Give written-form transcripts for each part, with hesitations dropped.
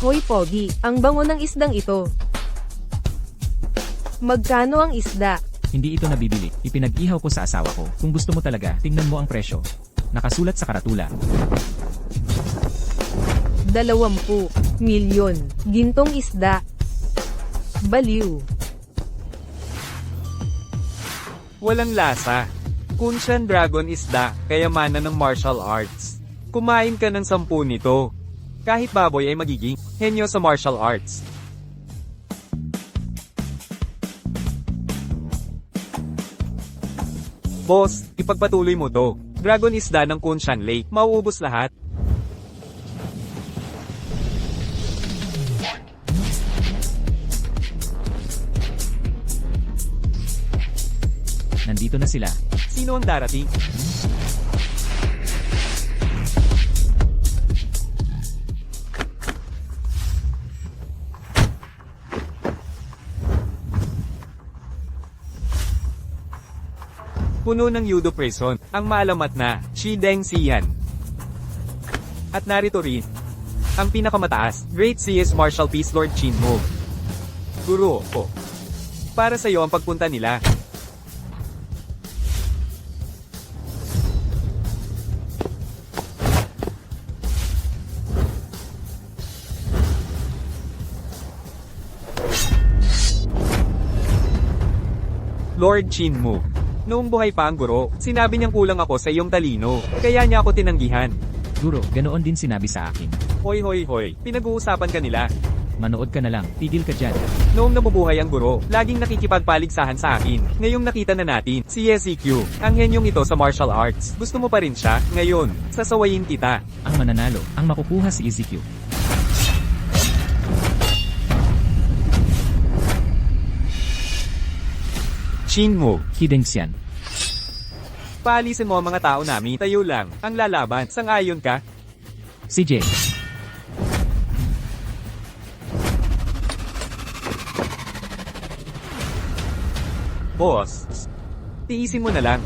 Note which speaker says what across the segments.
Speaker 1: Hoy Pogi, ang bango ng isdang ito. Magkano ang isda?
Speaker 2: Hindi ito nabibili. Ipinag-ihaw ko sa asawa ko. Kung gusto mo talaga, tingnan mo ang presyo. Nakasulat sa karatula.
Speaker 1: 20 milyon. Gintong isda. Baliw.
Speaker 3: Walang lasa. Kunshan dragon isda, kayamanan ng martial arts. Kumain ka ng 10 nito. Kahit baboy ay magiging henyo sa martial arts. Boss, ipagpatuloy mo to. Dragon isda ng Kunshan Lake, mauubos lahat.
Speaker 2: Nandito na sila.
Speaker 3: Sino ang darating? Puno ng Yudo Prison, ang maalamat na Shi Deng Xian. At narito rin, ang pinakamataas, Great CS Martial Peace Lord Qin Mo. Guro, para sa iyo ang pagpunta nila. Lord Qin Mo. Noong buhay pa ang guro, sinabi niyang kulang ako sa iyong talino, kaya niya ako tinanggihan.
Speaker 2: Guro, ganoon din sinabi sa akin.
Speaker 3: Hoy, pinag-uusapan ka nila.
Speaker 2: Manood ka na lang, tigil ka dyan.
Speaker 3: Noong nabubuhay ang guro, laging nakikipagpaligsahan sa akin. Ngayong nakita na natin, si SEQ, ang henyong ito sa martial arts. Gusto mo pa rin siya? Ngayon, sasawayin kita.
Speaker 2: Ang mananalo, ang makukuha si EZQ.
Speaker 3: Qin Mo.
Speaker 2: Hideng Xian.
Speaker 3: Paalisin mo ang mga tao namin, tayo lang, ang lalaban, sang-ayon ka?
Speaker 2: CJ.
Speaker 3: Boss, tiisin mo na lang.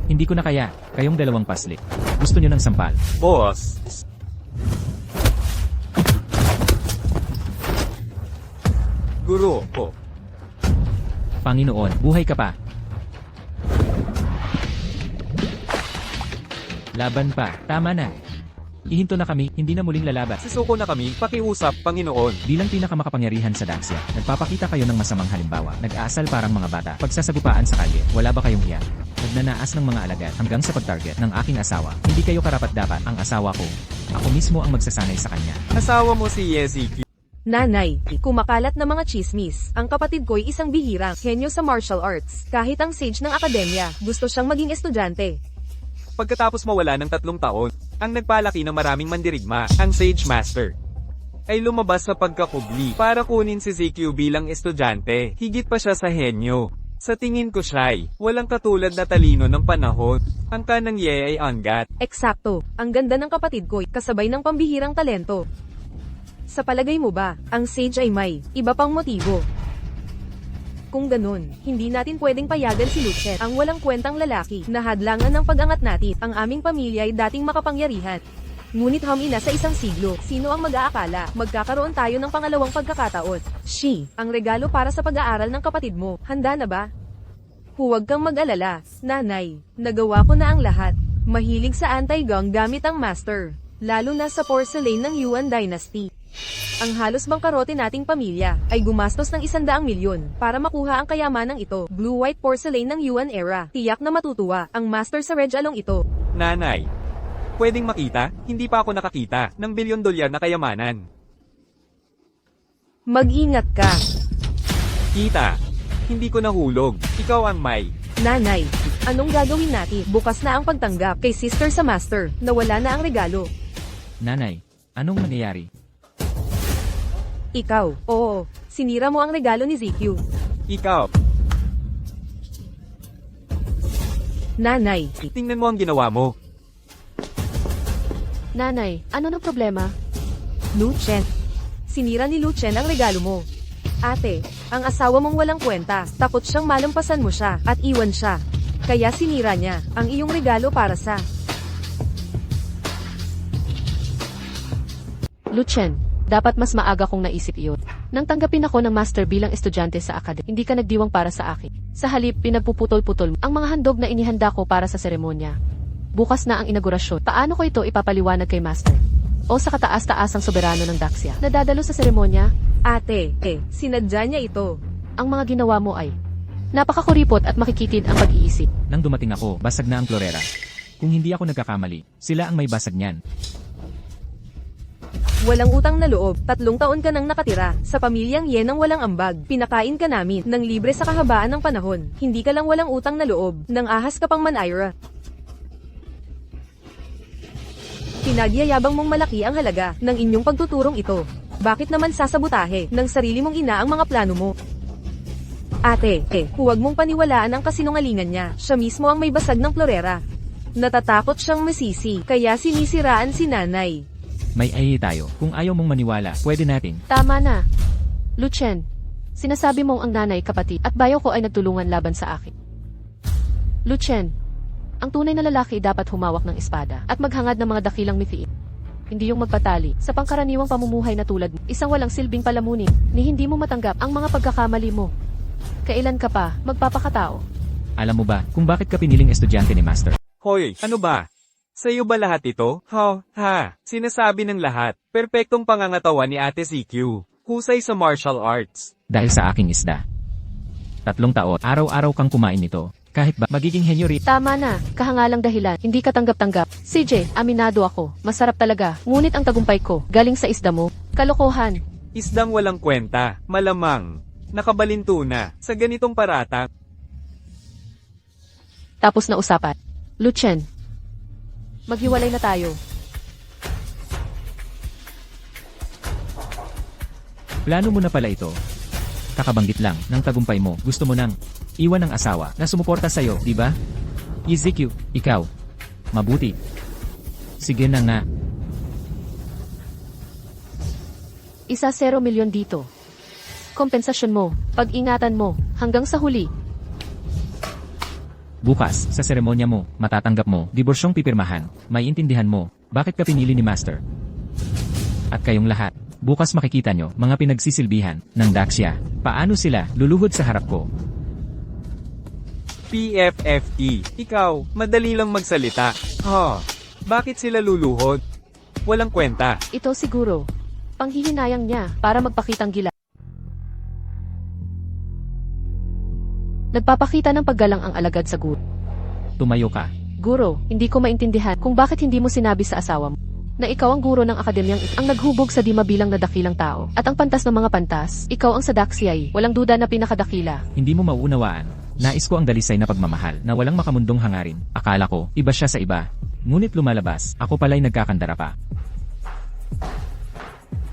Speaker 2: Hindi ko na kaya, kayong dalawang paslik. Gusto nyo ng sampal.
Speaker 3: Boss. Guro,
Speaker 2: Panginoon, buhay ka pa. Laban pa, tama na. Ihinto na kami, hindi na muling lalaban.
Speaker 3: Sisuko na kami, pakiusap, Panginoon.
Speaker 2: Bilang pinakamakapangyarihan sa Daxia, nagpapakita kayo ng masamang halimbawa. Nag-aasal parang mga bata. Pagsasagupaan sa kalye, wala ba kayong hiya? Nagnanaas ng mga alagad hanggang sa pag-target ng aking asawa. Hindi kayo karapat-dapat, ang asawa ko. Ako mismo ang magsasanay sa kanya.
Speaker 3: Asawa mo si SEQ.
Speaker 1: Nanay, kumakalat na mga chismis. Ang kapatid ko'y isang bihirang henyo sa martial arts. Kahit ang sage ng akademya, gusto siyang maging estudyante.
Speaker 3: Pagkatapos mawala ng 3 taon, ang nagpalaki ng maraming mandirigma, ang Sage Master, ay lumabas sa pagkakubli para kunin si ZQ bilang estudyante. Higit pa siya sa henyo. Sa tingin ko siya'y walang katulad na talino ng panahon. Ang kanang ye ay anggat.
Speaker 1: Eksakto, ang ganda ng kapatid ko'y kasabay ng pambihirang talento. Sa palagay mo ba, ang sage ay may iba pang motibo? Kung ganun, hindi natin pwedeng payagan si Luchet, ang walang kwentang lalaki, na hadlangan ng pag-angat natin. Ang aming pamilya ay dating makapangyarihan. Ngunit hamina sa isang siglo, sino ang mag-aakala, magkakaroon tayo ng pangalawang pagkakataon? She, ang regalo para sa pag-aaral ng kapatid mo, handa na ba? Huwag kang mag-alala, nanay, nagawa ko na ang lahat. Mahilig sa anti-gong gamit ang master, lalo na sa porcelain ng Yuan Dynasty. Ang halos bangkarote nating pamilya ay gumastos ng 100 milyon para makuha ang kayamanang ito. Blue-white porcelain ng Yuan era. Tiyak na matutuwa ang master sa Red Along ito.
Speaker 3: Nanay, pwedeng makita? Hindi pa ako nakakita ng $1 billion na kayamanan.
Speaker 1: Mag-ingat ka.
Speaker 3: Kita, hindi ko nahulog. Ikaw ang may.
Speaker 1: Nanay, anong gagawin natin? Bukas na ang pagtanggap kay sister sa master. Nawala na ang regalo.
Speaker 2: Nanay, anong nangyayari?
Speaker 1: Ikaw, oo, sinira mo ang regalo ni ZQ.
Speaker 3: Ikaw,
Speaker 1: Nanay,
Speaker 3: tingnan mo ang ginawa mo.
Speaker 1: Nanay, ano ng problema? Lu Chen. Sinira ni Lu Chen ang regalo mo. Ate, ang asawa mong walang kwenta, takot siyang malampasan mo siya, at iwan siya. Kaya sinira niya, ang iyong regalo para sa...
Speaker 4: Lucien, dapat mas maaga kong naisip iyon. Nang tanggapin ako ng master bilang estudyante sa academy, hindi ka nagdiwang para sa akin. Sa halip, pinagpuputol-putol mo ang mga handog na inihanda ko para sa seremonya. Bukas na ang inaugurasyon. Paano ko ito ipapaliwanag kay master? O sa kataas-taasang soberano ng Daxia, nadadalo sa seremonya?
Speaker 1: Ate, sinadya niya ito.
Speaker 4: Ang mga ginawa mo ay napakakuripot at makikitid ang pag-iisip.
Speaker 2: Nang dumating ako, basag na ang florera. Kung hindi ako nagkakamali, sila ang may basag niyan.
Speaker 1: Walang utang na loob, 3 taon ka nang nakatira, sa pamilyang yen ang walang ambag, pinakain ka namin, ng libre sa kahabaan ng panahon, hindi ka lang walang utang na loob, nang ahas ka pang Manaira. Pinagyayabang mong malaki ang halaga, ng inyong pagtuturong ito. Bakit naman sasabutahe, ng sarili mong ina ang mga plano mo? Ate, huwag mong paniwalaan ang kasinungalingan niya, siya mismo ang may basag ng florera. Natatakot siyang masisi, kaya sinisiraan si nanay.
Speaker 2: May ay tayo. Kung ayaw mong maniwala, pwede natin.
Speaker 4: Tama na. Lucien, sinasabi mong ang nanay, kapatid, at bayo ko ay nagtulungan laban sa akin. Lucien, ang tunay na lalaki dapat humawak ng espada at maghangad ng mga dakilang mithiin. Hindi yung magpatali sa pangkaraniwang pamumuhay na tulad mo. Isang walang silbing palamunin, ni hindi mo matanggap ang mga pagkakamali mo. Kailan ka pa magpapakatao?
Speaker 2: Alam mo ba kung bakit ka piniling estudyante ni Master?
Speaker 3: Hoy, ano ba? Sa'yo ba lahat ito? Sinasabi ng lahat. Perpektong pangangatawan ni Ate CQ. Husay sa martial arts.
Speaker 2: Dahil sa aking isda. 3 taon, araw-araw kang kumain nito. Kahit ba magiging henyo
Speaker 4: Tama na, kahangalang dahilan, hindi ka tanggap-tanggap. CJ, aminado ako, masarap talaga, ngunit ang tagumpay ko, galing sa isda mo. Kalokohan.
Speaker 3: Isdang walang kwenta, malamang. Nakabalinto na, sa ganitong parata.
Speaker 4: Tapos na usapan. Lucien, maghiwalay na tayo.
Speaker 2: Plano mo na pala ito. Kakabanggit lang ng tagumpay mo. Gusto mo nang iwan ng asawa na sumuporta sa'yo, di ba? EZQ, ikaw. Mabuti. Sige na nga.
Speaker 4: 1-0 milyon dito. Kompensasyon mo, pag-ingatan mo, hanggang sa huli.
Speaker 2: Bukas, sa seremonya mo, matatanggap mo, diborsyong pipirmahan. May intindihan mo, bakit ka pinili ni Master? At kayong lahat, bukas makikita nyo, mga pinagsisilbihan, ng Daxia. Paano sila, luluhod sa harap ko?
Speaker 3: PFFE, ikaw, madali lang magsalita. Bakit sila luluhod? Walang kwenta.
Speaker 4: Ito siguro, panghihinayang niya, para magpakitang gila. Nagpapakita ng paggalang ang alagad sa guro.
Speaker 2: Tumayo ka.
Speaker 4: Guro, hindi ko maintindihan kung bakit hindi mo sinabi sa asawa mo na ikaw ang guro ng akademyang ito, ang naghubog sa di mabilang na dakilang tao, at ang pantas ng mga pantas, ikaw ang sa Daxiae, walang duda na pinakadakila.
Speaker 2: Hindi mo mauunawaan. Nais ko ang dalisay na pagmamahal na walang makamundong hangarin. Akala ko, iba siya sa iba. Ngunit lumalabas, ako pala'y nagkakandara pa.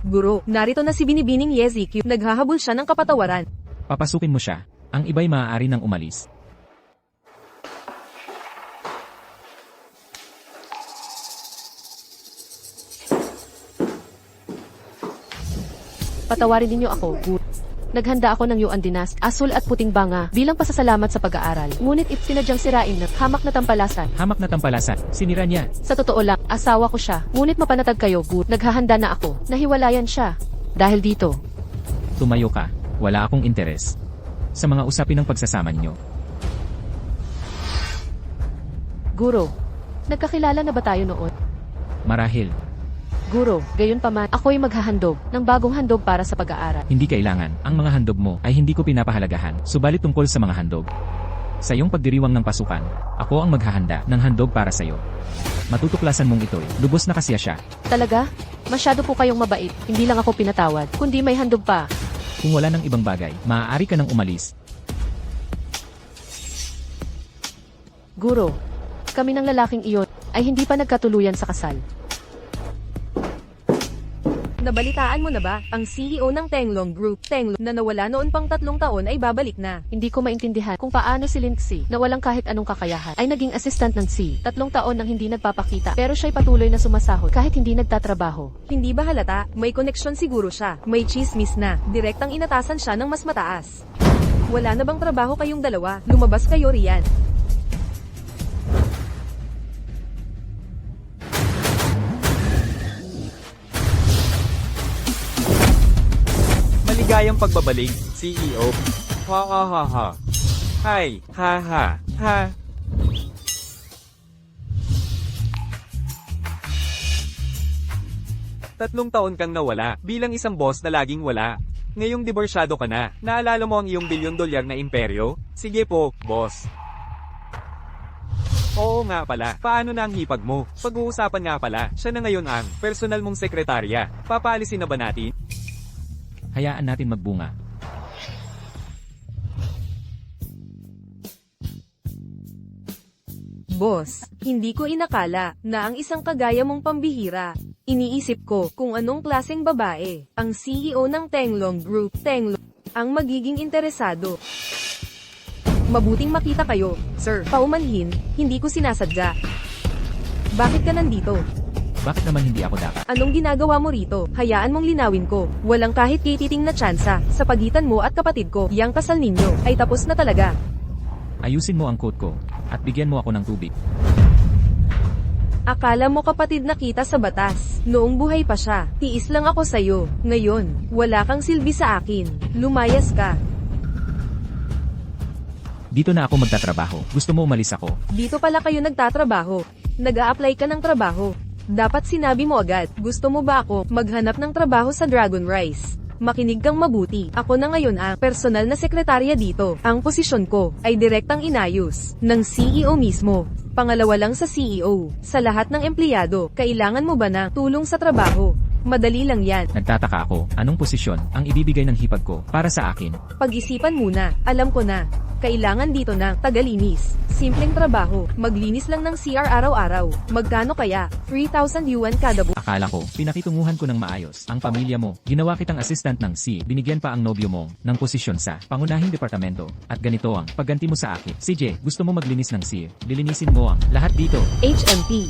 Speaker 1: Guro, narito na si Binibining Yeziq, naghahabol siya ng kapatawaran.
Speaker 2: Papasukin mo siya. Ang iba'y maaari nang umalis.
Speaker 4: Patawarin ninyo ako, guro. Naghanda ako ng Yuan Dinas, asul at puting banga, bilang pasasalamat sa pag-aaral. Ngunit sinadyang sirain ng hamak na tampalasan.
Speaker 2: Hamak na tampalasan. Sinira niya.
Speaker 4: Sa totoo lang, asawa ko siya. Ngunit mapanatag kayo, guro. Naghahanda na ako. Nahiwalayan siya. Dahil dito.
Speaker 2: Tumayo ka. Wala akong interes sa mga usapin ng pagsasama niyo.
Speaker 4: Guro, nagkakilala na ba tayo noon?
Speaker 2: Marahil,
Speaker 4: Guro, gayon pa man, ako'y maghahandog ng bagong handog para sa pag-aaral.
Speaker 2: hindi kailangan. Ang mga handog mo ay hindi ko pinapahalagahan. Subalit tungkol sa mga handog. Sa iyong pagdiriwang ng pasukan, ako ang maghahanda ng handog para sa iyo. Matutuklasan mong ito'y lubos na kasya siya.
Speaker 4: Talaga? Masyado po kayong mabait. Hindi lang ako pinatawad, kundi may handog pa.
Speaker 2: Kung wala ng ibang bagay, maaari ka nang umalis.
Speaker 4: Guro, kami ng lalaking iyon ay hindi pa nagkatuluyan sa kasal.
Speaker 1: Nabalitaan mo na ba? Ang CEO ng Tenglong Group, Tenglong, na nawala noon pang 3 taon ay babalik na.
Speaker 4: Hindi ko maintindihan kung paano si Lin Xi, na walang kahit anong kakayahan, ay naging assistant ng Xi. 3 taon nang hindi nagpapakita, pero siya'y patuloy na sumasahod kahit hindi nagtatrabaho.
Speaker 1: Hindi ba halata? May koneksyon siguro siya. May chismis na. Direktang inatasan siya ng mas mataas. Wala na bang trabaho kayong dalawa? Lumabas kayo riyan.
Speaker 3: Maligayang pagbabalik, CEO. Ha ha ha ha. Hi, ha ha, ha. Tatlong taon kang nawala, bilang isang boss na laging wala. Ngayong diborsyado ka na, naalala mo ang iyong $1 billion na imperyo? Sige po, boss. Oo nga pala, paano na ang hipag mo? Pag-uusapan nga pala, siya na ngayon ang personal mong sekretarya. Papaalisin na ba natin?
Speaker 2: Hayaan natin magbunga.
Speaker 1: Boss, hindi ko inakala na ang isang kagaya mong pambihira. Iniisip ko kung anong klaseng babae, ang CEO ng Tenglong Group, Tenglong, ang magiging interesado. Mabuting makita kayo, sir. Paumanhin, hindi ko sinasadya. Bakit ka nandito?
Speaker 2: Bakit naman hindi ako dapat?
Speaker 1: Anong ginagawa mo rito? Hayaan mong linawin ko. Walang kahit kititing na tsansa sa pagitan mo at kapatid ko. Yang kasal ninyo ay tapos na talaga.
Speaker 2: Ayusin mo ang coat ko, at bigyan mo ako ng tubig.
Speaker 1: Akala mo kapatid na kita sa batas. Noong buhay pa siya, tiis lang ako sa'yo. Ngayon, wala kang silbi sa akin. Lumayas ka.
Speaker 2: Dito na ako magtatrabaho. Gusto mo umalis ako?
Speaker 1: Dito pala kayo nagtatrabaho. Nag-a-apply ka ng trabaho. Dapat sinabi mo agad, gusto mo ba ako maghanap ng trabaho sa Dragon Rice? Makinig kang mabuti. Ako na ngayon ang personal na sekretarya dito. Ang posisyon ko ay direktang inayos ng CEO mismo. Pangalawa lang sa CEO. Sa lahat ng empleyado, kailangan mo ba ng tulong sa trabaho? Madali lang yan.
Speaker 2: Nagtataka ako, anong posisyon ang ibibigay ng hipag ko para sa akin?
Speaker 1: Pag-isipan muna. Alam ko na. Kailangan dito ng tagalinis. Simpleng trabaho. Maglinis lang ng CR araw-araw. Magkano kaya? 3,000 yuan kada buwan.
Speaker 2: Akala ko, pinakitunguhan ko ng maayos ang pamilya mo. Ginawa kitang assistant ng C. Binigyan pa ang nobyo mo ng posisyon sa pangunahing departamento. At ganito ang pagganti mo sa akin. CJ, gusto mo maglinis ng C. Lilinisin mo ang lahat dito.
Speaker 1: HMP.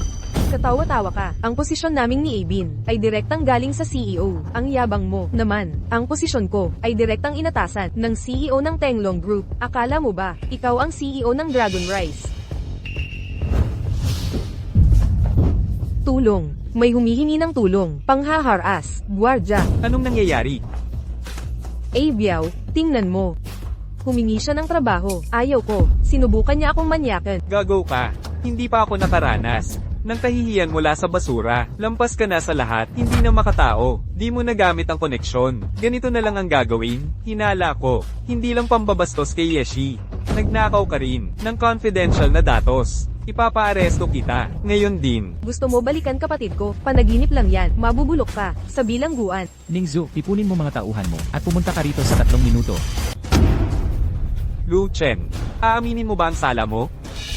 Speaker 1: Katawa-tawa ka. Ang posisyon naming ni Abin ay direktang galing sa CEO. Ang yabang mo naman. Ang posisyon ko ay direktang inatasan ng CEO ng Tenglong Group. Akala mo ba, ikaw ang CEO ng Dragon Rice? Tulong. May humihingi ng tulong. Panghaharas. Guardia.
Speaker 3: Anong nangyayari?
Speaker 1: Biao, tingnan mo. Humingi siya ng trabaho. Ayaw ko. Sinubukan niya akong manyakan.
Speaker 3: Gago ka. Hindi pa ako nakaranas. Nang kahihiyan mula sa basura, lampas ka na sa lahat, hindi na makatao. Di mo nagamit ang koneksyon. Ganito na lang ang gagawin. Hinala ko. Hindi lang pambabastos kay Yeshi. Nagnakaw ka rin ng confidential na datos. Ipapaaresto kita. Ngayon din.
Speaker 1: Gusto mo balikan kapatid ko? Panaginip lang yan. Mabubulok ka. Sa bilangguan.
Speaker 2: Ningzu, ipunin mo mga tauhan mo at pumunta ka rito sa 3 minuto.
Speaker 3: Lu Chen, aaminin mo ba ang sala mo?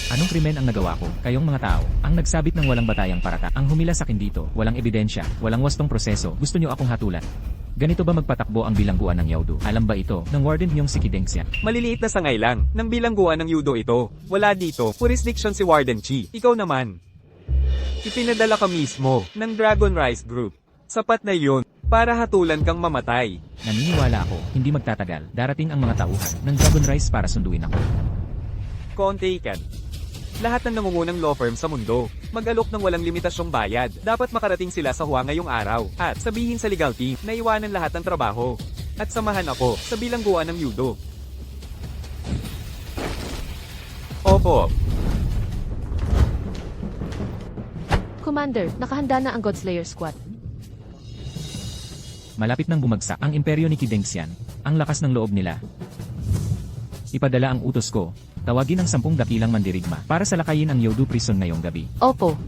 Speaker 2: Anong krimen ang nagawa ko? Kayong mga tao, ang nagsabit ng walang batayang parata. Ang humila sa akin dito, walang ebidensya, walang wastong proseso. Gusto nyo akong hatulan? Ganito ba magpatakbo ang bilangguan ng Yaudo? Alam ba ito, ng warden niyong si Kidengsia?
Speaker 3: Maliliit na sangay lang, ng bilangguan ng Yudo ito. Wala dito, jurisdiction si Warden Chi. Ikaw naman. Ipinadala ka mismo, ng Dragon Rice Group. Sapat na yun, para hatulan kang mamatay.
Speaker 2: Naniniwala ako, hindi magtatagal, darating ang mga tauhan ng Dragon Rice para sunduin ako.
Speaker 3: Kontaken. Lahat ng nangungunang law firm sa mundo, mag-alok ng walang limitasyong bayad. Dapat makarating sila sa huwa ngayong araw. At sabihin sa legal team na iwanan lahat ng trabaho. At samahan ako sa bilangguan ng Yudo. Opo.
Speaker 4: Commander, nakahanda na ang Godslayer Squad.
Speaker 2: Malapit nang bumagsak ang imperyo ni Kidengsian, ang lakas ng loob nila. Ipadala ang utos ko. Tawagin ang 10 dakilang mandirigma para salakayin ang Yodo Prison ngayong gabi.
Speaker 4: Opo.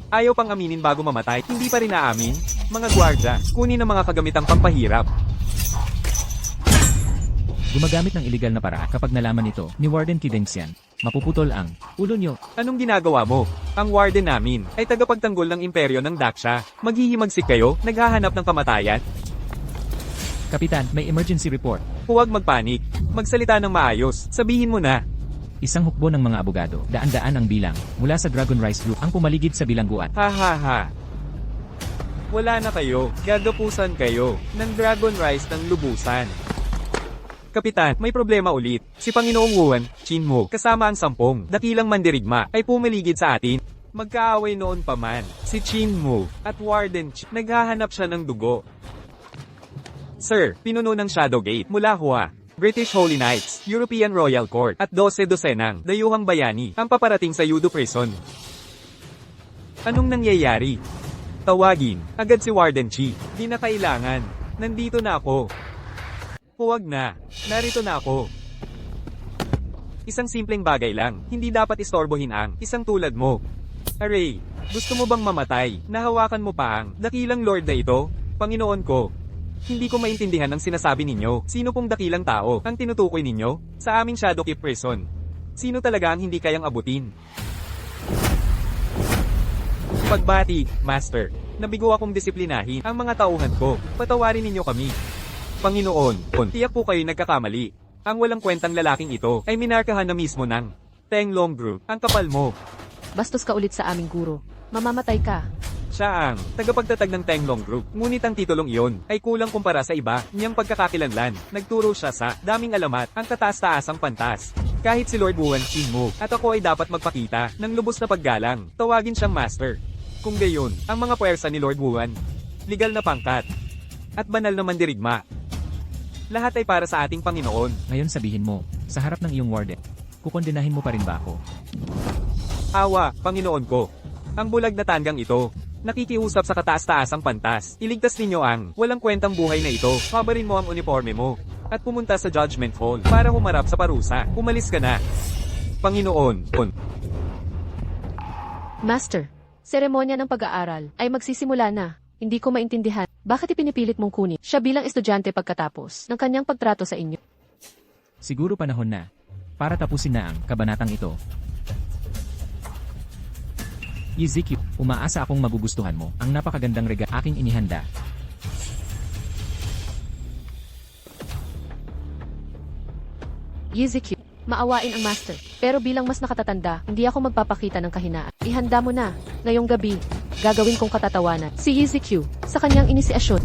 Speaker 3: Ayaw pang aminin bago mamatay, hindi pa rin naamin. Mga gwardya, kunin ang mga kagamitang pampahirap.
Speaker 2: Gumagamit ng iligal na paraan kapag nalaman ito ni Warden Kidengsian. Mapuputol ang ulo nyo.
Speaker 3: Anong ginagawa mo? Ang warden namin ay tagapagtanggol ng imperyo ng Daksha. Maghihimagsik kayo, naghahanap ng kamatayan?
Speaker 2: Kapitan, may emergency report.
Speaker 3: Huwag magpanik. Magsalita ng maayos. Sabihin mo na.
Speaker 2: Isang hukbo ng mga abogado, daan-daan ang bilang, mula sa Dragon Rice Group ang pumaligid sa bilangguan.
Speaker 3: Ha ha ha. Wala na kayo. Gagapusan kayo ng Dragon Rice ng lubusan. Kapitan, may problema ulit. Si Panginoong Wuan, Chinmo, kasama ang 10 dakilang mandirigma ay pumaligid sa atin. Magkaaway noon pa man, si Chinmo at Warden naghahanap siya ng dugo. Sir, pinuno ng Shadowgate mula Hua, British Holy Knights, European Royal Court at 12 dosenang dayuhang bayani ang paparating sa Yudo Prison. Anong nangyayari? Tawagin agad si Warden Chi. Di na kailangan. Nandito na ako. Huwag na. Narito na ako. Isang simpleng bagay lang. Hindi dapat istorbohin ang isang tulad mo. Aray, gusto mo bang mamatay? Nahawakan mo pa ang dakilang lord na ito? Panginoon ko. Hindi ko maintindihan ang sinasabi ninyo. Sino pong dakilang tao ang tinutukoy ninyo? Sa aming Shadowkeep Prison. Sino talaga ang hindi kayang abutin? Pagbati, Master. Nabigo akong disiplinahin ang mga tauhan ko. Patawarin ninyo kami. Panginoon, tiyak po kayo nagkakamali. Ang walang kwentang lalaking ito ay minarkahan na mismo ng Tenglong Group. Ang kapal mo.
Speaker 4: Bastos ka ulit sa aming guro. Mamamatay ka.
Speaker 3: Siya ang tagapagtatag ng Tenglong Group. Ngunit ang titulong iyon ay kulang kumpara sa iba niyang pagkakakilanlan. Nagturo siya sa daming alamat, ang kataas-taasang pantas. Kahit si Lord Wuan Chinmo at ako ay dapat magpakita ng lubos na paggalang. Tawagin siyang Master. Kung gayon, ang mga puwersa ni Lord Wuan, legal na pangkat, at banal na mandirigma. Lahat ay para sa ating Panginoon.
Speaker 2: Ngayon sabihin mo, sa harap ng iyong warden, kukondenahin mo pa rin ba ako?
Speaker 3: Awa, Panginoon ko. Ang bulag na tanggang ito, nakikiusap sa kataas-taasang pantas. Iligtas ninyo ang walang kwentang buhay na ito. Pabarin mo ang uniforme mo. At pumunta sa Judgment Hall para humarap sa parusa. Umalis ka na. Panginoon.
Speaker 4: Master, seremonya ng pag-aaral ay magsisimula na. Hindi ko maintindihan. Bakit ipinipilit mong kunin siya bilang estudyante pagkatapos ng kanyang pagtrato sa inyo?
Speaker 2: Siguro panahon na, para tapusin na ang kabanatang ito. Ezekiel, umaasa akong magugustuhan mo ang napakagandang aking inihanda.
Speaker 4: Ezekiel, maawain ang master. Pero bilang mas nakatatanda, hindi ako magpapakita ng kahinaan. Ihanda mo na. Ngayong gabi, gagawin kong katatawanan si Ezekiel sa kanyang inisiasyon.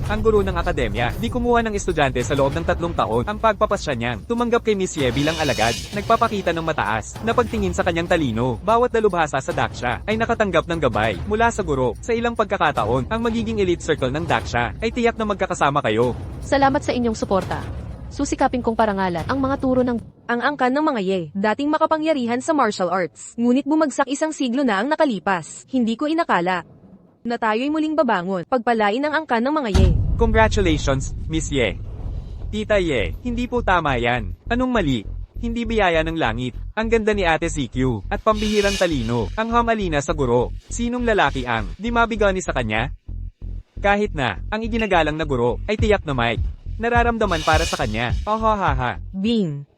Speaker 3: Ang guro ng akademya, di kumuha ng estudyante sa loob ng 3 taon ang pagpapasya niyang tumanggap kay Miss Ye bilang alagad, nagpapakita ng mataas na pagtingin sa kanyang talino. Bawat dalubhasa sa Daksha ay nakatanggap ng gabay mula sa guro. Sa ilang pagkakataon, ang magiging elite circle ng Daksha ay tiyak na magkakasama kayo.
Speaker 4: Salamat sa inyong suporta. Susikapin kong parangalan ang mga turo ng
Speaker 1: Ang angkan ng mga Ye, dating makapangyarihan sa martial arts. Ngunit bumagsak isang siglo na ang nakalipas. Hindi ko inakala na tayo'y muling babangon. Pagpalain ang angkan ng mga Ye.
Speaker 3: Congratulations, Miss Ye. Tita Ye, hindi po tama yan. Anong mali? Hindi biyaya ng langit. Ang ganda ni Ate CQ, at pambihirang talino. Ang hamalina sa guro. Sinong lalaki ang di mabigani sa kanya? Kahit na, ang iginagalang na guro ay tiyak na Mike. Nararamdaman para sa kanya. Ohahaha.
Speaker 1: Bing.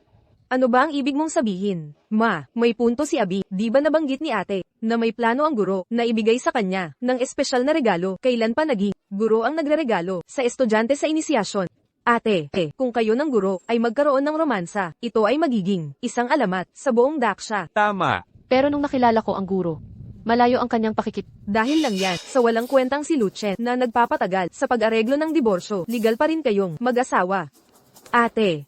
Speaker 1: Ano ba ang ibig mong sabihin? Ma, may punto si Abi. Di ba nabanggit ni ate na may plano ang guro na ibigay sa kanya ng espesyal na regalo? Kailan pa naging guro ang nagreregalo sa estudyante sa inisyasyon? Ate, kung kayo ng guro ay magkaroon ng romansa, ito ay magiging isang alamat sa buong Daksha.
Speaker 3: Tama.
Speaker 4: pero nung nakilala ko ang guro, malayo ang kanyang pakikip.
Speaker 1: Dahil lang yan sa walang kwentang si Lucien na nagpapatagal sa pag-areglo ng diborsyo, legal pa rin kayong mag-asawa. Ate,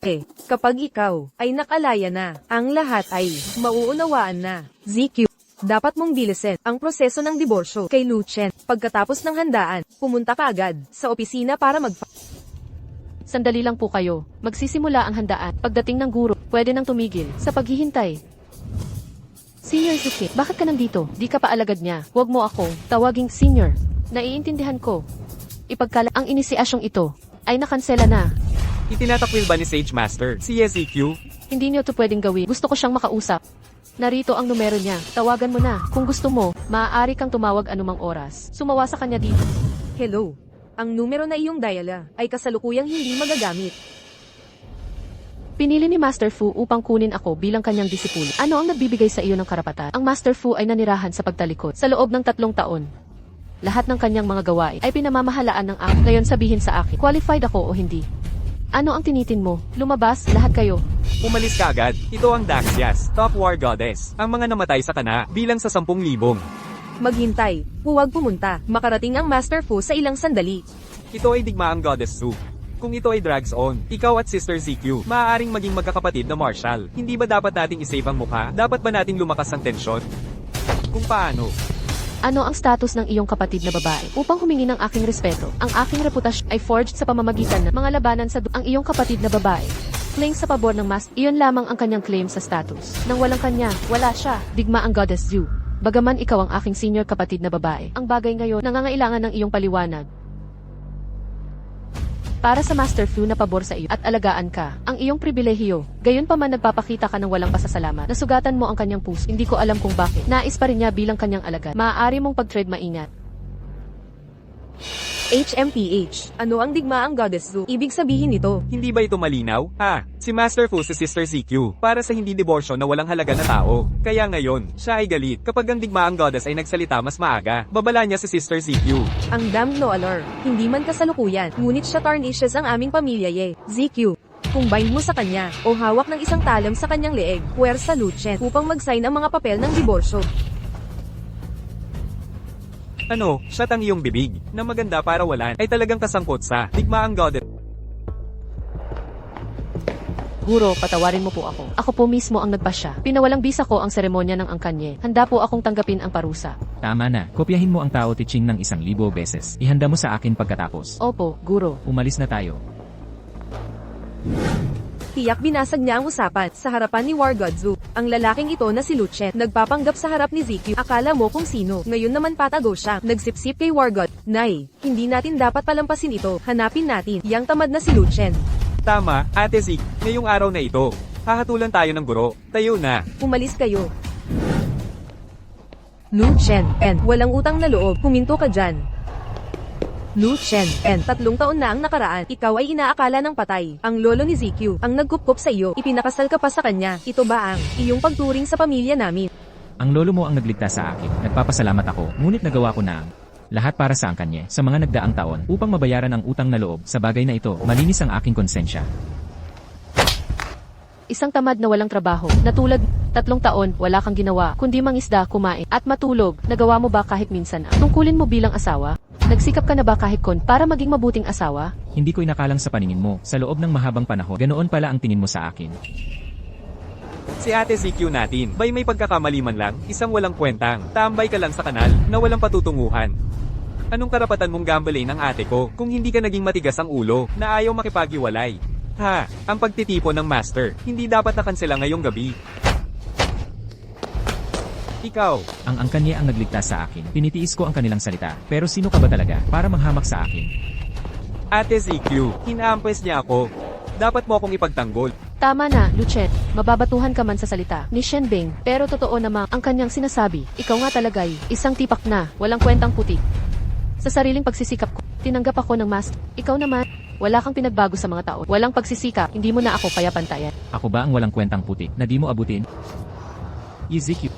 Speaker 1: kapag ikaw ay nakalaya na, ang lahat ay mauunawaan na. ZQ, dapat mong bilisin ang proseso ng diborsyo kay Lucien. Pagkatapos ng handaan, pumunta ka agad sa opisina para
Speaker 4: Sandali lang po kayo. Magsisimula ang handaan. Pagdating ng guro, pwede nang tumigil sa paghihintay. Senior Zuki, bakit ka nandito? Di ka pa alagad niya. Huwag mo akong tawaging senior. Naiintindihan ko. Ipagkala ang inisiasyong ito ay nakansela na.
Speaker 3: Itinatakwil ba ni Sage Master si EZQ?
Speaker 4: Hindi niyo to pwedeng gawin. Gusto ko siyang makausap. Narito ang numero niya. Tawagan mo na. Kung gusto mo, maaari kang tumawag anumang oras. Sumawa sa kanya dito.
Speaker 1: Hello. Ang numero na iyong diala ay kasalukuyang hindi magagamit.
Speaker 4: Pinili ni Master Fu upang kunin ako bilang kanyang disipulo. Ano ang nagbibigay sa iyo ng karapatan? Ang Master Fu ay nanirahan sa pagtalikod sa loob ng 3 taon. Lahat ng kanyang mga gawain ay pinamamahalaan ng ako. Ngayon sabihin sa akin, qualified ako o hindi? Ano ang tinitin mo? Lumabas, lahat kayo.
Speaker 3: Umalis ka agad. Ito ang Daxias, top war goddess. Ang mga namatay sa kana, bilang sa 10,000.
Speaker 1: Maghintay, huwag pumunta. Makarating ang Master Fu sa ilang sandali.
Speaker 3: Ito ay digmaang goddess Su. Kung ito ay drags on, ikaw at Sister ZQ, maaaring maging magkakapatid na martial. Hindi ba dapat nating isave ang mukha? Dapat ba nating lumakas ang tensyon? Kung paano?
Speaker 4: Ano ang status ng iyong kapatid na babae? Upang humingi ng aking respeto, ang aking reputasyon ay forged sa pamamagitan ng mga labanan sa ang iyong kapatid na babae. Claim sa pabor ng Master. Iyon lamang ang kanyang claim sa status. Nang walang kanya, wala siya. Digma ang Goddess Zhu. Bagaman ikaw ang aking senior kapatid na babae, ang bagay ngayon nangangailangan ng iyong paliwanag. Para sa Master Fu na pabor sa iyo at alagaan ka, ang iyong pribilehiyo. Gayon pa man nagpapakita ka ng walang pasasalamat. Nasugatan mo ang kanyang puso. Hindi ko alam kung bakit. Nais pa rin niya bilang kanyang alagad. Maaari mong pag-tread maingat.
Speaker 1: HMPH. Ano ang digmaang Goddess Zhu? Ibig sabihin nito.
Speaker 3: Hindi ba ito malinaw? Si Master Fu si Sister ZQ, para sa hindi diborsyo na walang halaga na tao. Kaya ngayon, siya ay galit. Kapag ang digmaang goddess ay nagsalita mas maaga, babala niya si Sister ZQ.
Speaker 1: Ang damned Noalor. Hindi man kasalukuyan, ngunit siya tarnishes ang aming pamilya ZQ. Kung bind mo sa kanya, o hawak ng isang talam sa kanyang leeg, puwersa Lucien, upang mag-sign ang mga papel ng diborsyo.
Speaker 3: Shut ang iyong bibig, na maganda para walan, ay talagang kasangkot sa digmaang goddess.
Speaker 4: Guro, patawarin mo po ako. Ako po mismo ang nagpasya. Pinawalang bisa ko ang seremonya ng angkanye. Handa po akong tanggapin ang parusa.
Speaker 2: Tama na, kopyahin mo ang Tao Te Ching ng 1,000 beses. Ihanda mo sa akin pagkatapos.
Speaker 4: Opo, Guro.
Speaker 2: Umalis na tayo.
Speaker 1: Tiyak binasag niya ang usapan sa harapan ni War God Zhu. Ang lalaking ito na si Lucien, nagpapanggap sa harap ni ZQ. Akala mo kung sino, ngayon naman patago siya. Nagsipsip kay War God. Nay, hindi natin dapat palampasin ito. Hanapin natin, yang tamad na si Lucien.
Speaker 3: Tama, Ate Zik, ngayong araw na ito, hahatulan tayo ng guro. Tayo na.
Speaker 1: Umalis kayo. Lucien, walang utang na loob, huminto ka dyan. Lucien, 3 taon na ang nakaraan, ikaw ay inaakala ng patay. Ang lolo ni ZQ, ang nagkupkop sa iyo, ipinakasal ka pa sa kanya. Ito ba ang iyong pagturing sa pamilya namin?
Speaker 2: Ang lolo mo ang nagligtas sa akin. Nagpapasalamat ako, ngunit nagawa ko na ang lahat para sa angkanye sa mga nagdaang taon upang mabayaran ang utang na loob. Sa bagay na ito, malinis ang aking konsensya.
Speaker 4: Isang tamad na walang trabaho, na tulad 3 taon, wala kang ginawa, kundi mangisda, kumain, at matulog. Nagawa mo ba kahit minsan ang tungkulin mo bilang asawa? Nagsikap ka na ba kahit para maging mabuting asawa?
Speaker 2: Hindi ko inakalang sa paningin mo, sa loob ng mahabang panahon, ganoon pala ang tingin mo sa akin.
Speaker 3: Si Ate ZQ natin, may pagkakamali man lang, isang walang kwentang, tambay ka lang sa kanal, na walang patutunguhan. Anong karapatan mong gambalain ng ate ko, kung hindi ka naging matigas ang ulo, na ayaw makipaghiwalay? Ang pagtitipon ng master, hindi dapat nakansela ngayong gabi. Ikaw,
Speaker 2: Ang angkanye ang nagligtas sa akin. Pinitiis ko ang kanilang salita. Pero sino ka ba talaga para manghamak sa akin?
Speaker 3: Ate ZQ, hinaampas niya ako. Dapat mo akong ipagtanggol.
Speaker 4: Tama na, Lucien. Mababatuhan ka man sa salita ni Shenbing, pero totoo namang ang kanyang sinasabi. Ikaw nga talaga ay isang tipak na, walang kwentang puti. Sa sariling pagsisikap ko, tinanggap ako ng master. Ikaw naman, wala kang pinagbago sa mga taon. Walang pagsisikap, hindi mo na ako payapantayan.
Speaker 2: Ako ba ang walang kwentang putik na di mo abutin? ZQ,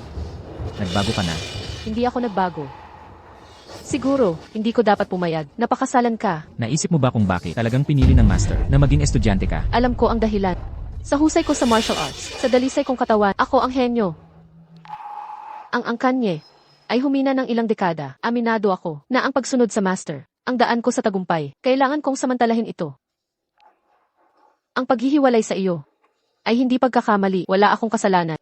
Speaker 2: nagbago ka na.
Speaker 4: Hindi ako nagbago. Siguro, hindi ko dapat pumayag. Napakasalan ka.
Speaker 2: Naisip mo ba kung bakit talagang pinili ng master na maging estudyante ka?
Speaker 4: Alam ko ang dahilan. Sa husay ko sa martial arts, sa dalisay kong katawan, ako ang henyo. Ang angkanye ay humina ng ilang dekada. Aminado ako na ang pagsunod sa master, ang daan ko sa tagumpay, kailangan kong samantalahin ito. Ang paghihiwalay sa iyo ay hindi pagkakamali, wala akong kasalanan.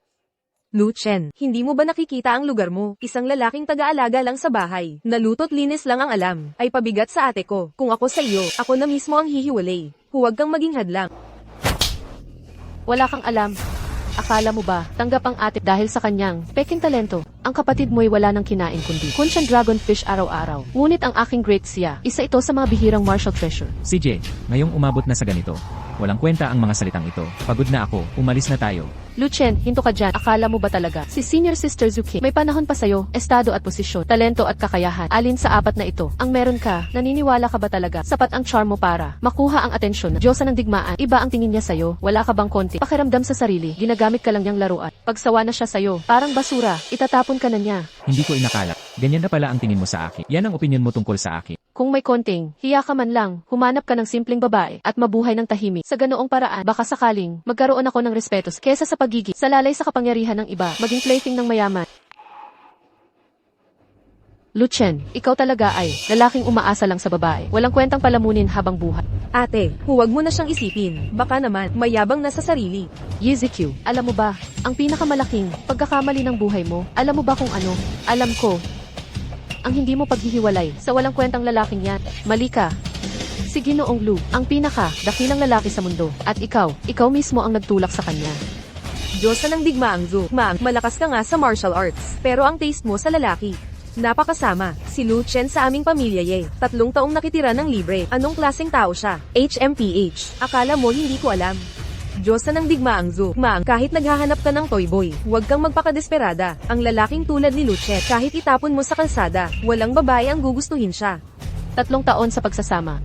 Speaker 1: Lucien, hindi mo ba nakikita ang lugar mo? Isang lalaking taga-alaga lang sa bahay. Naluto't linis lang ang alam. Ay pabigat sa ate ko. Kung ako sa iyo, ako na mismo ang hihiwalay. Huwag kang maging hadlang.
Speaker 4: Wala kang alam. Akala mo ba, tanggap ang ate dahil sa kanyang peking talento? Ang kapatid mo'y wala nang kinain kundi kunsyan dragonfish araw-araw. Ngunit ang aking great siya, isa ito sa mga bihirang martial treasure.
Speaker 2: CJ, ngayong umabot na sa ganito. Walang kwenta ang mga salitang ito. Pagod na ako, umalis na tayo.
Speaker 4: Lucien, hinto ka dyan. Akala mo ba talaga? Si Senior Sister Zuki, may panahon pa sa'yo, estado at posisyon, talento at kakayahan. Alin sa apat na ito, ang meron ka, naniniwala ka ba talaga? Sapat ang charm mo para makuha ang atensyon ng Diyosa ng digmaan. Iba ang tingin niya sa'yo, wala ka bang konti pakiramdam sa sarili, ginagamit ka lang niyang laruan. Pagsawa na siya sa'yo, parang basura, itatapon ka na niya.
Speaker 2: Hindi ko inakala. Ganyan na pala ang tingin mo sa akin. Yan ang opinion mo tungkol sa akin.
Speaker 4: Kung may konting, hiya ka man lang, humanap ka ng simpleng babae at mabuhay ng tahimik. Sa ganoong paraan, baka sakaling magkaroon ako ng respeto kesa sa pagiging salalay sa kapangyarihan ng iba, maging plaything ng mayaman. Lucien, ikaw talaga ay lalaking umaasa lang sa babae. Walang kwentang palamunin habang buhay.
Speaker 1: Ate, huwag mo na siyang isipin. Baka naman, mayabang na sa sarili.
Speaker 4: Yizikyu, alam mo ba, ang pinakamalaking pagkakamali ng buhay mo, alam mo ba kung ano? Alam ko. Ang hindi mo paghihiwalay sa walang kwentang lalaking yan. Mali ka. Si Ginoong Lu, ang pinaka-dakilang lalaki sa mundo. At ikaw mismo ang nagtulak sa kanya.
Speaker 1: Diyosa ng digmaang Zu. Maang, malakas ka nga sa martial arts. Pero ang taste mo sa lalaki. Napakasama. Si Lucien sa aming pamilya 3 taong nakitira ng libre. Anong klaseng tao siya? HMPH. Akala mo hindi ko alam. Diyosa ng digmaang Zu. Maang, kahit naghahanap ka ng toy boy, huwag kang magpakadesperada. Ang lalaking tulad ni Lucien, kahit itapon mo sa kalsada, walang babae ang gugustuhin siya.
Speaker 4: 3 taon sa pagsasama.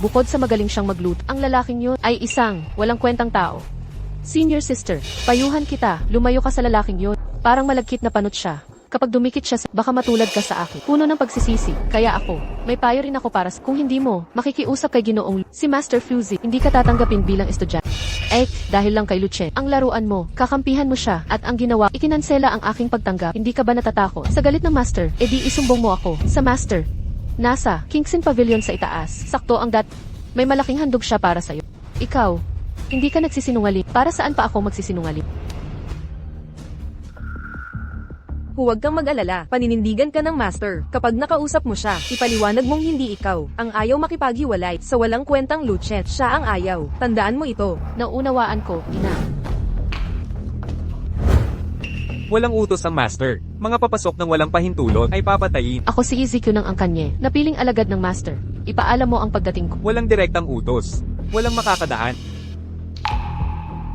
Speaker 4: Bukod sa magaling siyang magluto, ang lalaking yun ay isang walang kwentang tao. Senior sister, payuhan kita, lumayo ka sa lalaking yun. Parang malagkit na panot siya. Kapag dumikit siya, baka matulad ka sa akin. Puno ng pagsisisi. Kaya ako, may payo rin ako para sa kung hindi mo, makikiusap kay Ginoong si Master Fuzzy, hindi ka tatanggapin bilang estudyante. Dahil lang kay Lucien, ang laruan mo, kakampihan mo siya, at ang ginawa, ikinansela ang aking pagtanggap. Hindi ka ba natatakot? Sa galit ng Master, edi isumbong mo ako sa Master. Nasa Kingston Pavilion sa itaas. Sakto ang may malaking handog siya para sa'yo. Ikaw, hindi ka nagsisinungaling. Para saan pa ako magsisinungaling?
Speaker 1: Huwag kang mag-alala, paninindigan ka ng master. Kapag nakausap mo siya, ipaliwanag mong hindi ikaw ang ayaw makipaghiwalay sa walang kwentang Lucien. Siya ang ayaw. Tandaan mo ito.
Speaker 4: Naunawaan ko, ina.
Speaker 3: Walang utos ang master. Mga papasok ng walang pahintulot ay papatayin.
Speaker 4: Ako si Izikyu ng Angkanye, napiling alagad ng Master. Ipaalam mo ang pagdating ko.
Speaker 3: Walang direktang utos. Walang makakadaan.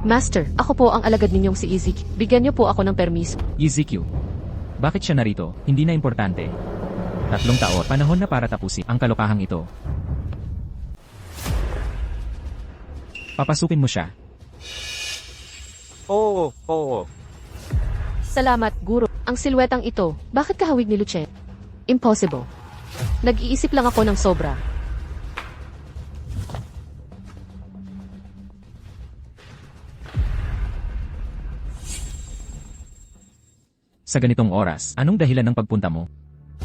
Speaker 4: Master, ako po ang alagad ninyong si Izikyu. Bigyan niyo po ako ng permiso.
Speaker 2: EZQ. Bakit siya narito? Hindi na importante. 3 taon, panahon na para tapusin ang kalokahang ito. Papasukin mo siya.
Speaker 3: Oo.
Speaker 4: Salamat, Guro. Ang silwetang ito, bakit kahawig ni Lucien? Impossible. Nag-iisip lang ako ng sobra.
Speaker 2: Sa ganitong oras, anong dahilan ng pagpunta mo?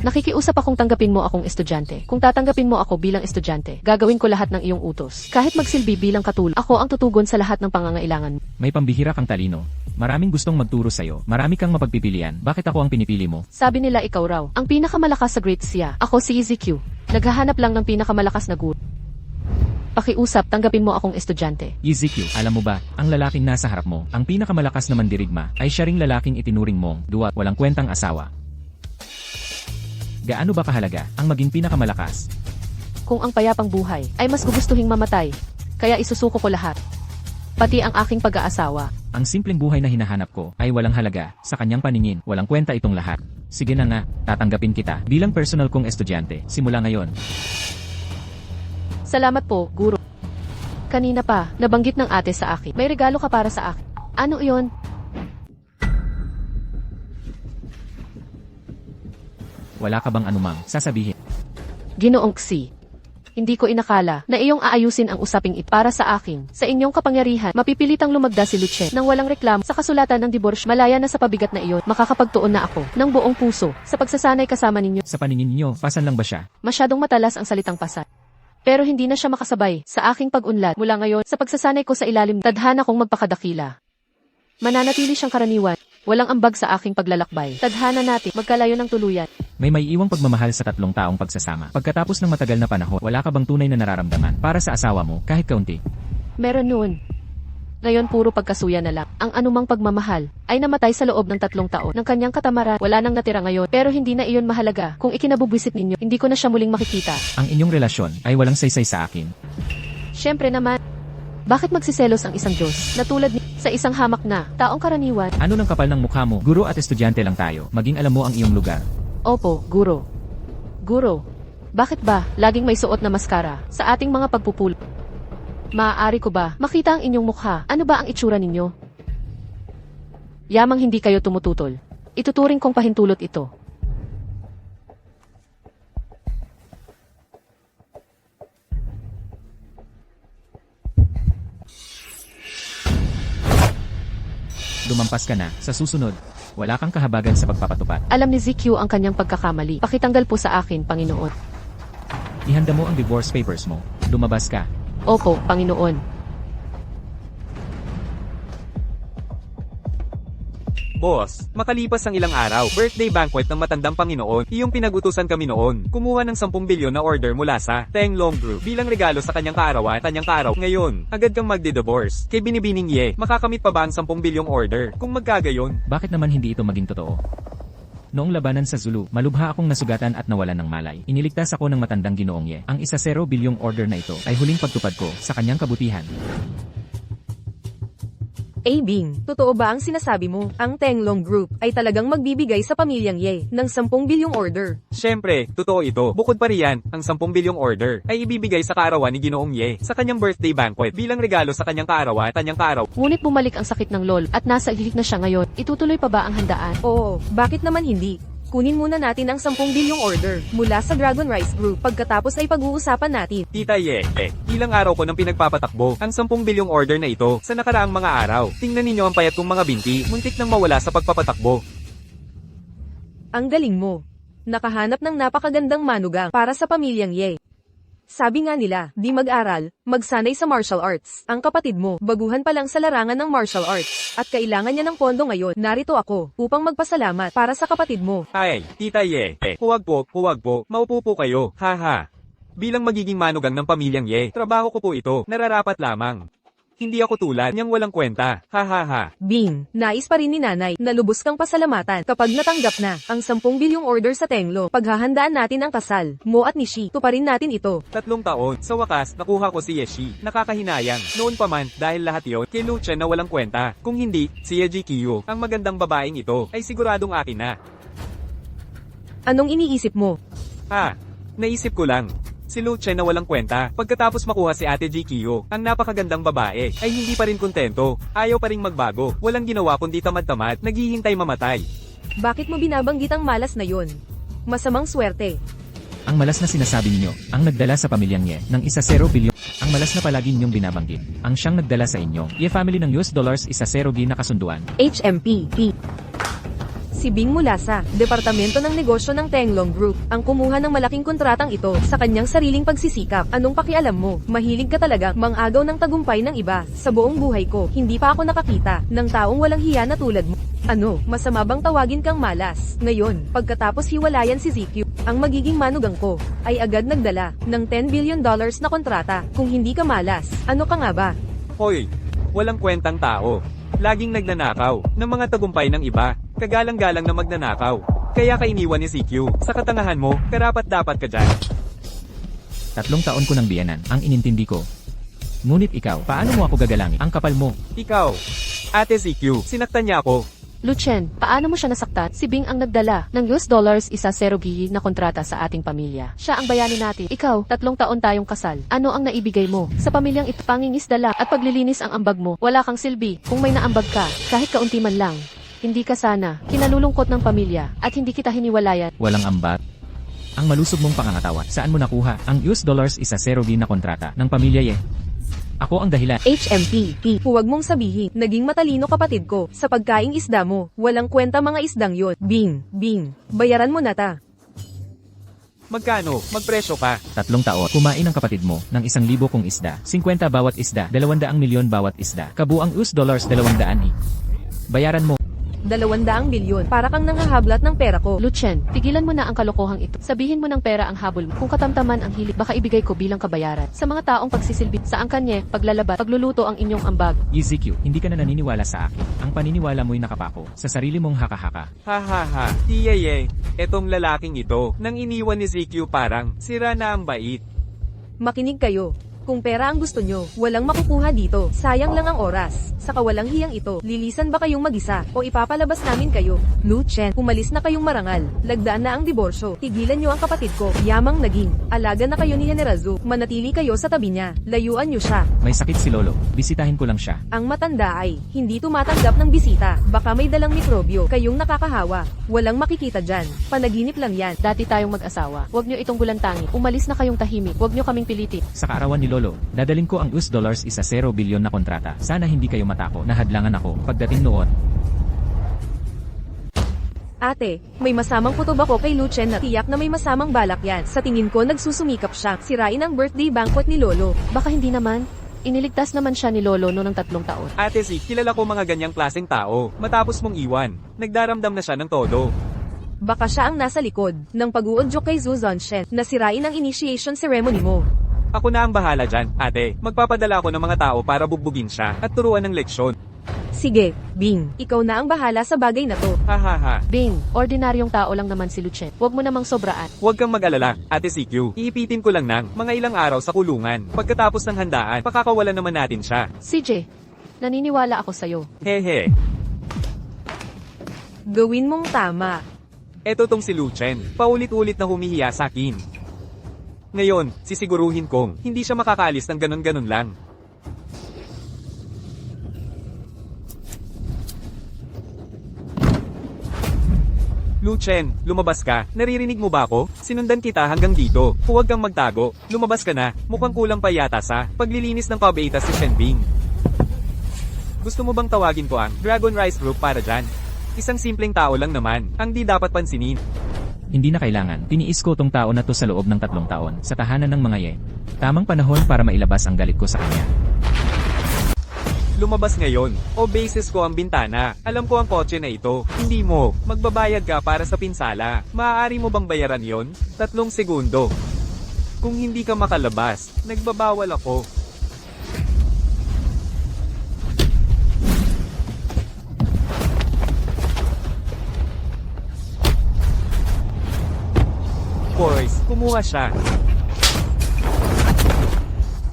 Speaker 4: Nakikiusap akong tanggapin mo akong estudyante. Kung tatanggapin mo ako bilang estudyante, gagawin ko lahat ng iyong utos. Kahit magsilbi bilang katulong, ako ang tutugon sa lahat ng pangangailangan mo.
Speaker 2: May pambihira kang talino. Maraming gustong magturo sa'yo. Marami kang mapagpipilian. Bakit ako ang pinipili mo?
Speaker 4: Sabi nila ikaw raw, ang pinakamalakas sa Great Siya. Ako si Izikyu. Naghahanap lang ng pinakamalakas na guro. Pakiusap, tanggapin mo akong estudyante.
Speaker 2: EZQ, alam mo ba, ang lalaking nasa harap mo, ang pinakamalakas na mandirigma, ay siya ring lalaking itinuring mong duwat walang kwentang asawa. Gaano ba kahalaga ang maging pinakamalakas?
Speaker 4: Kung ang payapang buhay ay mas gugustuhing mamatay, kaya isusuko ko lahat. Pati ang aking pag-aasawa.
Speaker 2: Ang simpleng buhay na hinahanap ko ay walang halaga. Sa kanyang paningin, walang kwenta itong lahat. Sige na nga, tatanggapin kita bilang personal kong estudyante, simula ngayon.
Speaker 4: Salamat po, Guro. Kanina pa, nabanggit ng ate sa akin. May regalo ka para sa akin. Ano iyon?
Speaker 2: Wala ka bang anumang sasabihin?
Speaker 4: Ginoong Xi. Hindi ko inakala na iyong aayusin ang usaping ito para sa akin. Sa inyong kapangyarihan, mapipilitang lumagda si Lucien nang walang reklamo sa kasulatan ng diborsyo. Malaya na sa pabigat na iyon, makakapagtuon na ako ng buong puso sa pagsasanay kasama ninyo.
Speaker 2: Sa paningin niyo, pasan lang ba siya?
Speaker 4: Masyadong matalas ang salitang pasan. Pero hindi na siya makasabay sa aking pag-unlad mula ngayon sa pagsasanay ko sa ilalim tadhana kong magpakadakila. Mananatili siyang karaniwan, walang ambag sa aking paglalakbay. Tadhana natin, magkalayo ng tuluyan.
Speaker 2: May maiiwang pagmamahal sa 3 taong pagsasama. Pagkatapos ng matagal na panahon, wala ka bang tunay na nararamdaman para sa asawa mo kahit kaunti?
Speaker 4: Meron noon. Ngayon puro pagkasuya na lang. Ang anumang pagmamahal ay namatay sa loob ng 3 taon ng kanyang katamaran. Wala nang natira ngayon, pero hindi na iyon mahalaga. Kung ikinabubwisit ninyo, hindi ko na siya muling makikita.
Speaker 2: Ang inyong relasyon ay walang saysay sa akin.
Speaker 4: Siyempre naman, bakit magsiselos ang isang Diyos na tulad ni sa isang hamak na taong karaniwan?
Speaker 2: Ano ng kapal ng mukha mo? Guro at estudyante lang tayo. Maging alam mo ang iyong lugar.
Speaker 4: Opo, guro. Guro, bakit ba laging may suot na maskara sa ating mga pagpupulong? Maaari ko ba makita ang inyong mukha? Ano ba ang itsura ninyo? Yamang hindi kayo tumututol. Ituturing kong pahintulot ito.
Speaker 2: Lumampas ka na. Sa susunod, wala kang kahabagan sa pagpapatupad.
Speaker 4: Alam ni ZQ ang kanyang pagkakamali. Pakitanggal po sa akin, Panginoon.
Speaker 2: Ihanda mo ang divorce papers mo. Lumabas ka.
Speaker 4: Opo, Panginoon.
Speaker 3: Boss, makalipas ang ilang araw, birthday banquet ng matandang Panginoon, iyong pinag-utusan kami noon, kumuha ng 10 bilyon na order mula sa Tenglong Group bilang regalo sa kanyang kaarawan, Ngayon, agad kang magdi-divorce. Kay Binibining Ye, makakamit pa ba ang 10 bilyong order? Kung magkagayon,
Speaker 2: Bakit naman hindi ito maging totoo? Noong labanan sa Zulu, malubha akong nasugatan at nawalan ng malay. Iniligtas ako ng matandang Ginoong Ye. Ang 1 bilyong order na ito ay huling pagtupad ko sa kanyang kabutihan.
Speaker 1: Bing, totoo ba ang sinasabi mo? Ang Tenglong Group ay talagang magbibigay sa pamilyang Ye ng 10 bilyong order.
Speaker 3: syempre, totoo ito. Bukod pa riyan, ang 10 bilyong order ay ibibigay sa kaarawan ni Ginoong Ye sa kanyang birthday banquet bilang regalo sa kanyang kaarawan,
Speaker 4: Ngunit bumalik ang sakit ng lol at nasa ihik na siya ngayon. Itutuloy pa ba ang handaan?
Speaker 1: Oo, bakit naman hindi? Kunin muna natin ang 10 bilyong order mula sa Dragon Rice Group pagkatapos ay pag-uusapan natin.
Speaker 3: Tita Ye, ilang araw ko nang pinagpapatakbo ang 10 bilyong order na ito sa nakaraang mga araw. Tingnan ninyo ang payat kong mga binti, muntik nang mawala sa pagpapatakbo.
Speaker 1: Ang galing mo. Nakahanap ng napakagandang manugang para sa pamilyang Ye. Sabi nga nila, di mag-aral, magsanay sa martial arts. Ang kapatid mo, baguhan pa lang sa larangan ng martial arts. At kailangan niya ng pondo ngayon. Narito ako, upang magpasalamat para sa kapatid mo.
Speaker 3: Ay, Tita Ye, huwag po, maupo po kayo, haha. Bilang magiging manugang ng pamilyang Ye, trabaho ko po ito, nararapat lamang. Hindi ako tulad niyang walang kwenta, hahaha.
Speaker 1: Bing, nais pa rin ni nanay na lubos kang pasalamatan kapag natanggap na ang 10 bilyong order sa Tenglo. Paghahandaan natin ang kasal, mo at ni Shi, tuparin natin ito.
Speaker 3: 3 taon, sa wakas, nakuha ko si Yeshi. Nakakahinayang. Noon pa man, dahil lahat yon kay Lucien na walang kwenta. Kung hindi, si Yeji Kiyo, ang magandang babaeng ito, ay siguradong akin na.
Speaker 1: Anong iniisip mo?
Speaker 3: Naisip ko lang. Si Lucien na walang kwenta, pagkatapos makuha si Ate Jikiyo, ang napakagandang babae, ay hindi pa rin kontento, ayaw pa rin magbago, walang ginawa kundi tamad-tamad, naghihintay mamatay.
Speaker 1: Bakit mo binabanggit ang malas na yon? Masamang swerte.
Speaker 2: Ang malas na sinasabi niyo, ang nagdala sa pamilyang Ye ng 1 bilyon. Ang malas na palagi ninyong binabanggit, ang siyang nagdala sa inyo, Ye family ng $1 1 na kasunduan.
Speaker 1: HMP. Si Bing mula sa Departamento ng Negosyo ng Tenglong Group ang kumuha ng malaking kontratang ito sa kanyang sariling pagsisikap. Anong pakialam mo? Mahilig ka talaga mang-agaw ng tagumpay ng iba. Sa buong buhay ko, hindi pa ako nakakita ng taong walang hiya na tulad mo. Ano, masama bang tawagin kang malas? Ngayon, pagkatapos hiwalayan si ZQ, ang magiging manugang ko ay agad nagdala ng $10 billion na kontrata. Kung hindi ka malas, ano ka nga ba?
Speaker 3: Hoy, walang kwentang tao. Laging nagnanakaw ng mga tagumpay ng iba, kagalang-galang na magnanakaw. Kaya ka iniwan ni CQ, sa katangahan mo, karapat-dapat ka dyan.
Speaker 2: 3 taon ko ng biyanan, ang inintindi ko. Ngunit ikaw, paano mo ako gagalangin? Ang kapal mo.
Speaker 3: Ikaw, Ate CQ, sinaktan niya ako.
Speaker 4: Lucien, paano mo siya nasaktan? Si Bing ang nagdala ng $1 na kontrata sa ating pamilya. Siya ang bayani natin. Ikaw, 3 taon tayong kasal. Ano ang naibigay mo? Sa pamilyang ito, pangingisdala at paglilinis ang ambag mo. Wala kang silbi. Kung may naambag ka, kahit kaunti man lang. Hindi ka sana kinalulungkot ng pamilya at hindi kita hiniwalayan.
Speaker 2: Walang ambat. Ang malusog mong pangangatawa, saan mo nakuha ang $1 na kontrata ng pamilya Ye? Ako ang dahilan.
Speaker 1: HMP. Huwag mong sabihin, naging matalino kapatid ko sa pagkaing isda mo. Walang kwenta mga isdang yon. Bing, bayaran mo na ta.
Speaker 3: Magkano? Magpresyo ka.
Speaker 2: 3 taon, kumain ang kapatid mo ng 1,000 kong isda, 50 bawat isda, 200 milyon bawat isda, kabuang $200 Bayaran mo.
Speaker 1: 200 bilyon. Para kang nanghahablat ng pera ko.
Speaker 4: Luchen, tigilan mo na ang kalokohang ito. Sabihin mo ng pera ang habol mo. Kung katamtaman ang hilig, baka ibigay ko bilang kabayaran. Sa mga taong pagsisilbi, sa angkanye, paglalabat, pagluluto ang inyong ambag.
Speaker 2: EZQ, hindi ka na naniniwala sa akin. Ang paniniwala mo'y nakapako sa sarili mong haka-haka.
Speaker 3: Ha ha ha, tiyaye, etong lalaking ito, nang iniwan ni ZQ parang, sira na ang bait.
Speaker 1: Makinig kayo. Kung pera ang gusto nyo, walang makukuha dito. Sayang lang ang oras. Sa kawalang hiyang ito, lilisan ba kayong mag-isa? O ipapalabas namin kayo? Lu Chen, umalis na kayong marangal. Lagdaan na ang diborsyo. Tigilan nyo ang kapatid ko. Yamang naging. Alaga na kayo ni General Zhu. Manatili kayo sa tabi niya. Layuan nyo siya.
Speaker 2: May sakit si Lolo. Bisitahin ko lang siya.
Speaker 1: Ang matanda ay, hindi tumatanggap ng bisita. Baka may dalang mikrobyo. Kayong nakakahawa. Walang makikita dyan. Panaginip lang yan.
Speaker 4: Dati tayong mag-asawa. Huwag nyo itong bulantangi. Umalis na kayong tahimik. Huwag nyo kaming pilitin.
Speaker 2: Sa kaarawan ni Lolo, dadaling ko ang $US isa 0 bilyon na kontrata. Sana hindi kayo matako na hadlangan ako pagdating noon.
Speaker 1: Ate, may masamang kutob ako kay Lu Chen na tiyak na may masamang balak yan. Sa tingin ko nagsusumikap siya. Sirain ang birthday banquet ni Lolo.
Speaker 4: Baka hindi naman. Iniligtas naman siya ni Lolo noong 3 taon.
Speaker 3: Ate si, kilala ko mga ganyang klaseng tao. Matapos mong iwan, nagdaramdam na siya ng todo.
Speaker 1: Baka siya ang nasa likod ng pag-uudyok kay Zhu Zonshen na sirain ang initiation ceremony mo.
Speaker 3: Ako na ang bahala dyan, ate. Magpapadala ako ng mga tao para bugbugin siya at turuan ng leksyon.
Speaker 1: Sige, Bing, ikaw na ang bahala sa bagay na to.
Speaker 3: Ha ha ha.
Speaker 4: Bing, ordinaryong tao lang naman si Luchen. Huwag mo namang sobraan.
Speaker 3: Huwag kang mag-alala, ate CQ. Iipitin ko lang ng mga ilang araw sa kulungan. Pagkatapos ng handaan, pakakawalan naman natin siya.
Speaker 4: CJ, naniniwala ako sa'yo.
Speaker 3: Hehe.
Speaker 1: Gawin mong tama.
Speaker 3: Eto tong si Luchen. Paulit-ulit na humihiya sa akin. Ngayon, sisiguruhin kong hindi siya makakaalis ng ganon-ganon lang. Luchen, lumabas ka. Naririnig mo ba ako? Sinundan kita hanggang dito. Huwag kang magtago. Lumabas ka na. Mukhang kulang pa yata sa paglilinis ng pabetas si Shenbing. Gusto mo bang tawagin ko ang Dragon Rice Group para dyan? Isang simpleng tao lang naman, ang di dapat pansinin.
Speaker 2: Hindi na kailangan. Tiniis ko tong tao na to sa loob ng 3 taon sa tahanan ng mga ye. Tamang panahon para mailabas ang galit ko sa kanya.
Speaker 3: Lumabas ngayon, o basis ko ang bintana. Alam ko ang kotse na ito. Hindi mo. Magbabayad ka para sa pinsala. Maaari mo bang bayaran yon? 3 segundo. Kung hindi ka makalabas, nagbabawal ako. Boys, kumuha siya.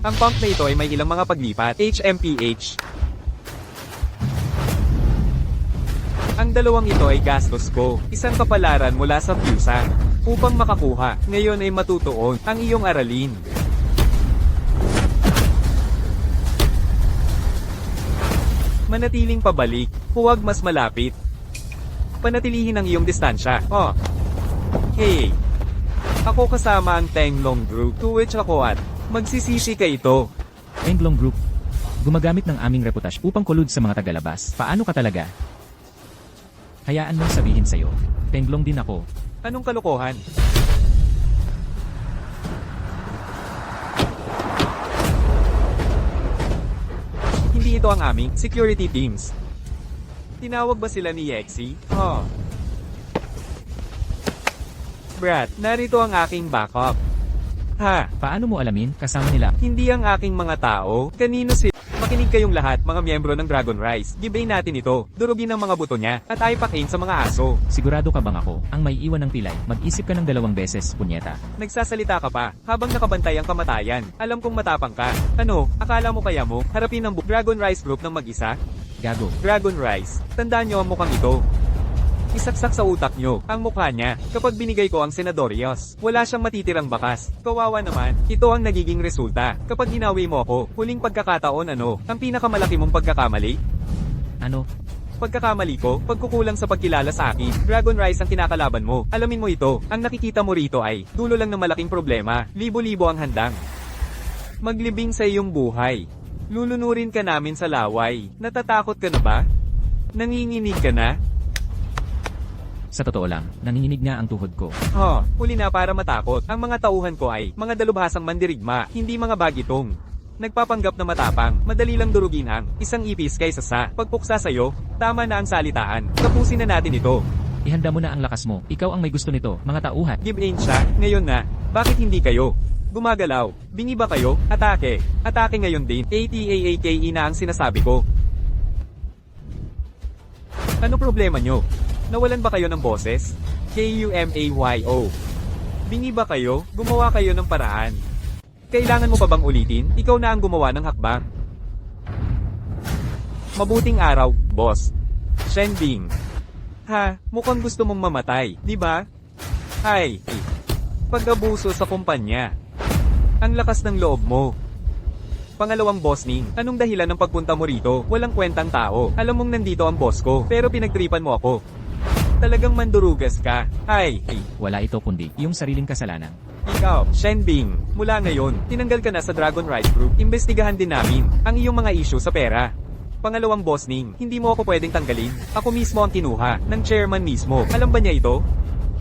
Speaker 3: Ang pump na ito ay may ilang mga paglipat, HMPH. Ang dalawang ito ay gastos ko, isang kapalaran mula sa Fusa. Upang makakuha, ngayon ay matutuon ang iyong aralin. Manatiling pabalik, huwag mas malapit. Panatilihin ang iyong distansya. Oh. Hey. Ako kasama ang Tenglong Group, to which ako at magsisisi ka ito.
Speaker 2: Tenglong Group. Gumagamit ng aming reputasyon upang kulud sa mga tagalabas. Paano ka talaga? Hayaan mong sabihin sa'yo. Tenglong din ako.
Speaker 3: Anong kalokohan? Hindi ito ang aming security teams. Tinawag ba sila ni Yexi? Oh. Brad, narito ang aking backup. Ha,
Speaker 2: Paano mo alamin kasama nila?
Speaker 3: hindi ang aking mga tao. Kanino si... Makinig kayong lahat, mga miyembro ng Dragon Rice. Gibay natin ito. Durugin ang mga buto niya at aipakin sa mga aso.
Speaker 2: Sigurado ka bang ako ang may iwan ng pilay? Mag-isip ka ng 2 beses, punyeta.
Speaker 3: Nagsasalita ka pa, habang nakabantay ang kamatayan. Alam kong matapang ka. Ano, akala mo kaya mo, harapin ang Dragon Rice Group ng mag-isa?
Speaker 2: Gago.
Speaker 3: Dragon Rice, tandaan nyo ang mukhang ito. Isaksak sa utak nyo ang mukha niya kapag binigay ko ang Senadorios. Wala siyang matitirang bakas. Kawawa naman, ito ang nagiging resulta. Kapag ginawi mo ako, huling pagkakataon ano, ang pinakamalaki mong pagkakamali?
Speaker 2: Ano?
Speaker 3: Pagkakamali ko, pagkukulang sa pagkilala sa akin, Dragon Rice ang kinakalaban mo. Alamin mo ito, ang nakikita mo rito ay, dulo lang ng malaking problema, libo-libo ang handang. Maglibing sa iyong buhay. Lulunurin ka namin sa laway. Natatakot ka na ba? Nanginginig ka na?
Speaker 2: Sa totoo lang, nanginginig nga ang tuhod ko.
Speaker 3: Huli na para matakot. Ang mga tauhan ko ay mga dalubhasang mandirigma, hindi mga bagitong. Nagpapanggap na matapang, madali lang durugin ang isang ipis kaysa sa pagpuksa sa'yo. Tama na ang salitaan. Tapusin na natin ito.
Speaker 2: Ihanda mo na ang lakas mo. Ikaw ang may gusto nito, mga tauhan.
Speaker 3: Give in siya. Ngayon na. Bakit hindi kayo? Gumagalaw. Bingi ba kayo? Atake. Atake ngayon din. ATAAKE na ang sinasabi ko. Ano problema nyo? Nawalan ba kayo ng boses? KUMAYO. Bingi ba kayo? Gumawa kayo ng paraan. Kailangan mo pa bang ulitin? Ikaw na ang gumawa ng hakbang. Mabuting araw, boss. Shenbing. Ha, mukhang gusto mong mamatay, di ba? Ay, pag-abuso sa kumpanya. Ang lakas ng loob mo. Pangalawang boss Ning, anong dahilan ng pagpunta mo rito? Walang kwentang tao. Alam mong nandito ang boss ko, pero pinagtripan mo ako. Talagang mandurugas ka. Ay,
Speaker 2: Wala ito kundi iyong sariling kasalanan.
Speaker 3: ikaw, Shenbing, mula ngayon, tinanggal ka na sa Dragon Ride Group. Imbestigahan din namin ang iyong mga issue sa pera. Pangalawang boss Ning, hindi mo ako pwedeng tanggalin. Ako mismo ang kinuha, ng chairman mismo. Alam ba niya ito?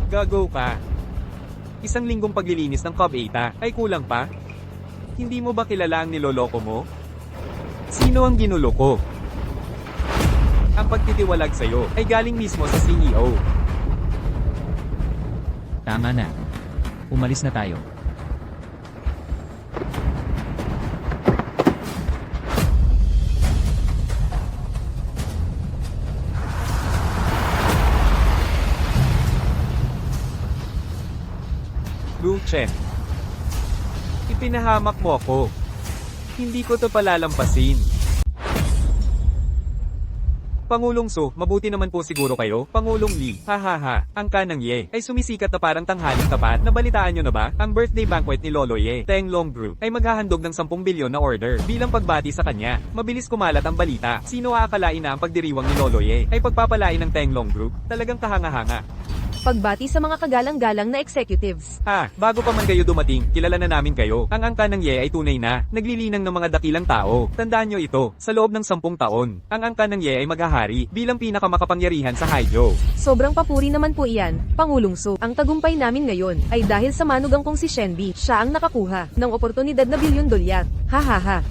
Speaker 3: Gago ka. Isang linggong paglilinis ng Cobb 8 ay kulang pa? Hindi mo ba kilala ang niloloko mo? Sino ang ginulo ko? Ang pagtitiwalag sa'yo ay galing mismo sa CEO.
Speaker 2: Tama na. Umalis na tayo.
Speaker 3: Lu Chen. Ipinahamak mo ako. Hindi ko to palalampasin. Pangulong Su, mabuti naman po siguro kayo. Pangulong Lee, hahaha, ang kanang Ye, ay sumisikat na parang tanghaling tapat. Nabalitaan nyo na ba? Ang birthday banquet ni Lolo Ye, Teng Long Group, ay maghahandog ng 10 bilyon na order bilang pagbati sa kanya. Mabilis kumalat ang balita. Sino aakalain na ang pagdiriwang ni Lolo Ye ay pagpapalain ng Teng Long Group? Talagang kahanga-hanga.
Speaker 1: Pagbati sa mga kagalang-galang na executives.
Speaker 3: Bago pa man kayo dumating, kilala na namin kayo. Ang angka ng Ye ay tunay na, naglilinang ng mga dakilang tao. Tandaan nyo ito, sa loob ng 10 taon, ang angka ng Ye ay maghahari bilang pinakamakapangyarihan sa Haijo.
Speaker 1: Sobrang papuri naman po iyan, Pangulong Su. Ang tagumpay namin ngayon ay dahil sa manugang kong si Shenbi. Siya ang nakakuha ng oportunidad na bilyon dolyar. Hahaha.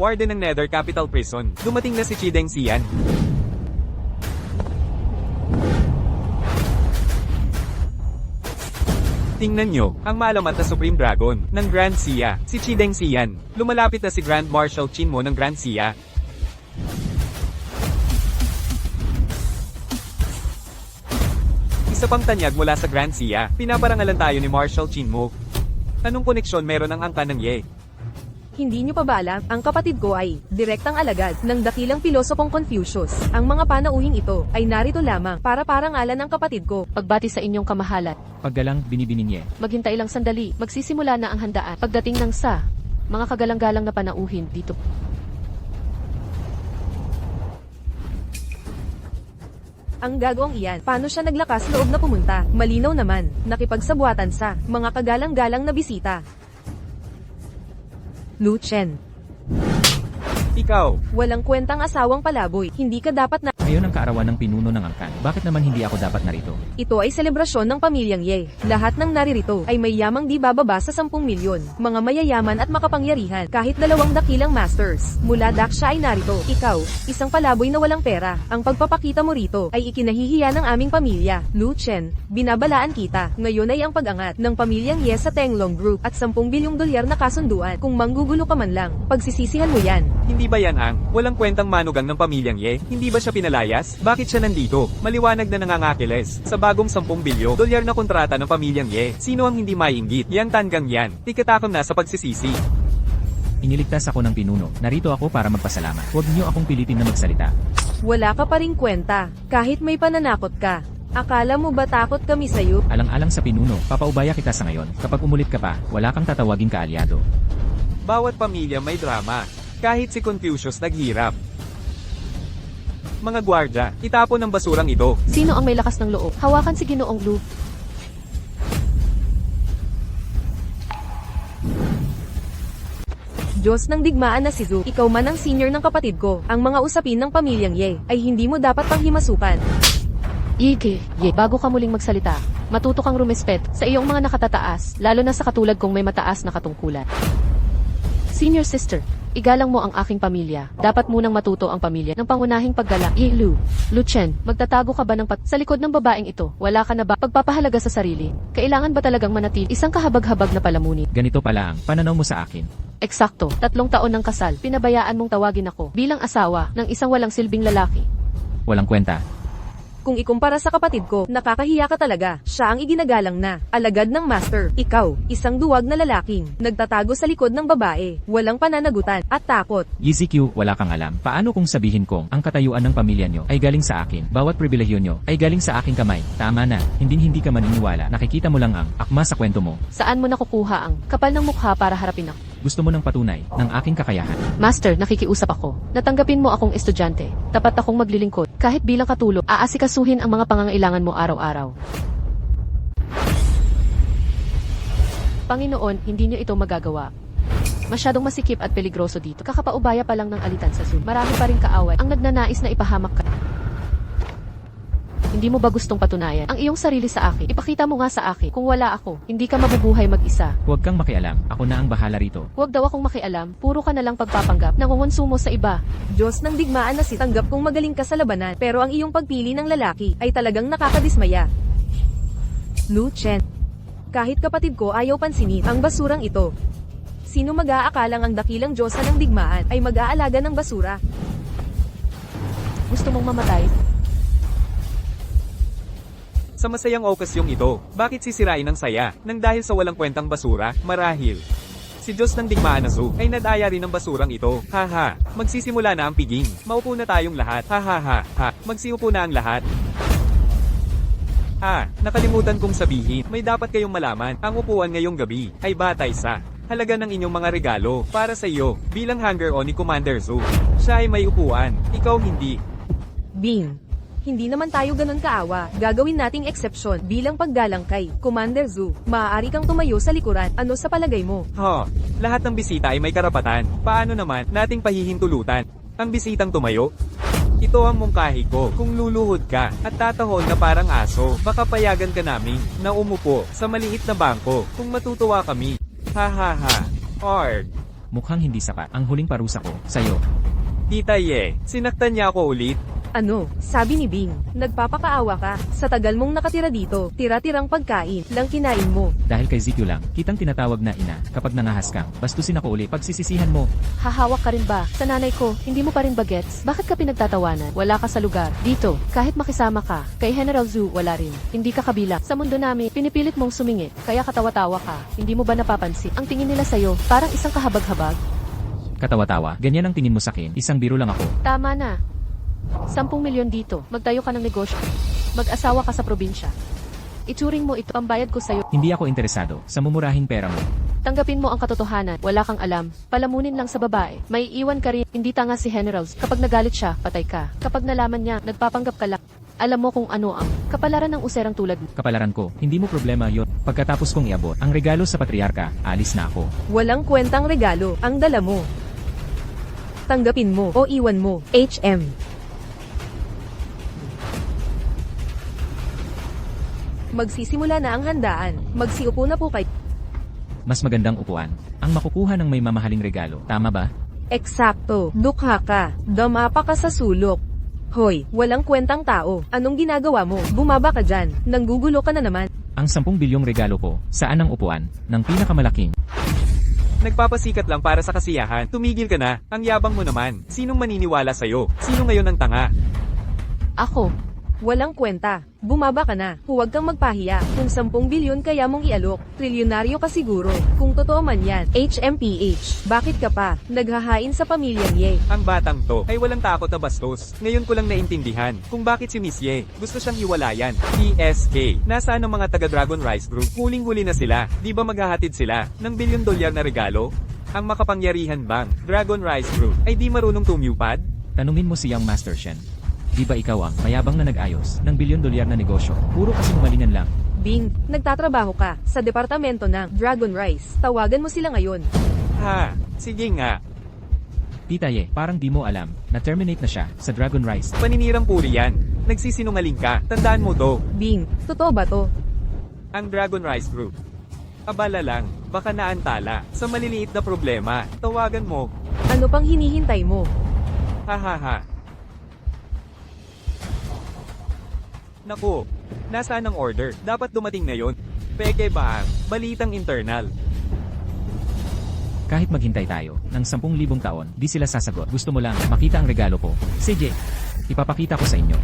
Speaker 3: Warden ng Nether Capital Prison, dumating na si Chideng Sian. Tingnan nyo, ang malamat na Supreme Dragon ng Grand Xia, si Chideng Sian. Lumalapit na si Grand Marshal Chinmo ng Grand Xia. Isa pang tanyag mula sa Grand Xia, pinaparangalan tayo ni Marshal Chinmo. Anong koneksyon meron ang angka ng Ye?
Speaker 1: Hindi nyo pa ba alam, ang kapatid ko ay direktang alagad ng dakilang pilosopong Confucius. Ang mga panauhing ito ay narito lamang para parangalan ng kapatid ko.
Speaker 4: Pagbati sa inyong kamahalan.
Speaker 2: Paggalang binibininye.
Speaker 4: Maghintay lang sandali. Magsisimula na ang handaan. Pagdating ng mga kagalang-galang na panauhin dito.
Speaker 1: Ang gagawang iyan, paano siya naglakas loob na pumunta? Malinaw naman, nakipagsabuatan sa mga kagalang-galang na bisita. Lu Chen.
Speaker 3: Ikaw,
Speaker 1: Walang kwentang asawang palaboy, hindi ka dapat na...
Speaker 2: Ngayon ang kaarawan ng pinuno ng angkan. Bakit naman hindi ako dapat narito?
Speaker 1: Ito ay selebrasyon ng pamilyang Ye. Lahat ng naririto ay may yamang di bababa sa 10 milyon. Mga mayayaman at makapangyarihan, kahit 2 dakilang masters. Mula Daksha ay narito. Ikaw, isang palaboy na walang pera. Ang pagpapakita mo rito ay ikinahihiya ng aming pamilya. Lu Chen, binabalaan kita. Ngayon ay ang pag-angat ng pamilyang Ye sa Teng Long Group at 10 bilyong dolyar na kasunduan. Kung manggugulo ka man lang, pagsisisihan mo yan.
Speaker 3: hindi ba yan ang walang kwentang manugang ng pamilyang Ye? Hindi ba siya pinalayas? Bakit siya nandito? Maliwanag na nangangakiles. Sa bagong 10 bilyon dolyar na kontrata ng pamilyang Ye, sino ang hindi maiinggit? Yang tanggang yan. Tikatakam na sa pagsisisi.
Speaker 2: Iniligtas ako ng pinuno. Narito ako para magpasalamat. Huwag niyo akong pilitin na magsalita.
Speaker 1: Wala ka pa ring kwenta, kahit may pananakot ka. Akala mo ba takot kami sa'yo?
Speaker 2: Alang-alang sa pinuno, papaubaya kita sa ngayon. Kapag umulit ka pa, wala kang tatawaging kaalyado.
Speaker 3: Bawat pamilya may drama. Kahit si Confucius naghirap. Mga gwardya, itapon ang basurang ito.
Speaker 4: Sino ang may lakas ng loob? Hawakan si Ginoong Lu.
Speaker 1: Diyos ng digmaan na si Zhu, ikaw man ang senior ng kapatid ko. Ang mga usapin ng pamilyang Ye ay hindi mo dapat panghimasukan.
Speaker 4: Bago ka muling magsalita, matuto kang rumespet sa iyong mga nakatataas, lalo na sa katulad kong may mataas na katungkulan. Senior sister, Igalang mo ang aking pamilya. Dapat munang matuto ang pamilya ng pangunahing paggalang. Lu Chen, magtatago ka ba sa likod ng babaeng ito? Wala ka na ba pagpapahalaga sa sarili? Kailangan ba talagang manatili isang kahabag-habag na palamunin?
Speaker 2: Ganito pala ang pananaw mo sa akin.
Speaker 4: Eksakto, 3 taon ng kasal, pinabayaan mong tawagin ako bilang asawa ng isang walang silbing lalaki.
Speaker 2: Walang kwenta.
Speaker 1: Kung ikumpara sa kapatid ko, nakakahiya ka talaga. Siya ang iginagalang na alagad ng master. Ikaw, isang duwag na lalaking nagtatago sa likod ng babae, walang pananagutan at takot.
Speaker 2: EZQ, wala kang alam. Paano kung sabihin kong ang katayuan ng pamilya nyo ay galing sa akin? Bawat pribilehyo nyo ay galing sa aking kamay. Tama na, hindi ka maniniwala. Nakikita mo lang ang akma sa kwento mo.
Speaker 4: Saan mo nakukuha ang kapal ng mukha para harapin ako?
Speaker 2: Gusto mo ng patunay ng aking kakayahan.
Speaker 4: Master, nakikiusap ako. Natanggapin mo akong estudyante. Tapat akong maglilingkod. Kahit bilang katulong, aasikasuhin ang mga pangangailangan mo araw-araw. Panginoon, hindi niyo ito magagawa. Masyadong masikip at peligroso dito. Kakapaubaya pa lang ng alitan sa Zoom. Marami pa rin kaaway ang nagnanais na ipahamak ka. Hindi mo ba gustong patunayan ang iyong sarili sa akin? Ipakita mo nga sa akin. Kung wala ako, hindi ka mabubuhay mag-isa.
Speaker 2: Huwag kang makialam. Ako na ang bahala rito.
Speaker 4: Huwag daw akong makialam. Puro ka na lang pagpapanggap. Nangungonsumo sa iba.
Speaker 1: Diyos ng digmaan na si tanggap kung magaling ka sa labanan, pero ang iyong pagpili ng lalaki ay talagang nakakadismaya. Lu Chen. Kahit kapatid ko ayaw pansinin ang basurang ito. Sino mag-aakalang ang dakilang Diyosa ng digmaan ay mag-aalaga ng basura?
Speaker 4: Gusto mong mamatay?
Speaker 3: Sa masayang okasyong ito, bakit sisirain ang saya nang dahil sa walang kwentang basura? Marahil si Diyos ng digmaan na Zu ay nadaya rin ng basurang ito. Haha, magsisimula na ang piging. Maupo na tayong lahat. Ha. Magsiupo na ang lahat. Nakalimutan kong sabihin, may dapat kayong malaman. Ang upuan ngayong gabi ay batay sa halaga ng inyong mga regalo para sa iyo bilang hanger-on ni Commander Zu. Siya ay may upuan, ikaw hindi.
Speaker 1: Bing. Hindi naman tayo ganun kaawa. Gagawin nating eksepsyon bilang paggalang kay Commander Zu. Maaari kang tumayo sa likuran. Ano sa palagay mo?
Speaker 3: Lahat ng bisita ay may karapatan. Paano naman nating pahihintulutan ang bisitang tumayo? Ito ang mungkahi ko. Kung luluhod ka at tatahon na parang aso, baka payagan ka namin na umupo sa maliit na bangko kung matutuwa kami. Hard.
Speaker 2: Mukhang hindi sapat ang huling parusa ko sa'yo.
Speaker 3: Tita Ye, sinaktan niya ako ulit.
Speaker 1: Ano? Sabi ni Bing. Nagpapakaawa ka. Sa tagal mong nakatira dito, tira-tirang pagkain lang kinain mo.
Speaker 2: Dahil kay ZQ lang, kitang tinatawag na ina. Kapag nangahas kang, bastusin ako ulit. Pagsisisihan mo.
Speaker 4: Hahawak ka rin ba? Sa nanay ko, hindi mo pa rin bagets? Bakit ka pinagtatawanan? Wala ka sa lugar. Dito, kahit makisama ka, kay General Zu, wala rin. Hindi ka kabilang. Sa mundo namin, pinipilit mong sumingit, kaya katawa-tawa ka. Hindi mo ba napapansin? Ang tingin nila sa'yo, parang isang kahabag-habag.
Speaker 2: Katawa-tawa, ganyan ang tingin mo sakin. Isang biro lang ako.
Speaker 4: Tama na. 10 milyon dito. Magtayo ka ng negosyo. Mag-asawa ka sa probinsya. Ituring mo ito, pambayad ko sa'yo.
Speaker 2: Hindi ako interesado sa mumurahing pera mo.
Speaker 4: Tanggapin mo ang katotohanan. Wala kang alam. Palamunin lang sa babae. May iwan ka rin. Hindi tanga si Generals. Kapag nagalit siya, patay ka. Kapag nalaman niya, nagpapanggap ka lang. Alam mo kung ano ang kapalaran ng userang tulad mo.
Speaker 2: Kapalaran ko, hindi mo problema yon. Pagkatapos kong iabot ang regalo sa patriarka, alis na ako.
Speaker 1: Walang kwentang regalo ang dala mo. Tanggapin mo o iwan mo. HM. Magsisimula na ang handaan. Magsiupo na po kayo.
Speaker 2: Mas magandang upuan ang makukuha ng may mamahaling regalo. Tama ba?
Speaker 1: Eksakto. Dukha ka. Damapa ka sa sulok. Hoy, walang kwentang tao. Anong ginagawa mo? Bumaba ka dyan. Nanggugulo ka na naman.
Speaker 2: Ang 10 bilyong regalo ko, saan ang upuan ng pinakamalaking?
Speaker 3: Nagpapasikat lang para sa kasiyahan. Tumigil ka na. Ang yabang mo naman. Sinong maniniwala sa'yo? Sino ngayon ang tanga?
Speaker 4: Ako.
Speaker 1: Walang kwenta. Bumaba ka na. Huwag kang magpahiya. Kung 10 bilyon kaya mong ialok, trilyonaryo ka siguro. Kung totoo man yan, HMPH. Bakit ka pa naghahain sa pamilyang Ye?
Speaker 3: Ang batang to ay walang takot na bastos. Ngayon ko lang naintindihan kung bakit si Miss Ye gusto siyang hiwalayan. PSK. Nasaan ang mga taga Dragon Rice Group? Huling-huli na sila. Di ba maghahatid sila ng $1 billion na regalo? Ang makapangyarihan bang Dragon Rice Group ay di marunong tumupad?
Speaker 2: Tanungin mo si Young Master Shen. Di ba ikaw ang mayabang na nag-ayos ng $1 billion na negosyo? Puro kasing malingan lang.
Speaker 1: Bing, nagtatrabaho ka sa departamento ng Dragon Rice. Tawagan mo sila ngayon.
Speaker 3: Sige nga.
Speaker 2: Tita Ye, parang di mo alam na terminate na siya sa Dragon Rice.
Speaker 3: Paninirang puri yan. Nagsisinungaling ka. Tandaan mo to.
Speaker 1: Bing, totoo ba to?
Speaker 3: Ang Dragon Rice Group. Abala lang, baka naantala sa maliliit na problema. Tawagan mo
Speaker 1: Ano pang hinihintay mo?
Speaker 3: Hahaha. Naku, nasaan ang order? Dapat dumating na yon. Peke ba ang balitang internal?
Speaker 2: Kahit maghintay tayo ng 10,000 taon, di sila sasagot. Gusto mo lang makita ang regalo ko. Sige, ipapakita ko sa inyo.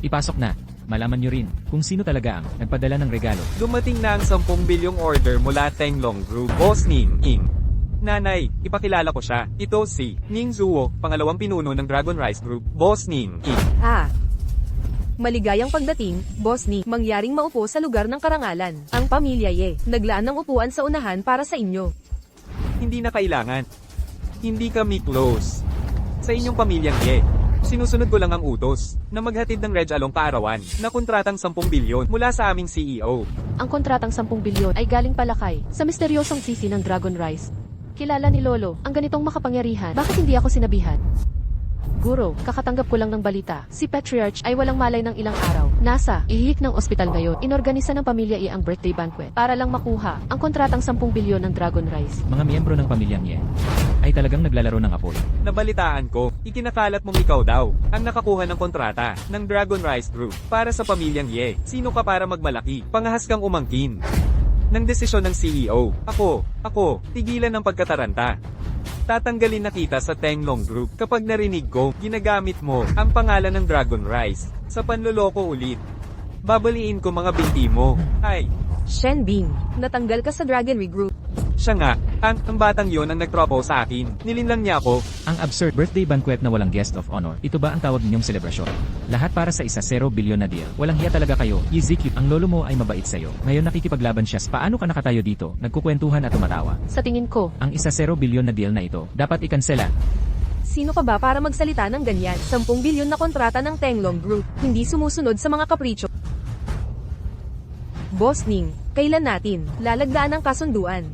Speaker 2: Ipasok na. Malaman nyo rin kung sino talaga ang nagpadala ng regalo.
Speaker 3: Dumating na ang 10 bilyong order mula Tenglong Group. Boss Ning Ing. Nanay, ipakilala ko siya. Ito si Ning Zuo, pangalawang pinuno ng Dragon Rice Group. Boss Ning Ing.
Speaker 1: Maligayang pagdating, Boss Ni. Mangyaring maupo sa lugar ng karangalan. Ang pamilya Ye, naglaan ng upuan sa unahan para sa inyo.
Speaker 3: Hindi na kailangan. Hindi kami close. Sa inyong pamilyang Ye. Sinusunod ko lang ang utos na maghatid ng Reg Along kaarawan na kontratang 10 bilyon mula sa aming CEO.
Speaker 4: Ang kontratang 10 bilyon ay galing palakay sa misteryosong sisi ng Dragon Rice. Kilala ni Lolo ang ganitong makapangyarihan. Bakit hindi ako sinabihan? Guro, kakatanggap ko lang ng balita. Si Patriarch ay walang malay ng ilang araw. Nasa ihik ng ospital ngayon. Inorganisa ng pamilya I ang birthday banquet para lang makuha ang kontratang 10 bilyon ng Dragon Rice.
Speaker 2: Mga miyembro ng pamilyang Ye ay talagang naglalaro ng apoy.
Speaker 3: Nabalitaan ko, ikinakalat mong ikaw daw ang nakakuha ng kontrata ng Dragon Rice Group para sa pamilyang Ye. Sino ka para magmalaki? Pangahas kang umangkin ng desisyon ng CEO. Ako, tigilan ng pagkataranta. Tatanggalin na kita sa Tenglong Group kapag narinig ko, ginagamit mo ang pangalan ng Dragon Rice sa panloloko ulit. Babaliin ko mga binti mo. Ay,
Speaker 1: Shen Bing, natanggal ka sa Dragonry Group.
Speaker 3: siya nga, ang batang yon ang nag-propose sa akin. Nilinlang niya ako.
Speaker 2: Ang absurd birthday banquet na walang guest of honor. Ito ba ang tawag ninyong selebrasyon? Lahat para sa isa 0 bilyon na deal. Walang hiya talaga kayo. Ezekiel, ang lolo mo ay mabait sa'yo. Ngayon nakikipaglaban siya. Paano ka nakatayo dito? Nagkukwentuhan at tumatawa.
Speaker 4: Sa tingin ko,
Speaker 2: Ang isa 0 bilyon na deal na ito, dapat ikansela.
Speaker 1: Sino ka ba para magsalita ng ganyan? 10 bilyon na kontrata ng Tenglong Group, hindi sumusunod sa mga kapritsyo. Boss Ning, kailan natin lalagdaan ang kasunduan?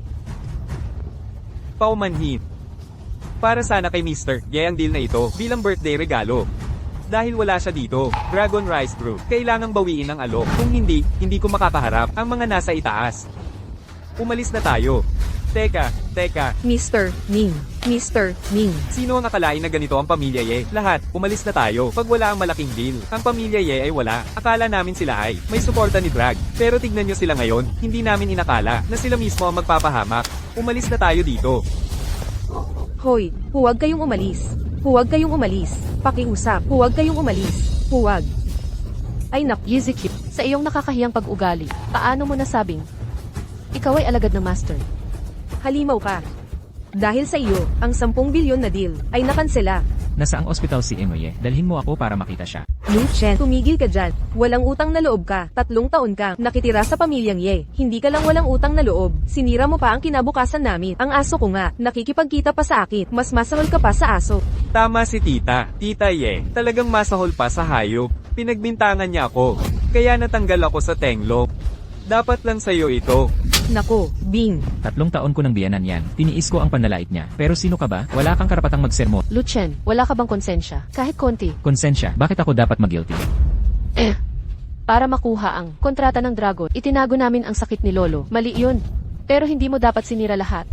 Speaker 3: Paumanhin. Para sana kay Mr. Ye ang deal na ito bilang birthday regalo. Dahil wala siya dito, Dragon Rice Group, kailangang bawiin ang alok. Kung hindi ko makakaharap ang mga nasa itaas. Umalis na tayo. Teka.
Speaker 1: Mr. Ning,
Speaker 3: Sino ang akalain na ganito ang pamilya Ye? Lahat, umalis na tayo. Pag wala ang malaking deal, ang pamilya Ye ay wala. Akala namin sila ay may suporta ni Drag. Pero tignan nyo sila ngayon, hindi namin inakala na sila mismo ang magpapahamak. Umalis na tayo dito.
Speaker 1: Hoy, huwag kayong umalis. Huwag kayong umalis. Pakiusap, huwag kayong umalis. Huwag. Ay nak,
Speaker 4: Ezekiel, sa iyong nakakahiyang pag-ugali, paano mo nasabing ikaw ay alagad ng master?
Speaker 1: halimaw ka. Dahil sa iyo, ang 10 bilyon na deal ay nakansela.
Speaker 2: Nasa ang ospital si Emoye. Dalhin mo ako para makita siya.
Speaker 1: Lu Chen, tumigil ka dyan. Walang utang na loob ka. 3 taon ka nakitira sa pamilyang Ye. Hindi ka lang walang utang na loob. Sinira mo pa ang kinabukasan namin. Ang aso ko nga, nakikipagkita pa sa akin. Mas masahol ka pa sa aso.
Speaker 3: Tama si Tita. Tita Ye, talagang masahol pa sa hayop. Pinagbintangan niya ako. Kaya natanggal ako sa Tenglo. Dapat lang sa'yo ito.
Speaker 1: Nako, Bing.
Speaker 2: 3 taon ko ng biyanan yan. Tiniis ko ang panlalait niya. Pero sino ka ba? Wala kang karapatang magsermon.
Speaker 4: Luchen, wala ka bang konsensya? Kahit konti.
Speaker 2: Konsensya, bakit ako dapat mag-guilty?
Speaker 4: Para makuha ang kontrata ng Dragon, itinago namin ang sakit ni Lolo. Mali yun. Pero hindi mo dapat sinira lahat.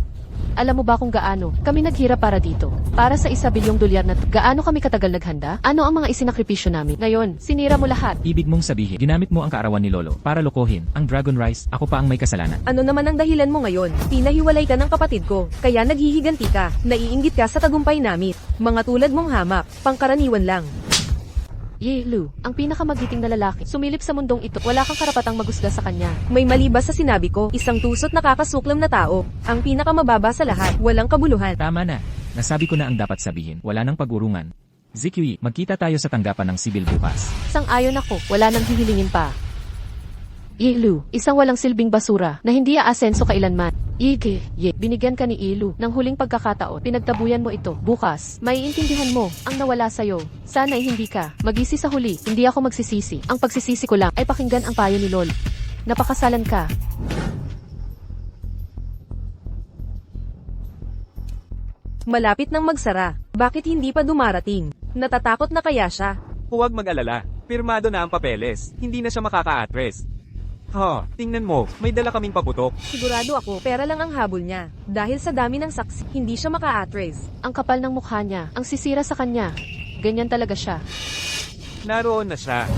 Speaker 4: Alam mo ba kung gaano kami naghirap para dito? Para sa 1 bilyong dolyar na gaano kami katagal naghanda? Ano ang mga isinakripisyo namin? Ngayon, sinira mo lahat.
Speaker 2: Ibig mong sabihin, ginamit mo ang kaarawan ni Lolo para lokohin ang Dragon Rice. Ako pa ang may kasalanan.
Speaker 1: Ano naman ang dahilan mo ngayon? Pinahiwalay ka ng kapatid ko, kaya naghihiganti ka. Naiinggit ka sa tagumpay namin. Mga tulad mong hamak, pangkaraniwan lang.
Speaker 4: Ye Lu, ang pinakamagiting na lalaki, sumilip sa mundong ito, wala kang karapatang magusga sa kanya.
Speaker 1: May mali ba sa sinabi ko? Isang tusot nakakasuklam na tao. Ang pinakamababa sa lahat, walang kabuluhan.
Speaker 2: Tama na. Nasabi ko na ang dapat sabihin. Wala nang pagurungan. Zikui, magkita tayo sa tanggapan ng sibil bukas.
Speaker 4: Sang-ayon ako, wala nang hihilingin pa. Ilu, isang walang silbing basura na hindi aasenso kailanman. Binigyan ka ni Ilu ng huling pagkakataon. Pinagtabuyan mo ito. Bukas, maiintindihan mo ang nawala sa'yo. Sana'y hindi ka magisi sa huli. Hindi ako magsisisi. Ang pagsisisi ko lang ay pakinggan ang payo ni Lol. Napakasalan ka.
Speaker 1: Malapit nang magsara. Bakit hindi pa dumarating? Natatakot na kaya siya?
Speaker 3: Huwag mag-alala. Pirmado na ang papeles. Hindi na siya makaka-address. Tingnan mo, may dala kaming paputok.
Speaker 1: Sigurado ako, pera lang ang habol niya. Dahil sa dami ng saksi, hindi siya maka-atres.
Speaker 4: Ang kapal ng mukha niya, ang sisira sa kanya. Ganyan talaga siya.
Speaker 3: Naroon na siya.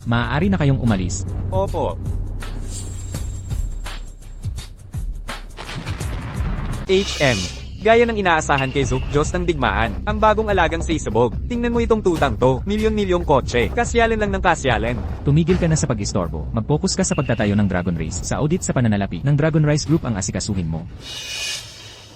Speaker 2: Maaari na kayong umalis.
Speaker 3: Opo. HM. Gaya ng inaasahan kay Zook, Diyos ng digmaan, ang bagong alagang sisabog. Tingnan mo itong tutang to, milyon-milyong kotse, kasyalan lang ng kasyalan.
Speaker 2: Tumigil ka na sa pag-istorbo. Mag-focus ka sa pagtatayo ng Dragon Race. Sa audit sa pananalapi ng Dragon Rise Group ang asikasuhin mo.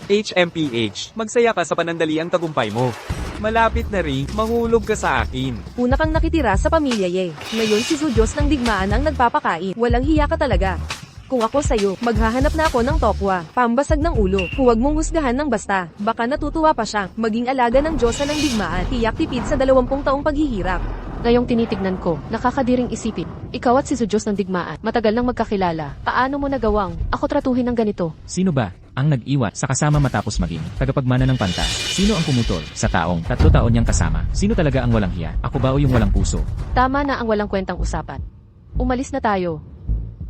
Speaker 3: HMPH, magsaya ka sa panandaliang tagumpay mo. Malapit na rin, mahulog ka sa akin.
Speaker 1: Una kang nakitira sa pamilya Ye. Ngayon si Zudyos ng digmaan ang nagpapakain. Walang hiya ka talaga. Kung ako sa'yo, maghahanap na ako ng tokwa, pambasag ng ulo. Huwag mong husgahan ng basta. Baka natutuwa pa siya, maging alaga ng Diyosa ng digmaan. Tiyak tipid sa 20 taong paghihirap.
Speaker 4: Ngayong tinitignan ko, nakakadiring isipin. Ikaw at si Zudyos ng digmaan, matagal nang magkakilala. Paano mo nagawang ako tratuhin ng ganito?
Speaker 2: Sino ba ang nag-iwat sa kasama matapos maging tagapagmana ng pantas? Sino ang pumutol sa taong 3 taon niyang kasama? Sino talaga ang walang hiya? Ako ba o yung walang puso?
Speaker 4: Tama na ang walang kwentang usapan. Umalis na tayo.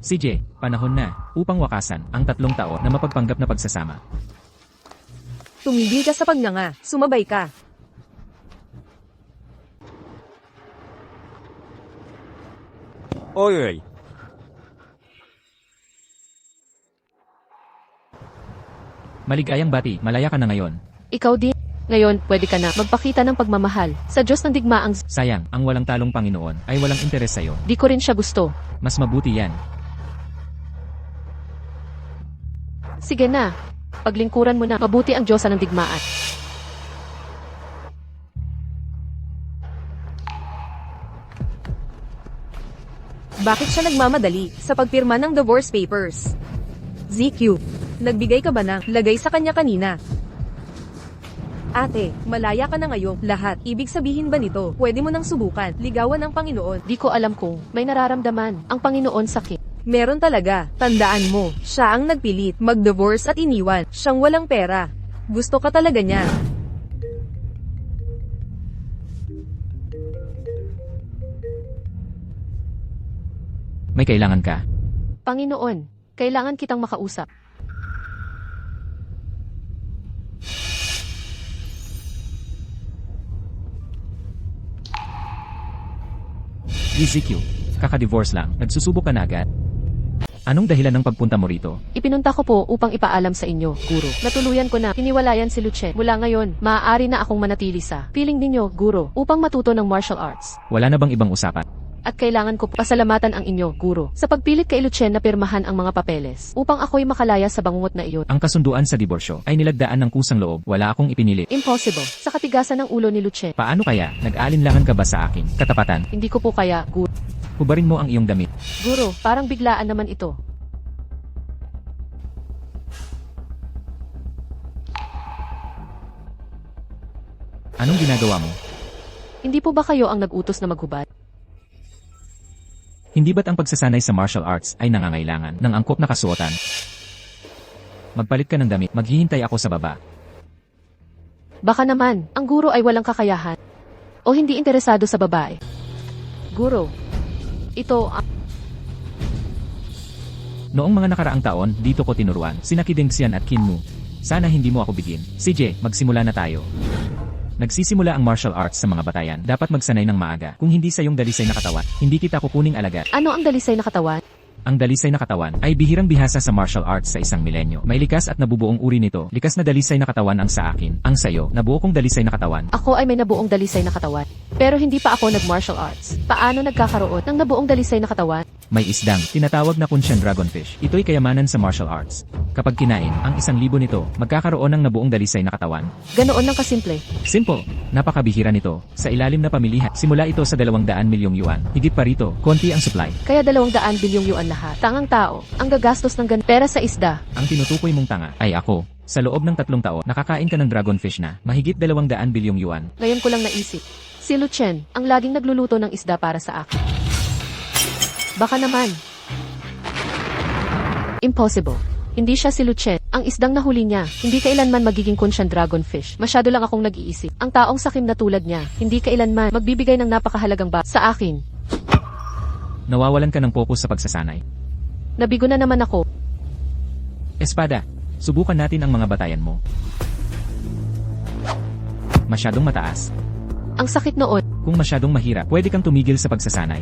Speaker 2: CJ, panahon na upang wakasan ang 3 taon na mapagpanggap na pagsasama.
Speaker 1: Tumigil ka sa pagnganga, sumabay ka.
Speaker 3: Oy.
Speaker 2: Maligayang bati, malaya ka na ngayon.
Speaker 4: Ikaw din. Ngayon, pwede ka na magpakita ng pagmamahal sa Diyos ng digmaang
Speaker 2: Sayang, ang walang talong Panginoon ay walang interes sa'yo.
Speaker 4: di ko rin siya gusto.
Speaker 2: Mas mabuti yan.
Speaker 4: Sige na. Paglingkuran mo na, mabuti ang Diyosa ng digmaan.
Speaker 1: Bakit siya nagmamadali sa pagpirma ng divorce papers? ZQ, nagbigay ka ba ng lagay sa kanya kanina? Ate, malaya ka na ngayon. Lahat, ibig sabihin ba nito, pwede mo nang subukan, ligawan ng Panginoon?
Speaker 4: Di ko alam kung may nararamdaman ang Panginoon sakit.
Speaker 1: Meron talaga, tandaan mo, siya ang nagpilit, mag-divorce at iniwan, siyang walang pera. Gusto ka talaga niya.
Speaker 2: May kailangan ka.
Speaker 4: Panginoon, kailangan kitang makausap.
Speaker 2: EZQ, kaka-divorce lang, nagsusubok ka na agad. Anong dahilan ng pagpunta mo rito?
Speaker 4: Ipinunta ko po upang ipaalam sa inyo, Guro. Natuluyan ko na hiniwalayan si Lucien. Mula ngayon, maaari na akong manatili sa piling ninyo, Guro, upang matuto ng martial arts.
Speaker 2: Wala na bang ibang usapan?
Speaker 4: At kailangan ko pasalamatan ang inyo, Guro, sa pagpilit kay Lucien na pirmahan ang mga papeles upang ako'y makalaya sa bangungot na iyon.
Speaker 2: Ang kasunduan sa diborsyo ay nilagdaan ng kusang loob. Wala akong ipinili.
Speaker 4: Impossible. Sa katigasan ng ulo ni Lucien.
Speaker 2: Paano kaya? Nag-aalinlangan ka ba sa akin? Katapatan?
Speaker 4: Hindi ko po kaya, Guro.
Speaker 2: Hubarin mo ang iyong damit.
Speaker 4: Guro, parang biglaan naman ito.
Speaker 2: Anong ginagawa mo?
Speaker 4: Hindi po ba kayo ang nag-utos na maghubad?
Speaker 2: Hindi ba't ang pagsasanay sa martial arts ay nangangailangan ng angkop na kasuotan? Magpalit ka ng damit, maghihintay ako sa baba.
Speaker 4: Baka naman, ang guro ay walang kakayahan. O hindi interesado sa babae. Guro, ito ang...
Speaker 2: Noong mga nakaraang taon, dito ko tinuruan, sina Kidingxian at Kinmu. Sana hindi mo ako bigin. CJ, magsimula na tayo. Nagsisimula ang martial arts sa mga batayan. Dapat magsanay ng maaga. Kung hindi sa iyong dalisay na katawan, hindi kita kukuning alagad.
Speaker 4: Ano ang dalisay na katawan?
Speaker 2: Ang dalisay na katawan ay bihirang bihasa sa martial arts sa isang milenyo. May likas at nabubuong uri nito. Likas na dalisay na katawan ang sa akin. Ang sayo, nabuo kong dalisay na katawan.
Speaker 4: Ako ay may nabuong dalisay na katawan. Pero hindi pa ako nag-martial arts. Paano nagkakaroon ng nabuong dalisay na katawan?
Speaker 2: May isdang, tinatawag na Kunshan Dragonfish. Ito'y kayamanan sa martial arts. Kapag kinain, ang 1,000 nito, magkakaroon ng nabuong dalisay na katawan.
Speaker 4: Ganoon lang kasimple.
Speaker 2: Simple. Napakabihira nito. Sa ilalim na pamilihan, simula ito sa 200 milyong yuan. Higit pa rito, konti ang supply.
Speaker 4: Kaya 200 bilyong yuan lahat. Tangang tao, ang gagastos ng pera sa isda.
Speaker 2: Ang tinutukoy mong tanga ay ako. Sa loob ng 3 taon, nakakain ka ng dragonfish na mahigit 200 bilyong yuan.
Speaker 4: Ngayon ko lang naisip. Si Lucien, ang laging nagluluto ng isda para sa akin. Baka naman. Impossible. Hindi siya si Lucien. Ang isdang nahuli niya, hindi kailanman magiging Kunshan Dragonfish. Masyado lang akong nag-iisip. Ang taong sakim na tulad niya, hindi kailanman magbibigay ng napakahalagang sa akin.
Speaker 2: Nawawalan ka ng focus sa pagsasanay.
Speaker 4: Nabigo na naman ako.
Speaker 2: Espada, subukan natin ang mga batayan mo. Masyadong mataas.
Speaker 4: Ang sakit noon.
Speaker 2: Kung masyadong mahirap, pwede kang tumigil sa pagsasanay.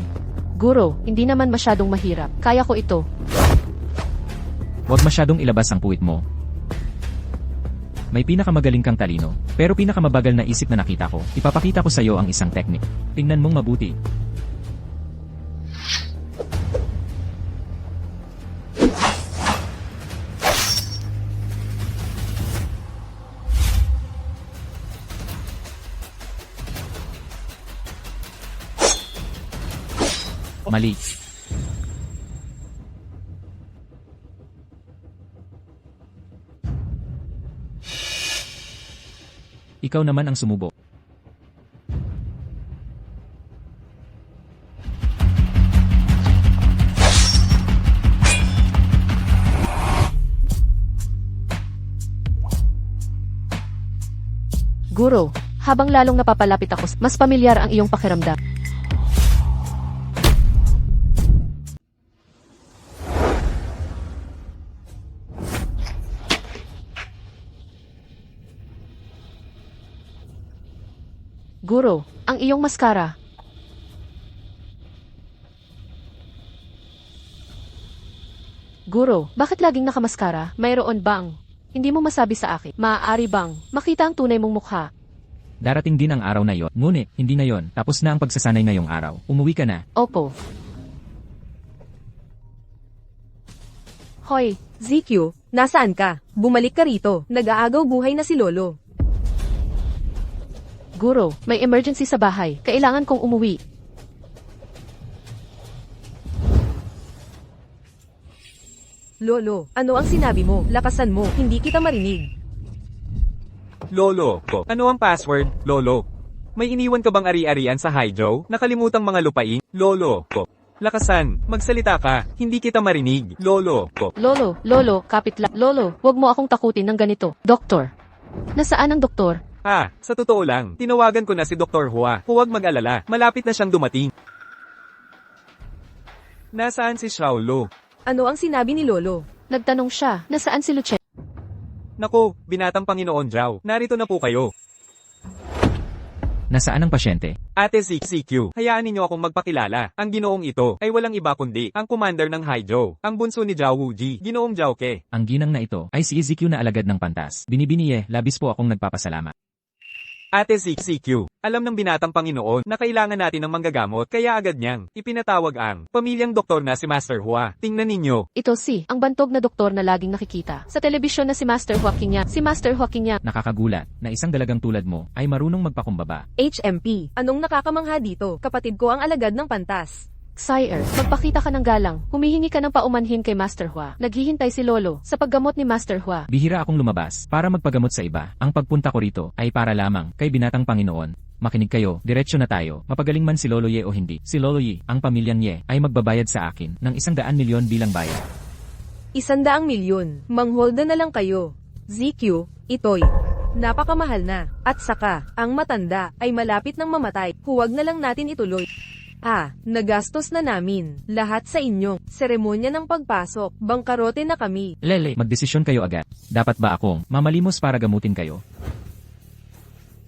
Speaker 4: Guro, hindi naman masyadong mahirap. Kaya ko ito.
Speaker 2: Huwag masyadong ilabas ang puwit mo. May pinakamagaling kang talino, pero pinakamabagal na isip na nakita ko. Ipapakita ko sa iyo ang isang teknik. Tingnan mong mabuti. Mali. Ikaw naman ang sumubo.
Speaker 4: Guro, habang lalong napapalapit ako, mas pamilyar ang iyong pakiramdam. Guro, ang iyong maskara. Guro, bakit laging nakamaskara? Mayroon bang? Hindi mo masabi sa akin. Maaari bang makita ang tunay mong mukha?
Speaker 2: Darating din ang araw na yon. Ngunit, hindi na yon. Tapos na ang pagsasanay ngayong araw. Umuwi ka na.
Speaker 4: Opo.
Speaker 1: Hoy, ZQ, nasaan ka? Bumalik ka rito. Nag-aagaw buhay na si Lolo.
Speaker 4: Guro, may emergency sa bahay. Kailangan kong umuwi.
Speaker 1: Lolo, ano ang sinabi mo? Lakasan mo, hindi kita marinig.
Speaker 3: Lolo ko. Ano ang password, Lolo? May iniwan ka bang ari-arian sa Hydro? Nakalimutang mga lupain? Lolo ko. Lakasan, magsalita ka. Hindi kita marinig, Lolo ko.
Speaker 4: Lolo, kapit lang. Lolo, wag mo akong takutin ng ganito. Doktor. Nasaan ang doktor?
Speaker 3: Sa totoo lang, tinawagan ko na si Dr. Hua. Huwag mag-alala, malapit na siyang dumating. Nasaan si Xiaolo?
Speaker 1: Ano ang sinabi ni Lolo?
Speaker 4: Nagtanong siya, nasaan si Lucien?
Speaker 3: Nako, binatang Panginoon Zhao, narito na po kayo.
Speaker 2: Nasaan ang pasyente?
Speaker 3: Ate CQ, hayaan ninyo akong magpakilala. Ang ginoong ito ay walang iba kundi ang commander ng Hydro, ang bunso ni Zhao Wuji, ginoong Zhao Ke.
Speaker 2: Ang ginang na ito ay si EZQ na alagad ng pantas. Binibiniye, labis po akong nagpapasalamat.
Speaker 3: Ate CQ, alam ng binatang Panginoon na kailangan natin ng manggagamot kaya agad niyang ipinatawag ang pamilyang doktor na si Master Hua. Tingnan ninyo.
Speaker 4: Ito ang bantog na doktor na laging nakikita sa telebisyon na si Master Joaquin niya. Si Master Joaquin niya.
Speaker 2: Nakakagulat na isang dalagang tulad mo ay marunong magpakumbaba.
Speaker 1: HMP, anong nakakamangha dito? Kapatid ko ang alagad ng pantas.
Speaker 4: Sire, magpakita ka ng galang. Humihingi ka ng paumanhin kay Master Hua. Naghihintay si Lolo sa paggamot ni Master Hua.
Speaker 2: Bihira akong lumabas para magpagamot sa iba. Ang pagpunta ko rito ay para lamang kay binatang Panginoon. Makinig kayo, diretsyo na tayo. Mapagaling man si Lolo Ye o hindi. Si Lolo Ye, ang pamilyang Ye, ay magbabayad sa akin ng 100 milyon bilang bayad.
Speaker 1: 100 milyon. Mangholda na lang kayo. ZQ, ito'y napakamahal na. At saka, ang matanda ay malapit ng mamatay. Huwag na lang natin ituloy. Nagastos na namin. Lahat sa inyong seremonya ng pagpasok. Bangkarote na kami.
Speaker 2: Lele, magdesisyon kayo agad. Dapat ba akong mamalimos para gamutin kayo?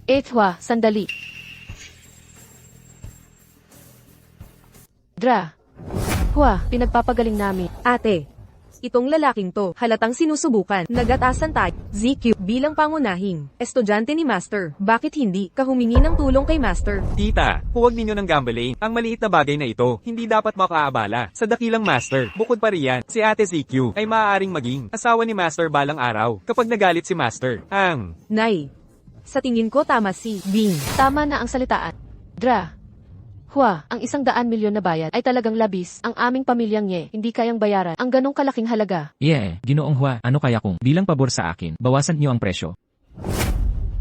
Speaker 4: Hua, sandali. Hua, pinagpapagaling namin.
Speaker 1: Ate, itong lalaking to, halatang sinusubukan. Nagatasan tayo. ZQ, bilang pangunahing estudyante ni Master. Bakit hindi ka humingi ng tulong kay Master?
Speaker 3: Tita, huwag ninyo ng gambling. Ang maliit na bagay na ito, hindi dapat makaabala sa dakilang Master. Bukod pa riyan, si Ate ZQ ay maaaring maging asawa ni Master balang araw kapag nagalit si Master.
Speaker 1: Nay, sa tingin ko tama si Bing.
Speaker 4: Tama na ang salitaan. Hua, ang 100 milyon na bayad ay talagang labis. Ang aming pamilyang Ye, hindi kayang bayaran ang ganong kalaking halaga.
Speaker 2: Ginoong Hua, ano kaya kung bilang pabor sa akin, bawasan niyo ang presyo?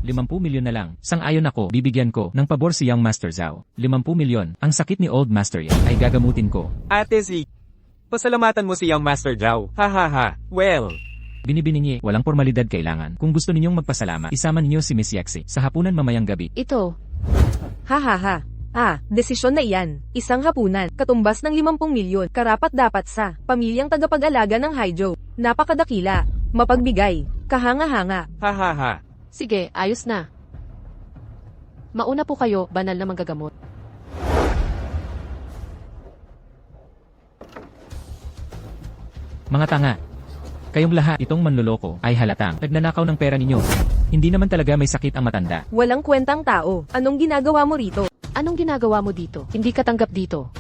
Speaker 2: 50 milyon na lang. Sang-ayon ako, bibigyan ko ng pabor si Young Master Zhao. 50 milyon. Ang sakit ni Old Master Ye ay gagamutin ko.
Speaker 3: Ate Z, pasalamatan mo si Young Master Zhao. Well,
Speaker 2: Binibiningi, walang formalidad kailangan. Kung gusto ninyong magpasalamat, isama ninyo si Miss Yexi sa hapunan mamayang gabi.
Speaker 4: Ito,
Speaker 1: Ha ha ha. Desisyon na iyan. Isang hapunan, katumbas ng 50 milyon, karapat-dapat sa pamilyang tagapag-alaga ng Haijo. Napakadakila, mapagbigay, kahanga-hanga.
Speaker 3: Ha ha ha.
Speaker 4: sige, ayos na. Mauna po kayo, banal na manggagamot.
Speaker 2: Mga tanga. Kayong lahat itong manloloko ay halatang nagnanakaw ng pera ninyo. Hindi naman talaga may sakit ang matanda.
Speaker 1: Walang kwentang tao. Anong ginagawa mo rito?
Speaker 4: Anong ginagawa mo dito? Hindi ka tanggap dito.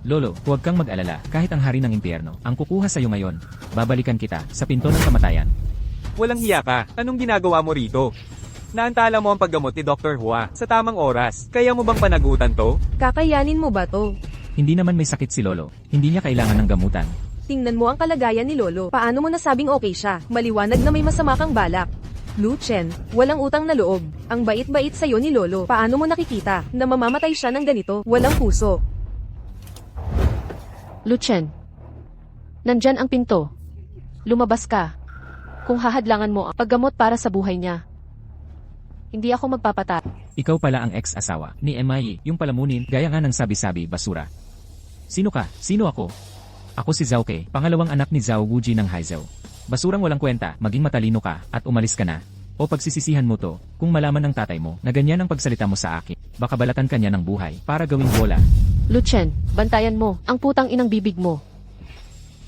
Speaker 2: Lolo, huwag kang mag-alala. Kahit ang hari ng impyerno, ang kukuha sa'yo ngayon, babalikan kita sa pinto ng kamatayan.
Speaker 3: Walang hiya ka. Anong ginagawa mo rito? Naantala mo ang paggamot ni Dr. Hua sa tamang oras. Kaya mo bang panagutan to?
Speaker 1: Kakayanin mo ba to?
Speaker 2: Hindi naman may sakit si Lolo. Hindi niya kailangan ng gamutan.
Speaker 1: Tingnan mo ang kalagayan ni Lolo. Paano mo nasabing okay siya? Maliwanag na may masama kang balak. Lu Chen, walang utang na loob. Ang bait-bait sa'yo ni Lolo. Paano mo nakikita na mamamatay siya ng ganito? Walang puso.
Speaker 4: Luchen, nandyan ang pinto. Lumabas ka. Kung hahadlangan mo ang paggamot para sa buhay niya, hindi ako magpapatay.
Speaker 2: Ikaw pala ang ex-asawa ni Emai, yung palamunin, gaya nga ng sabi-sabi, basura. Sino ka? Sino ako? Ako si Zhao Ke, pangalawang anak ni Zhao Guji ng Haizhou. Basurang walang kwenta, maging matalino ka, at umalis ka na. O pagsisisihan mo to, kung malaman ng tatay mo na ganyan ang pagsalita mo sa akin, baka balatan ka niya ng buhay para gawing bola.
Speaker 4: Luchen, bantayan mo ang putang inang bibig mo.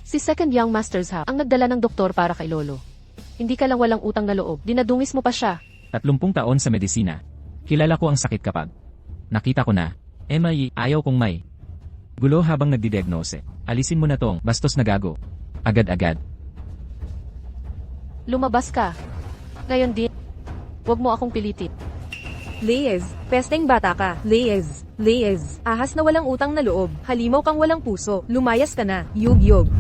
Speaker 4: Si Second Young Masters Ha ang nagdala ng doktor para kay Lolo. Hindi ka lang walang utang na loob, dinadungis mo pa siya.
Speaker 2: 30 taon sa medisina. Kilala ko ang sakit kapag nakita ko na, Emai, ayaw kong may gulo habang nagdidiagnose. Alisin mo na tong bastos na gago. Agad-agad.
Speaker 4: Lumabas ka. Ngayon din, huwag mo akong pilitin.
Speaker 1: Leyes, pesteng bata ka. Leyes, ahas na walang utang na loob. Halimaw kang walang puso. Lumayas ka na. Yug.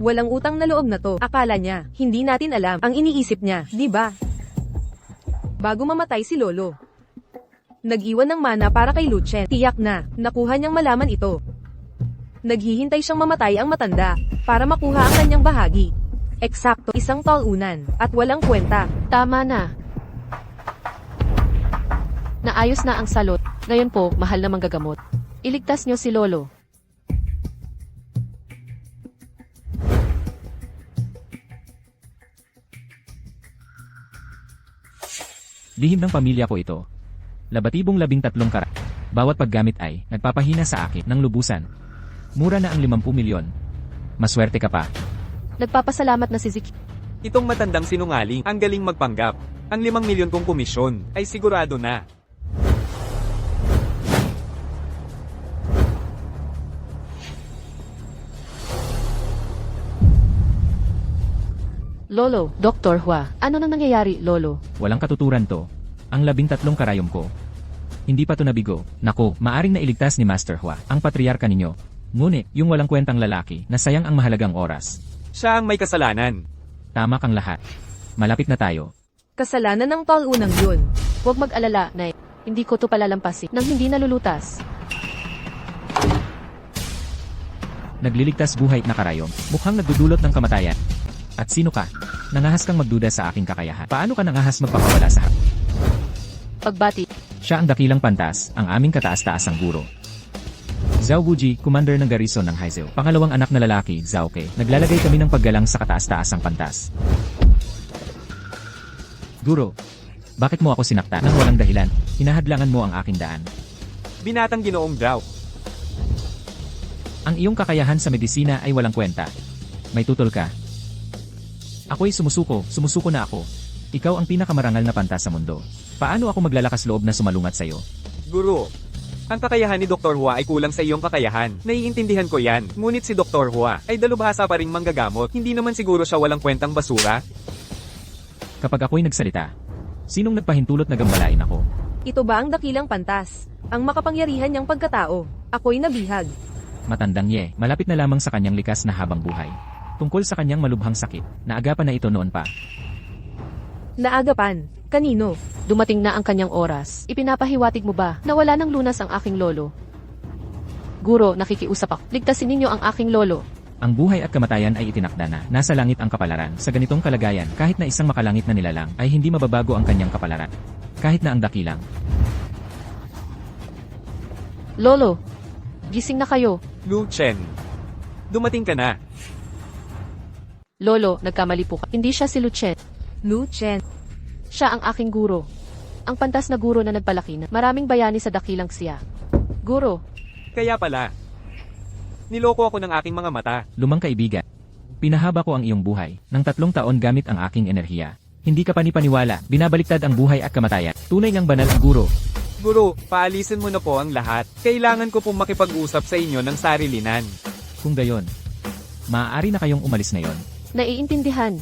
Speaker 1: Walang utang na loob na to. Akala niya, hindi natin alam ang iniisip niya, di ba? Bago mamatay si Lolo, nag-iwan ng mana para kay Luchen. Tiyak na, nakuha niyang malaman ito. Naghihintay siyang mamatay ang matanda, para makuha ang kanyang bahagi. Eksakto, isang talunan, at walang kwenta.
Speaker 4: Tama na. Naayos na ang salot. Ngayon po, mahal na manggagamot. Iligtas niyo si Lolo.
Speaker 2: Lihim ng pamilya ko ito. Labatibong 13 karat. Bawat paggamit ay nagpapahina sa akin ng lubusan. Mura na ang 50 milyon. Maswerte ka pa.
Speaker 4: Nagpapasalamat na si Zik.
Speaker 3: Itong matandang sinungaling, ang galing magpanggap. Ang 5 milyon kong komisyon, ay sigurado na.
Speaker 4: Lolo, Dr. Hua, ano nang nangyayari, Lolo?
Speaker 2: Walang katuturan to. Ang 13 karayom ko. Hindi pa to nabigo. Nako, maaring nailigtas ni Master Hua, ang patriarka ninyo. Ngunit, yung walang kwentang lalaki, na sayang ang mahalagang oras.
Speaker 3: Siya ang may kasalanan.
Speaker 2: Tama kang lahat. Malapit na tayo.
Speaker 1: Kasalanan ng talunang yun.
Speaker 4: Huwag mag-alala, Nay. Hindi ko to palalampasin nang hindi nalulutas.
Speaker 2: Nagliligtas buhay na karayom. Mukhang nagdudulot ng kamatayan. At sino ka? Nangahas kang magduda sa aking kakayahan. Paano ka nangahas magpapawala sa hap?
Speaker 4: Pagbati,
Speaker 2: Siya ang dakilang pantas, ang aming kataas-taasang guro. Zhao Guji, commander ng garrison ng Haizhou. Pangalawang anak na lalaki, Zhao Ke. Naglalagay kami ng paggalang sa kataas-taasang pantas. Guro, bakit mo ako sinakta nang walang dahilan? Hinahadlangan mo ang aking daan.
Speaker 3: Binatang Ginoong Zhao.
Speaker 2: Ang iyong kakayahan sa medisina ay walang kwenta. May tutol ka. Ako'y sumusuko na ako. Ikaw ang pinakamarangal na pantas sa mundo. Paano ako maglalakas loob na sumalungat sa'yo?
Speaker 3: Guro, ang kakayahan ni Dr. Hua ay kulang sa iyong kakayahan. Naiintindihan ko yan. Ngunit si Dr. Hua ay dalubhasa pa ring manggagamot. Hindi naman siguro siya walang kwentang basura.
Speaker 2: Kapag ako'y nagsalita, sinong nagpahintulot na gambalain ako?
Speaker 1: Ito ba ang dakilang pantas? Ang makapangyarihan niyang pagkatao? Ako'y nabihag.
Speaker 2: Matandang Ye, malapit na lamang sa kanyang likas na habang buhay. Tungkol sa kanyang malubhang sakit, naagapan na ito noon pa.
Speaker 1: Naagapan. Kanino?
Speaker 4: dumating na ang kanyang oras. Ipinapahiwatig mo ba na wala ng lunas ang aking lolo? Guro, nakikiusap ako. Ligtasin ninyo ang aking lolo.
Speaker 2: Ang buhay at kamatayan ay itinakda na. Nasa langit ang kapalaran. Sa ganitong kalagayan, kahit na isang makalangit na nilalang, ay hindi mababago ang kanyang kapalaran. Kahit na ang dakilang.
Speaker 4: Lolo, gising na kayo.
Speaker 3: Lu Chen. Dumating ka na.
Speaker 4: Lolo, nagkamali po ka. Hindi siya si Luchen.
Speaker 1: Lu Chen.
Speaker 4: Siya ang aking guro. Ang pantas na guro na nagpalaki na. Maraming bayani sa dakilang siya. Guro,
Speaker 3: Kaya pala. Niloko ako ng aking mga mata.
Speaker 2: Lumang kaibigan. Pinahaba ko ang iyong buhay ng 3 taon gamit ang aking enerhiya. Hindi ka panipaniwala, binabaliktad ang buhay at kamatayan. Tunay ngang banal ang guro.
Speaker 3: Guro, paalisin mo na po ang lahat. Kailangan ko pong makipag-usap sa inyo ng sarilinan.
Speaker 2: Kung gayon, maaari na kayong umalis ngayon.
Speaker 4: naiintindihan.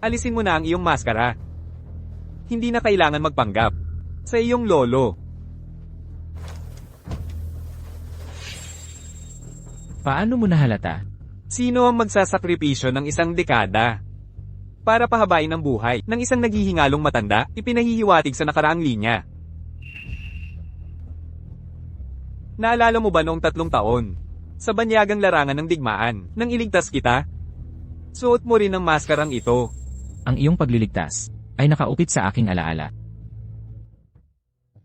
Speaker 3: Alisin mo na ang iyong maskara. Hindi na kailangan magpanggap. Sa iyong lolo.
Speaker 2: Paano mo nahalata?
Speaker 3: Sino ang magsasakripisyo ng isang dekada? Para pahabain ang buhay ng isang naghihingalong matanda, ipinahihiwatig sa nakaraang linya. Naalala mo ba noong 3 taon? Sa banyagang larangan ng digmaan, nang iligtas kita? Suot mo rin ang maskarang ito.
Speaker 2: Ang iyong pagliligtas ay nakaukit sa aking alaala.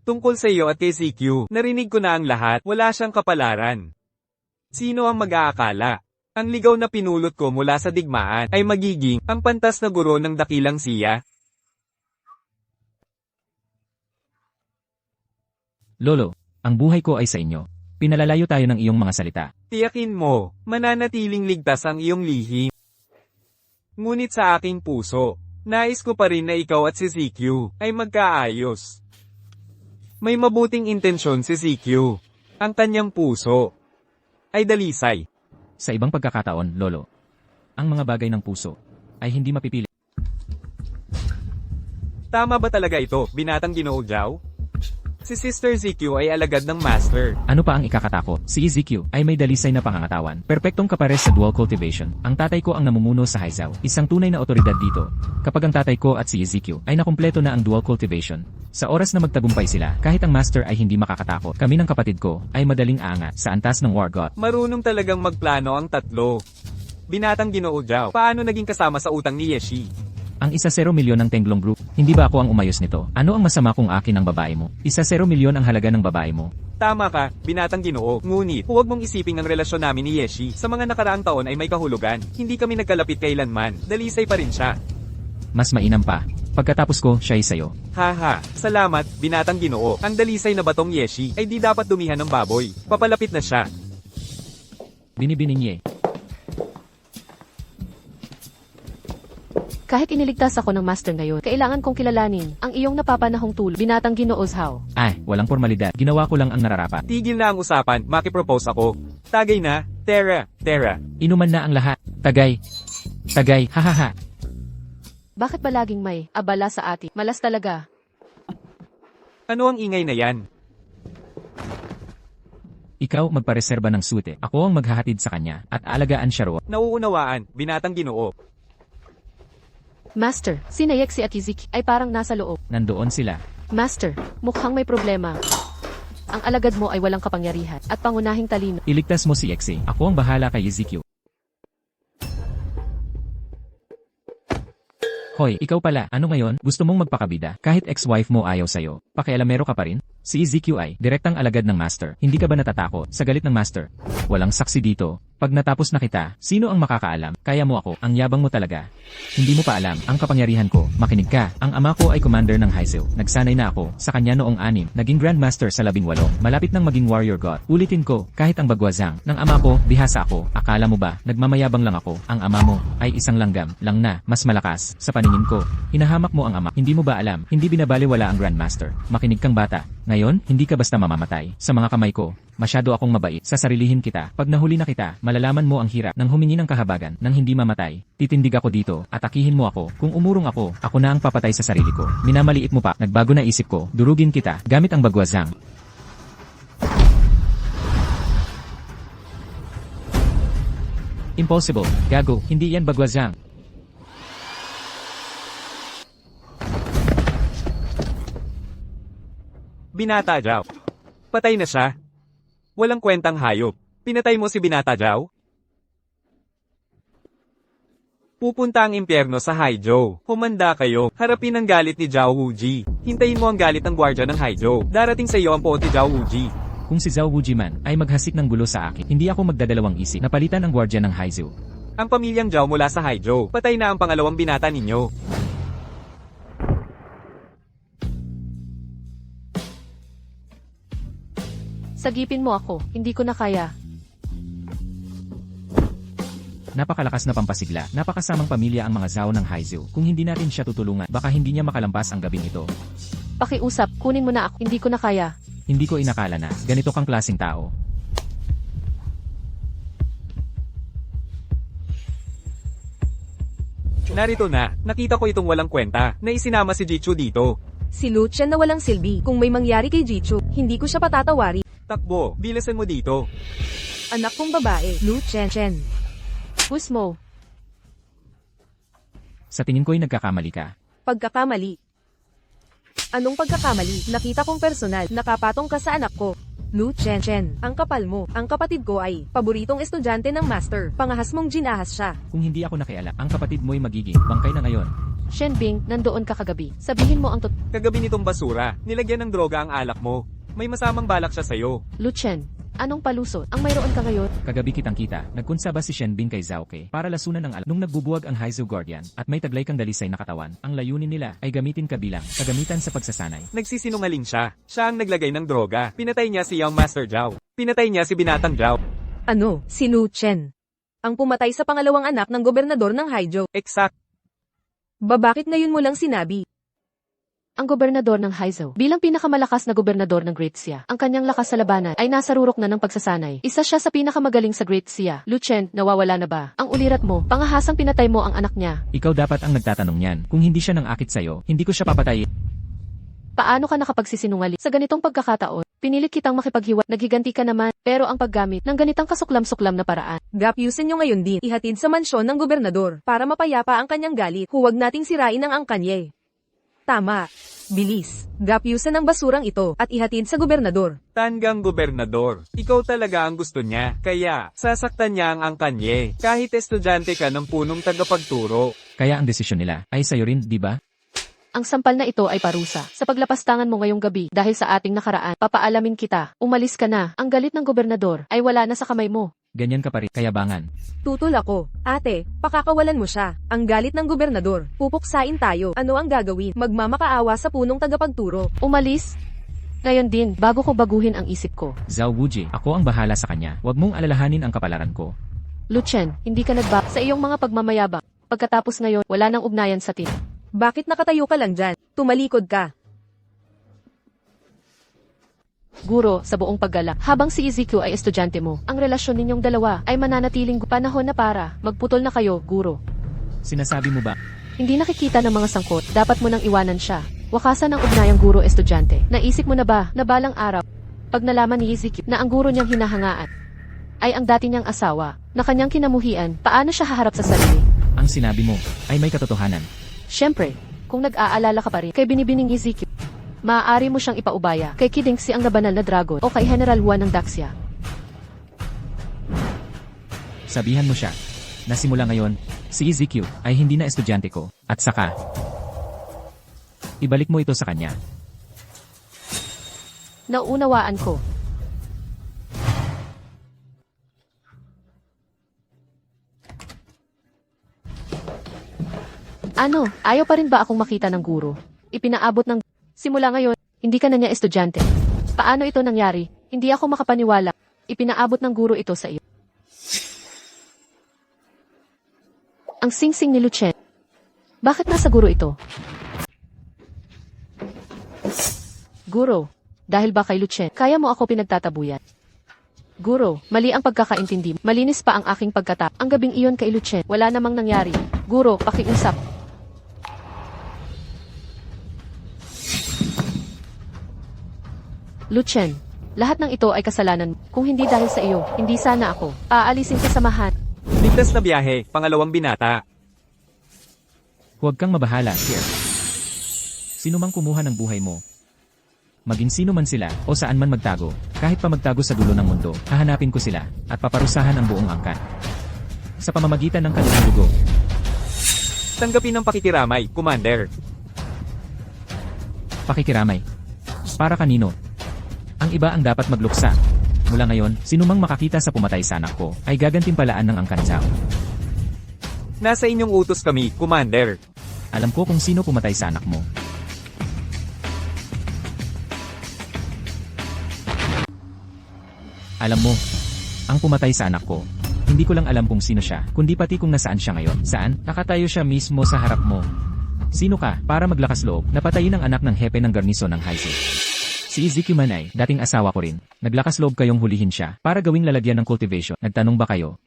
Speaker 3: Tungkol sa iyo at kay CQ, narinig ko na ang lahat, wala siyang kapalaran. Sino ang mag-aakala? Ang ligaw na pinulot ko mula sa digmaan ay magiging ang pantas na guro ng dakilang siya?
Speaker 2: Lolo, ang buhay ko ay sa inyo. Pinalalayo tayo ng iyong mga salita.
Speaker 3: Tiyakin mo, mananatiling ligtas ang iyong lihim. Ngunit sa aking puso, nais ko pa rin na ikaw at si CQ ay magkaayos. May mabuting intensyon si CQ. Ang kanyang puso ay dalisay.
Speaker 2: Sa ibang pagkakataon, Lolo, ang mga bagay ng puso ay hindi mapipili.
Speaker 3: Tama ba talaga ito, binatang Ginoo Jiao? Si Sister ZQ ay alagad ng Master.
Speaker 2: Ano pa ang ikakatakot? Si EZQ ay may dalisay na pangangatawan. Perpektong kapares sa dual cultivation. Ang tatay ko ang namumuno sa Haizao. Isang tunay na otoridad dito. Kapag ang tatay ko at si EZQ ay nakumpleto na ang dual cultivation. Sa oras na magtagumpay sila, kahit ang Master ay hindi makakatakot, kami ng kapatid ko ay madaling aangat sa antas ng War God.
Speaker 3: Marunong talagang magplano ang tatlo. Binatang Ginoo Jiao, paano naging kasama sa utang ni Yeshi?
Speaker 2: Ang 1 milyon ng Tenglong Group, hindi ba ako ang umayos nito? Ano ang masama kung akin ang babae mo? 1 milyon ang halaga ng babae mo.
Speaker 3: Tama ka, binatang Ginoo. Ngunit, huwag mong isiping ang relasyon namin ni Yeshi. Sa mga nakaraang taon ay may kahulugan. Hindi kami nagkalapit kailanman. Dalisay pa rin siya.
Speaker 2: Mas mainam pa. Pagkatapos ko, siya ay sayo.
Speaker 3: Haha, salamat, binatang Ginoo. Ang dalisay na batong Yeshi ay di dapat dumihan ng baboy. Papalapit na siya.
Speaker 2: Binibininye.
Speaker 4: Kahit iniligtas ako ng Master ngayon, kailangan kong kilalanin ang iyong napapanahong tulong. Binatang Ginoo Zhao.
Speaker 2: Ay, walang formalidad. Ginawa ko lang ang nararapat.
Speaker 3: Tigil na ang usapan, makipropose ako. Tagay na, Tera.
Speaker 2: Inuman na ang lahat. Tagay. Tagay, hahaha.
Speaker 4: Bakit ba laging may abala sa atin? Malas talaga.
Speaker 3: Ano ang ingay na yan?
Speaker 2: Ikaw magpareserba ng sute. Ako ang maghahatid sa kanya at alagaan siya roon.
Speaker 3: Nauunawaan, binatang Ginoo.
Speaker 4: Master, si Nayexi at Iziki ay parang nasa loob.
Speaker 2: Nandoon sila.
Speaker 4: Master, mukhang may problema. Ang alagad mo ay walang kapangyarihan at pangunahing talino.
Speaker 2: Iligtas mo si Exe. Ako ang bahala kay EZQ. Hoy, ikaw pala. Ano ngayon? Gusto mong magpakabida? Kahit ex-wife mo ayaw sa'yo. Pakialamero ka pa rin? Si EZQ ay direktang alagad ng Master. Hindi ka ba natatakot sa galit ng Master? Walang saksi dito. Pag natapos na kita, sino ang makakaalam? Kaya mo ako, ang yabang mo talaga. Hindi mo pa alam, ang kapangyarihan ko, makinig ka. Ang ama ko ay commander ng Haizao. Nagsanay na ako sa kanya noong 6, naging Grandmaster sa 18. Malapit nang maging Warrior God. Ulitin ko, kahit ang bagwazang ng ama ko, bihasa ako. Akala mo ba, nagmamayabang lang ako? Ang ama mo ay isang langgam, lang na, mas malakas. Sa paningin ko, hinahamak mo ang ama. Hindi mo ba alam, hindi binabaliwala ang Grandmaster. Makinig kang bata. Ngayon, hindi ka basta mamamatay. Sa mga kamay ko, masyado akong mabait. Sasarilihin kita. Pag nahuli na kita, malalaman mo ang hirap ng humingi ng kahabagan nang hindi mamatay. Titindig ako dito, atakihin mo ako. Kung umurong ako na ang papatay sa sarili ko. Minamaliit mo pa, nagbago na isip ko. Durugin kita, gamit ang bagwazang. Impossible. Gago, hindi yan bagwazang.
Speaker 3: Binata Zhao. Patay na siya. Walang kwentang hayop. Pinatay mo si Binata Zhao? Pupunta ang impyerno sa Haizhou. Humanda kayo. Harapin ang galit ni Zhao Wuji. Hintayin mo ang galit ng gwardya ng Haizhou. Darating sa iyo ang poot ni Zhao Wuji.
Speaker 2: Kung si Zhao Wuji man ay maghasik ng gulo sa akin, hindi ako magdadalawang isip na palitan ang gwardya ng Haizhou.
Speaker 3: Ang pamilyang Zhao mula sa Haizhou. Patay na ang pangalawang binata ninyo.
Speaker 4: Sagipin mo ako, hindi ko na kaya.
Speaker 2: Napakalakas na pampasigla, napakasamang pamilya ang mga Zhao ng Haizhou. Kung hindi natin siya tutulungan, baka hindi niya makalampas ang gabing ito.
Speaker 4: Pakiusap, kunin mo na ako, hindi ko na kaya.
Speaker 2: Hindi ko inakala na ganito kang klaseng tao.
Speaker 3: Narito na, nakita ko itong walang kwenta, na isinama si Jichu dito.
Speaker 1: Si Lu Chen na walang silbi. Kung may mangyari kay Jichu, hindi ko siya patatawari.
Speaker 3: Takbo, bilisan mo dito.
Speaker 1: Anak kong babae, Lu Chen.
Speaker 4: Gusmo,
Speaker 2: Sa tingin ko'y nagkakamali ka.
Speaker 1: Pagkakamali. Anong pagkakamali? Nakita kong personal, nakapatong ka sa anak ko. Lu Chen, ang kapal mo. Ang kapatid ko ay paboritong estudyante ng master. Pangahas mong ginahas siya.
Speaker 2: Kung hindi ako nakialam, ang kapatid mo'y magiging bangkay na ngayon.
Speaker 4: Shenbing, nandoon ka kagabi. Sabihin mo ang
Speaker 3: Kagabi nitong basura, nilagyan ng droga ang alak mo. May masamang balak siya sa'yo.
Speaker 4: Luchen, anong palusot ang mayroon ka ngayon?
Speaker 2: Kagabi kitang kita, nagkunsa ba si Shenbing kay Zhao Ke para lasunan ng alam. Nung nagbubuwag ang Haizhou Guardian at may taglay kang dalisay na katawan, ang layunin nila ay gamitin ka bilang kagamitan sa pagsasanay.
Speaker 3: Nagsisinungaling siya. Siya ang naglagay ng droga. Pinatay niya si Young Master Zhao. Pinatay niya si Binatang Zhao.
Speaker 1: Ano? Si Lu Chen. Ang pumatay sa pangalawang anak ng gobernador ng Haizhou.
Speaker 3: Exact.
Speaker 1: Bakit ngayon mo lang sinabi?
Speaker 4: Ang gobernador ng Haizhou, bilang pinakamalakas na gobernador ng Great Xia, ang kanyang lakas sa labanan ay nasa rurok na ng pagsasanay. Isa siya sa pinakamagaling sa Great Xia. Luchen, nawawala na ba? Ang ulirat mo, pangahasang pinatay mo ang anak niya.
Speaker 2: Ikaw dapat ang nagtatanong niyan. Kung hindi siya nang akit sa'yo, hindi ko siya papatayin.
Speaker 4: Paano ka nakapagsisinungaling? Sa ganitong pagkakataon, pinilit kitang makipaghiwalay, naghiganti ka naman, pero ang paggamit ng ganitang kasuklam-suklam na paraan.
Speaker 1: Gapyusin nyo ngayon din, ihatid sa mansyon ng gobernador, para mapayapa ang kanyang galit. Huwag nating sirain ang angkanye. Tama. Bilis. Gapyusan ang basurang ito, at ihatid sa gobernador.
Speaker 3: Tangang gobernador. Ikaw talaga ang gusto niya. Kaya, sasaktan niya ang angkanye. Kahit estudyante ka ng punong tagapagturo.
Speaker 2: Kaya ang desisyon nila ay sa'yo rin, di ba?
Speaker 4: Ang sampal na ito ay parusa. Sa paglapastangan mo ngayong gabi, dahil sa ating nakaraan, papaalamin kita. Umalis ka na. Ang galit ng gobernador ay wala na sa kamay mo.
Speaker 2: Ganyan ka pa rin, kayabangan.
Speaker 1: Tutol ako. Ate, pakakawalan mo siya. Ang galit ng gobernador. Pupuksain tayo. Ano ang gagawin? Magmamakaawa sa punong tagapagturo.
Speaker 4: Umalis? Ngayon din, bago ko baguhin ang isip ko.
Speaker 2: Zhao Wuji, ako ang bahala sa kanya. Huwag mong alalahanin ang kapalaran ko.
Speaker 4: Luchen, hindi ka sa iyong mga pagmamayabang. Pagkatapos ngayon, wala nang ugnayan sa team.
Speaker 1: Bakit nakatayo ka lang dyan? Tumalikod ka.
Speaker 4: Guro, sa buong paggalak, habang si Ezekiel ay estudyante mo, ang relasyon ninyong dalawa ay mananatiling panahon na para magputol na kayo, guro.
Speaker 2: Sinasabi mo ba?
Speaker 4: Hindi nakikita ng mga sangkot, dapat mo nang iwanan siya. Wakasan ang ugnayang guro-estudyante. Naisip mo na ba na balang araw, pag nalaman ni Ezekiel na ang guro niyang hinahangaan ay ang dati niyang asawa, na kanyang kinamuhian, paano siya haharap sa sarili?
Speaker 2: Ang sinabi mo ay may katotohanan.
Speaker 4: Siyempre, kung nag-aalala ka pa rin kay binibining Ezekiel, maaari mo siyang ipaubaya kay Kiding si ang nabanal na dragon o kay General Juan ng Daxia.
Speaker 2: Sabihan mo siya na simula ngayon, si Ezekiel ay hindi na estudyante ko, at saka ibalik mo ito sa kanya.
Speaker 4: Nauunawaan ko. Ano, ayaw pa rin ba akong makita ng guro? Ipinaabot ng simula ngayon, hindi ka na niya estudyante. Paano ito nangyari? Hindi ako makapaniwala. Ipinaabot ng guro ito sa iyo. Ang singsing ni Luchen. Bakit nasa guro ito? Guro, dahil ba kay Luchen, kaya mo ako pinagtatabuyan? Guro, mali ang pagkakaintindi. Malinis pa ang aking pagkatap. Ang gabing iyon kay Luchen, wala namang nangyari. Guro, pakiusap. Luchen, lahat ng ito ay kasalanan mo. Kung hindi dahil sa iyo, hindi sana ako aalisin sa samahan.
Speaker 3: Ligtas na biyahe, pangalawang binata.
Speaker 2: Huwag kang mabahala, Sir. Sino mang kumuha ng buhay mo, maging sino man sila o saan man magtago, kahit pa magtago sa dulo ng mundo, hahanapin ko sila at paparusahan ang buong angkan. Sa pamamagitan ng kanilang dugo.
Speaker 3: Tanggapin ang pakikiramay, Commander.
Speaker 2: Pakikiramay. Para kanino? Ang iba ang dapat magluksa. Mula ngayon, sino mang makakita sa pumatay sa anak ko, ay gagantimpalaan ng angkan Zhao.
Speaker 3: Nasa inyong utos kami, Commander.
Speaker 2: Alam ko kung sino pumatay sa anak mo. Alam mo, ang pumatay sa anak ko, hindi ko lang alam kung sino siya, kundi pati kung nasaan siya ngayon. Saan? Nakatayo siya mismo sa harap mo. Sino ka, para maglakas loob, napatayin ang anak ng hepe ng garnison ng Heizei? Si Ezekiel man ay, dating asawa ko rin. Naglakas loob kayong hulihin siya, para gawing lalagyan ng cultivation. Nagtanong ba kayo?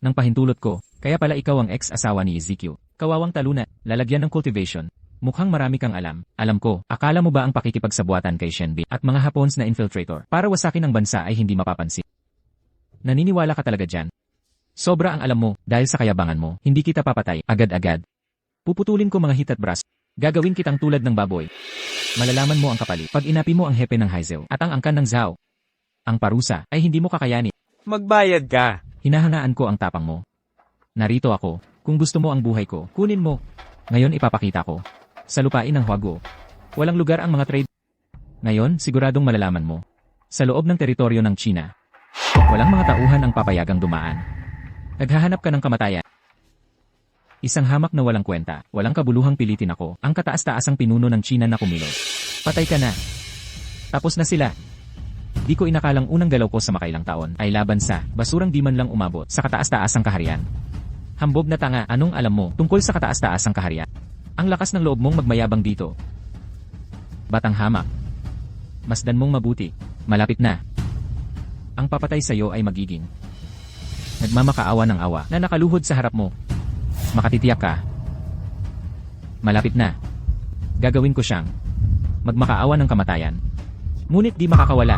Speaker 2: Nang pahintulot ko, kaya pala ikaw ang ex-asawa ni Ezekiel. Kawawang taluna, lalagyan ng cultivation. Mukhang marami kang alam. Alam ko, akala mo ba ang pakikipagsabuatan kay Shenbi at mga Hapons na infiltrator para wasakin ang bansa ay hindi mapapansin? Naniniwala ka talaga dyan? Sobra ang alam mo, dahil sa kayabangan mo, hindi kita papatay, agad-agad. Puputulin ko mga hit at brass. Gagawin kitang tulad ng baboy. Malalaman mo ang kapalit pag inapi mo ang hepe ng Heizei at ang angkan ng Zhao. Ang parusa ay hindi mo kakayanin.
Speaker 3: Magbayad ka.
Speaker 2: Hinahangaan ko ang tapang mo. Narito ako. Kung gusto mo ang buhay ko, kunin mo. Ngayon ipapakita ko. Sa lupain ng Huaguo, walang lugar ang mga trade. Ngayon, siguradong malalaman mo. Sa loob ng teritoryo ng China, walang mga tauhan ang papayagang dumaan. Naghahanap ka ng kamatayan. Isang hamak na walang kwenta, walang kabuluhang pilitin ako, ang kataas-taasang pinuno ng China na kumilos. Patay ka na. Tapos na sila. Di ko inakalang unang galaw ko sa makailang taon ay laban sa basurang di man lang umabot sa kataas-taasang kaharian. Hambog na tanga, anong alam mo tungkol sa kataas-taasang kaharian? Ang lakas ng loob mong magmayabang dito. Batang hamak. Masdan mong mabuti. Malapit na. Ang papatay sa iyo ay magiging nagmamakaawa ng awa na nakaluhod sa harap mo. Makatitiyak ka. Malapit na. Gagawin ko siyang magmakaawa ng kamatayan. Ngunit di makakawala.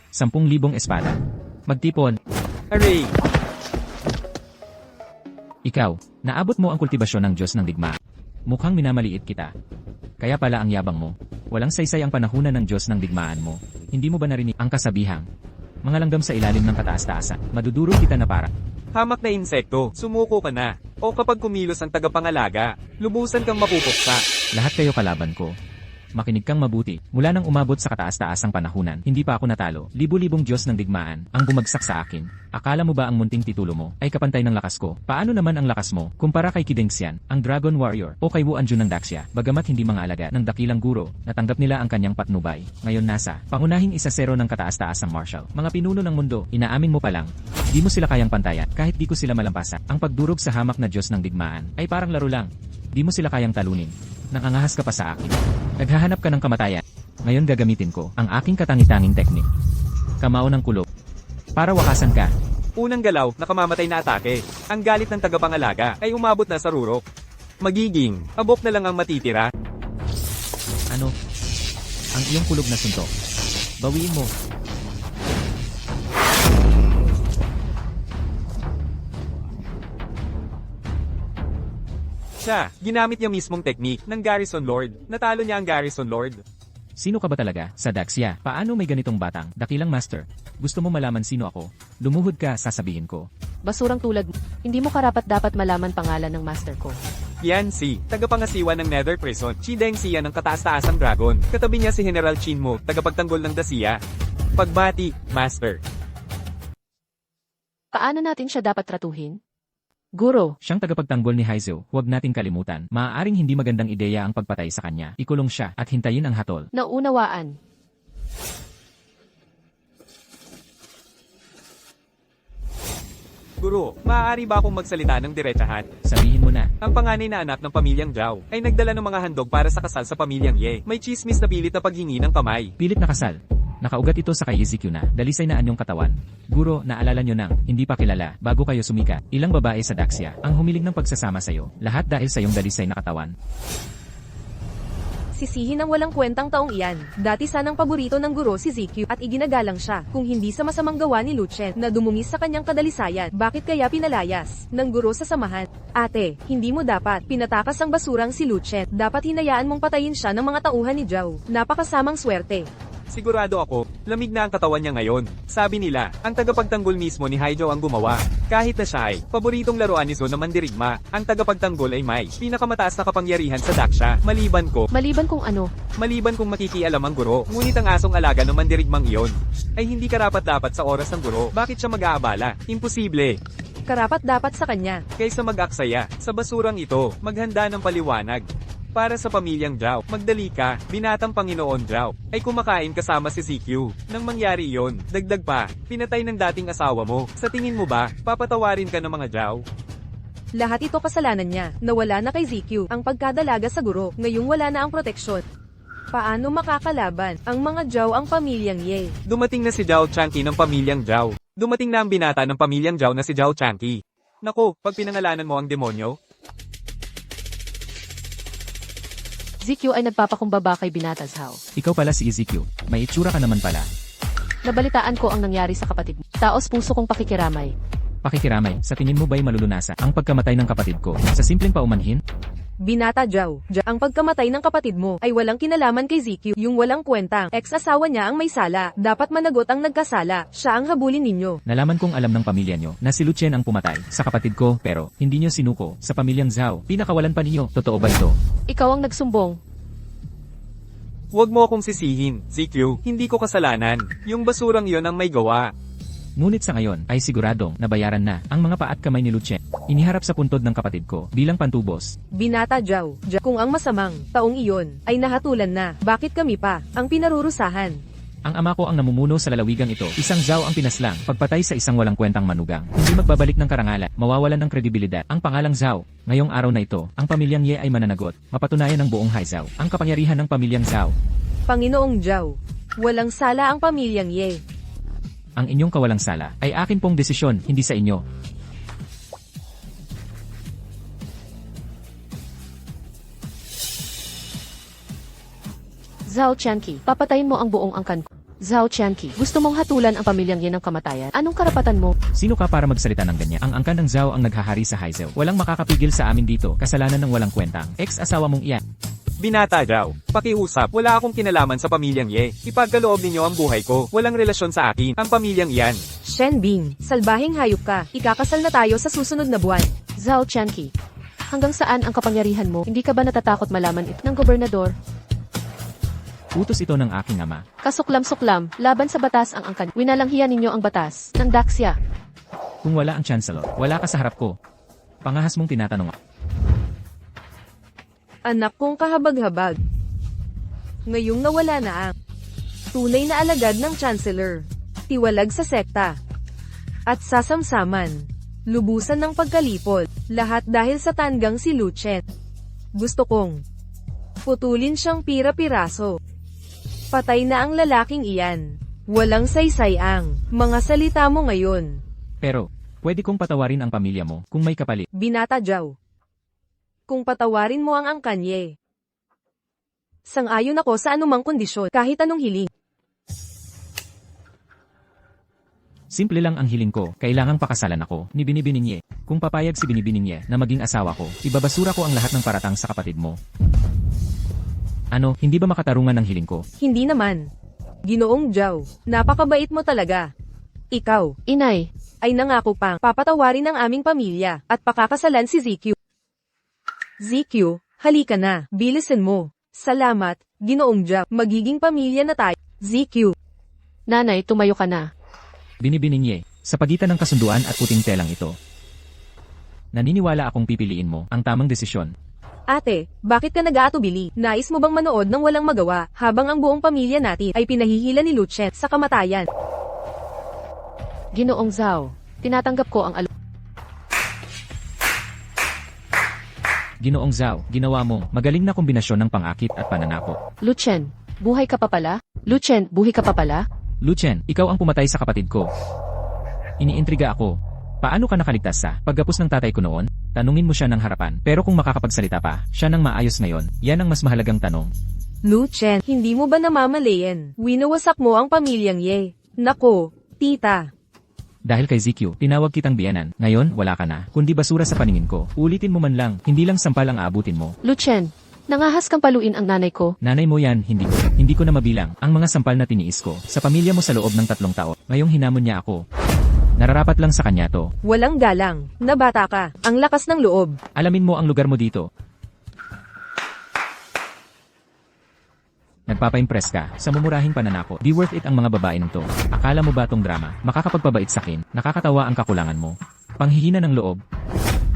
Speaker 2: 10,000 espada. Magtipon.
Speaker 3: Aray!
Speaker 2: Ikaw, naabot mo ang kultibasyon ng Diyos ng digma. Mukhang minamaliit kita. Kaya pala ang yabang mo. Walang saysay ang panahunan ng Diyos ng digmaan mo. Hindi mo ba narinig ang kasabihang? Mga langgam sa ilalim ng kataas-taasan. Maduduro kita na para.
Speaker 3: Hamak na insekto, sumuko ka na. O kapag kumilos ang tagapangalaga, lubusan kang mapupuksa.
Speaker 2: Lahat kayo kalaban ko. Makinig kang mabuti. Mula nang umabot sa kataas-taasang panahunan, hindi pa ako natalo. Libu-libong Diyos ng digmaan ang bumagsak sa akin. Akala mo ba ang munting titulo mo ay kapantay ng lakas ko? Paano naman ang lakas mo kumpara kay Kidengxian, ang Dragon Warrior, o kay Wu Anjun ng Daxia? Bagamat hindi mga alagad ng dakilang guro, natanggap nila ang kanyang patnubay. Ngayon nasa pangunahing 1-0 ng kataas-taasang martial. Mga pinuno ng mundo, inaamin mo pa lang. Di mo sila kayang pantayan kahit di ko sila malampasan. Ang pagdurog sa hamak na Diyos ng digmaan ay parang laro lang. Di mo sila kayang talunin. Nangangahas ka pa sa akin. Naghahanap ka ng kamatayan. Ngayon gagamitin ko ang aking katangi-tanging teknik. Kamao ng kulo. Para wakasan ka.
Speaker 3: Unang galaw, nakamamatay na atake. Ang galit ng tagapangalaga ay umabot na sa rurok. Magiging, abok na lang ang matitira.
Speaker 2: Ano? Ang iyong kulog na suntok. Bawiin mo.
Speaker 3: Siya, ginamit niya mismong technique ng Garrison Lord. Natalo niya ang Garrison Lord.
Speaker 2: Sino ka ba talaga, sa Daxia? Paano may ganitong batang, dakilang master? Gusto mo malaman sino ako? Lumuhod ka, sasabihin ko.
Speaker 4: Basurang tulad mo. Hindi mo karapat-dapat malaman pangalan ng master ko.
Speaker 3: Yan si, tagapangasiwa ng Nether Prison, Chi Dengxia ng kataas-taasang dragon. Katabi niya si General Chinmo, tagapagtanggol ng Dacia. Pagbati, Master.
Speaker 4: Paano natin siya dapat tratuhin? Guro,
Speaker 2: Siyang tagapagtanggol ni Heizei, huwag nating kalimutan. Maaaring hindi magandang ideya ang pagpatay sa kanya. Ikulong siya at hintayin ang hatol.
Speaker 4: naunawaan.
Speaker 3: Guro, maaari ba akong magsalita ng diretsahan?
Speaker 2: Sabihin mo na.
Speaker 3: Ang panganay na anak ng pamilyang Zhao ay nagdala ng mga handog para sa kasal sa pamilyang Ye. May chismis na pilit na paghingi ng kamay.
Speaker 2: Pilit na kasal. Nakaugat ito sa kay Ezekiel na, dalisay na anyong katawan. Guro, naalala nyo nang, hindi pa kilala, bago kayo sumika, ilang babae sa Daxia, ang humiling ng pagsasama sa'yo, lahat dahil sa iyong dalisay na katawan.
Speaker 1: Sisihin ang walang kwentang taong iyan. Dati sanang paborito ng guro si ZQ at iginagalang siya kung hindi sa masamang gawa ni Lucien na dumungis sa kanyang kadalisayan. Bakit kaya pinalayas ng guro sa samahan? Ate, hindi mo dapat pinatakas ang basurang si Lucien. Dapat hinayaan mong patayin siya ng mga tauhan ni Zhao. Napakasamang swerte.
Speaker 3: Sigurado ako, lamig na ang katawan niya ngayon. Sabi nila, ang tagapagtanggol mismo ni Haijo ang gumawa. Kahit na siya ay, paboritong laruan ni Zo na mandirigma, ang tagapagtanggol ay may pinakamataas na kapangyarihan sa Daksha. Maliban
Speaker 4: kung ano?
Speaker 3: Maliban kung makikialam ang guro, ngunit ang asong alaga ng mandirigmang iyon, ay hindi karapat-dapat sa oras ng guro. Bakit siya mag-aabala? Imposible.
Speaker 1: Karapat dapat sa kanya.
Speaker 3: Kaysa mag-aksaya, sa basurang ito, maghanda ng paliwanag. Para sa pamilyang Zhao, magdali ka, binatang Panginoon Zhao, ay kumakain kasama si ZQ. Nang mangyari iyon, dagdag pa, pinatay ng dating asawa mo. Sa tingin mo ba, papatawarin ka ng mga Zhao?
Speaker 1: Lahat ito kasalanan niya. Nawala na kay ZQ ang pagkadalaga sa guro. Ngayong wala na ang proteksyon. Paano makakalaban ang mga Zhao ang pamilyang Ye?
Speaker 3: Dumating na si Zhao Changqi ng pamilyang Zhao. Dumating na ang binata ng pamilyang Zhao na si Zhao Changqi. Naku, pag pinangalanan mo ang demonyo,
Speaker 4: ZQ ay nagpapakumbaba kay Binata Zhao.
Speaker 2: Ikaw pala si ZQ. May itsura ka naman pala.
Speaker 4: Nabalitaan ko ang nangyari sa kapatid mo. Taos puso kong pakikiramay.
Speaker 2: Pakikiramay, sa tingin mo ba'y malulunasa ang pagkamatay ng kapatid ko? Sa simpleng paumanhin?
Speaker 1: Binata Zhao, ang pagkamatay ng kapatid mo ay walang kinalaman kay ZQ. Yung walang kwentang ex-asawa niya ang may sala. Dapat managot ang nagkasala. Siya ang habulin ninyo.
Speaker 2: Nalaman kong alam ng pamilya nyo na si Lucien ang pumatay sa kapatid ko, pero hindi nyo sinuko sa pamilyang Zhao. Pinakawalan pa ninyo. Totoo ba ito?
Speaker 4: Ikaw ang nagsumbong.
Speaker 3: huwag mo akong sisihin, ZQ, hindi ko kasalanan. Yung basurang yon ang may gawa.
Speaker 2: Ngunit sa ngayon ay siguradong nabayaran na ang mga paa at kamay ni Lucien. Iniharap sa puntod ng kapatid ko bilang pantubos.
Speaker 1: Binata Zhao, kung ang masamang taong iyon ay nahatulan na, bakit kami pa ang pinarurusahan?
Speaker 2: Ang ama ko ang namumuno sa lalawigang ito. Isang Zhao ang pinaslang, pagpatay sa isang walang kwentang manugang. Hindi magbabalik ng karangalan, mawawalan ng kredibilidad. Ang pangalang Zhao, ngayong araw na ito, ang pamilyang Ye ay mananagot. Mapatunayan ng buong Haizhao ang kapangyarihan ng pamilyang Zhao.
Speaker 1: Panginoong Zhao, walang sala ang pamilyang Ye.
Speaker 2: Ang inyong kawalang sala ay akin pong desisyon, hindi sa inyo.
Speaker 4: Zhao Changqi, papatayin mo ang buong angkan ko. Zhao Changqi, gusto mong hatulan ang pamilyang yan ng kamatayan? Anong karapatan mo?
Speaker 2: Sino ka para magsalita ng ganyan? Ang angkan ng Zhao ang naghahari sa Haizhao. Walang makakapigil sa amin dito, kasalanan ng walang kwentang ex-asawa mong iyan.
Speaker 3: Binata Zhao, pakiusap, wala akong kinalaman sa pamilyang Ye. Ipagkaloob ninyo ang buhay ko, walang relasyon sa akin, ang pamilyang iyan.
Speaker 1: Shen Bing, salbahing hayop ka. Ikakasal na tayo sa susunod na buwan.
Speaker 4: Zhao Changqi, hanggang saan ang kapangyarihan mo? Hindi ka ba natatakot malaman ito ng gobernador?
Speaker 2: Utos ito ng aking ama.
Speaker 4: Kasuklam-suklam, laban sa batas ang angkan. Winalanghiyan ninyo ang batas ng Daxia.
Speaker 2: Kung wala ang chancellor, wala ka sa harap ko. Pangahas mong tinatanong.
Speaker 1: Anak kong kahabag-habag. Ngayong nawala na ang tunay na alagad ng Chancellor. Tiwalag sa sekta. At sasamsaman. Lubusan ng pagkalipol. Lahat dahil sa tanggang si Lucien. Gusto kong putulin siyang pira-piraso. Patay na ang lalaking iyan. Walang saysay ang mga salita mo ngayon.
Speaker 2: Pero, pwede kong patawarin ang pamilya mo kung may kapalit.
Speaker 1: Binata Zhao. Kung patawarin mo ang angkanye. Sang-ayon ako sa anumang kondisyon, kahit anong hiling.
Speaker 2: Simple lang ang hiling ko, kailangang pakasalan ako ni Binibining Ye. Kung papayag si Binibining Ye na maging asawa ko, ibabasura ko ang lahat ng paratang sa kapatid mo. Ano, hindi ba makatarungan ng hiling ko?
Speaker 1: Hindi naman. Ginoong Zhao, napakabait mo talaga. Ikaw,
Speaker 4: Inay,
Speaker 1: ay nangako pang papatawarin ang aming pamilya at pakakasalan si ZQ. ZQ, halika na, bilisan mo. Salamat, Ginoong Zhao, magiging pamilya na tayo. ZQ.
Speaker 4: nanay, tumayo ka na.
Speaker 2: Binibining Ye, sa pagitan ng kasunduan at puting telang ito. Naniniwala akong pipiliin mo ang tamang desisyon.
Speaker 1: Ate, bakit ka nag-aatubili? Nais mo bang manood ng walang magawa habang ang buong pamilya natin ay pinahihila ni Lucien sa kamatayan?
Speaker 4: Ginoong Zhao, tinatanggap ko ang
Speaker 2: Ginoong Zhao, ginawa mo magaling na kombinasyon ng pang-akit at pananakot.
Speaker 4: Lucien, buhay ka pa pala? Lucien, buhay ka pa pala?
Speaker 2: Lucien, ikaw ang pumatay sa kapatid ko. Iniintriga ako. Paano ka nakaligtas sa pagkapos ng tatay ko noon? Tanungin mo siya ng harapan. Pero kung makakapagsalita pa, siya nang maayos ngayon, yan ang mas mahalagang tanong.
Speaker 1: Lu Chen, hindi mo ba namamalayan? Winawasak mo ang pamilyang Ye. Nako, tita.
Speaker 2: Dahil kay ZQ, tinawag kitang biyanan. Ngayon, wala ka na. Kundi basura sa paningin ko. Ulitin mo man lang, hindi lang sampal ang aabutin mo.
Speaker 4: Lu Chen, nangahas kang paluin ang nanay ko.
Speaker 2: Nanay mo yan, hindi ko. Hindi ko na mabilang ang mga sampal na tiniis ko sa pamilya mo sa loob ng 3 taon. Ngayong hinamon niya ako. Nararapat lang sa kanya to.
Speaker 1: Walang galang. Nabata ka. Ang lakas ng loob.
Speaker 2: Alamin mo ang lugar mo dito. Nagpapa-impress ka sa mumurahing pananako. Di worth it ang mga babae nito. Akala mo ba tong drama makakapagpabait sakin? Nakakatawa ang kakulangan mo. Panghihina ng loob.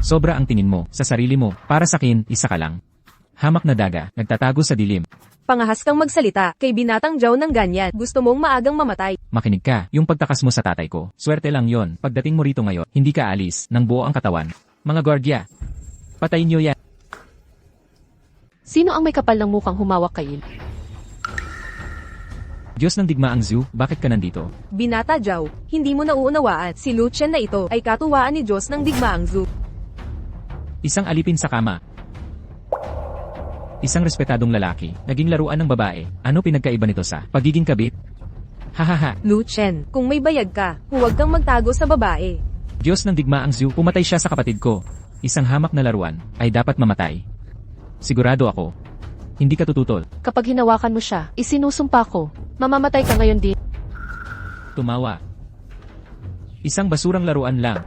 Speaker 2: Sobra ang tingin mo sa sarili mo. Para sakin, isa ka lang. Hamak na daga, nagtatago sa dilim.
Speaker 1: Pangahas kang magsalita, kay binatang Jow ng ganyan. Gusto mong maagang mamatay.
Speaker 2: Makinig ka, yung pagtakas mo sa tatay ko. Swerte lang yon. Pagdating mo rito ngayon, hindi ka alis ng buo ang katawan. Mga gwardiya, patayin nyo yan.
Speaker 4: Sino ang may kapal ng mukhang humawak kay Il?
Speaker 2: Diyos ng digmaang Zhu, bakit ka nandito?
Speaker 1: Binata Jow, hindi mo nauunawaan. Si Lu Chen na ito ay katuwaan ni Diyos ng digmaang Zhu.
Speaker 2: Isang alipin sa kama. Isang respetadong lalaki, naging laruan ng babae. Ano pinagkaiba nito sa pagiging kabit? Hahaha,
Speaker 1: Lu Chen, kung may bayag ka, huwag kang magtago sa babae.
Speaker 2: Diyos ng digmaang Zhu, pumatay siya sa kapatid ko. Isang hamak na laruan, ay dapat mamatay. Sigurado ako. Hindi ka tututol.
Speaker 4: Kapag hinawakan mo siya, isinusumpa ko. Mamamatay ka ngayon din.
Speaker 2: Tumawa. Isang basurang laruan lang.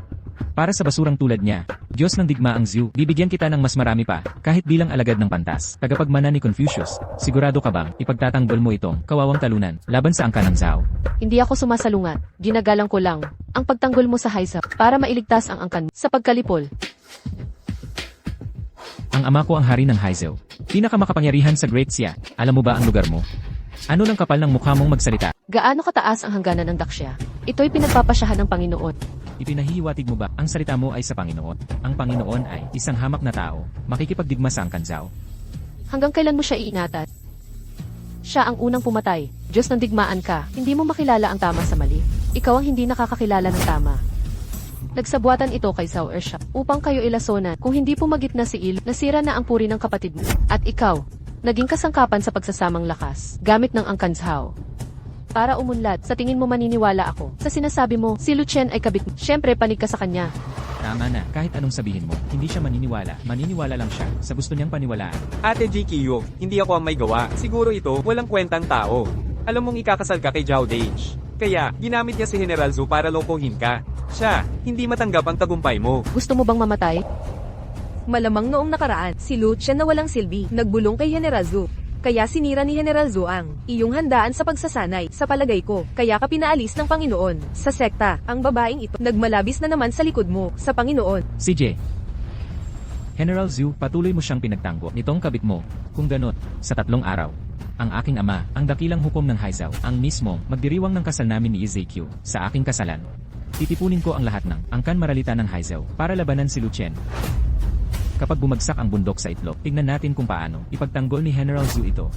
Speaker 2: Para sa basurang tulad niya, Diyos ng digmaang Zhu, bibigyan kita ng mas marami pa, kahit bilang alagad ng pantas. Tagapagmana ni Confucius, sigurado ka bang ipagtatanggol mo itong kawawang talunan laban sa angkan ng Zhao?
Speaker 4: Hindi ako sumasalungat. Ginagalang ko lang ang pagtanggol mo sa Haizap para mailigtas ang angkan mo sa pagkalipol.
Speaker 2: Ang ama ko ang hari ng Haizhou. Pinakamakapangyarihan sa Great Xia. Alam mo ba ang lugar mo? Ano ng kapal ng mukha mong magsalita?
Speaker 4: Gaano kataas ang hangganan ng Daksya? Ito'y pinagpapasyahan ng Panginoon.
Speaker 2: Ipinahihiwatig mo ba ang salita mo ay sa Panginoon? Ang Panginoon ay isang hamak na tao, makikipagdigma sa angkan Zhao.
Speaker 4: Hanggang kailan mo siya iingatan? Siya ang unang pumatay. Diyos ng digmaan ka. Hindi mo makilala ang tama sa mali. Ikaw ang hindi nakakakilala ng tama. Nagsabuatan ito kay Zhao Ersha upang kayo ilasonan. Kung hindi pumagit na si Il, nasira na ang puri ng kapatid mo. At ikaw, naging kasangkapan sa pagsasamang lakas, gamit ng angkan Zhao. Para umunlad, sa tingin mo maniniwala ako. Sa sinasabi mo, si Lu Chen ay kabit mo. Siyempre, panig ka sa kanya.
Speaker 2: Tama na, kahit anong sabihin mo, hindi siya maniniwala. Maniniwala lang siya sa gusto niyang paniwalaan.
Speaker 3: Ate GQ, hindi ako ang may gawa. Siguro ito, walang kwentang tao. Alam mong ikakasal ka kay Zhao Dage. Kaya, ginamit niya si General Zhu para lokohin ka. Siya, hindi matanggap ang tagumpay mo.
Speaker 4: Gusto mo bang mamatay?
Speaker 1: Malamang noong nakaraan, si Lu Chen na walang silbi, nagbulong kay General Zhu. Kaya sinira ni General Zhu ang iyong handaan sa pagsasanay, sa palagay ko. Kaya ka pinaalis ng Panginoon. Sa sekta, ang babaeng ito, nagmalabis na naman sa likod mo, sa Panginoon.
Speaker 2: CJ. General Zhu, patuloy mo siyang pinagtanggol nitong kabit mo. Kung ganot, sa 3 araw. Ang aking ama, ang dakilang hukom ng Haizhou, ang mismo, magdiriwang ng kasal namin ni ZQ, sa aking kasalan. Titipunin ko ang lahat ng angkan maralita ng Haizhou, para labanan si Lu Chen. Kapag bumagsak ang bundok sa itlog, tignan natin kung paano ipagtanggol ni General Zhu ito.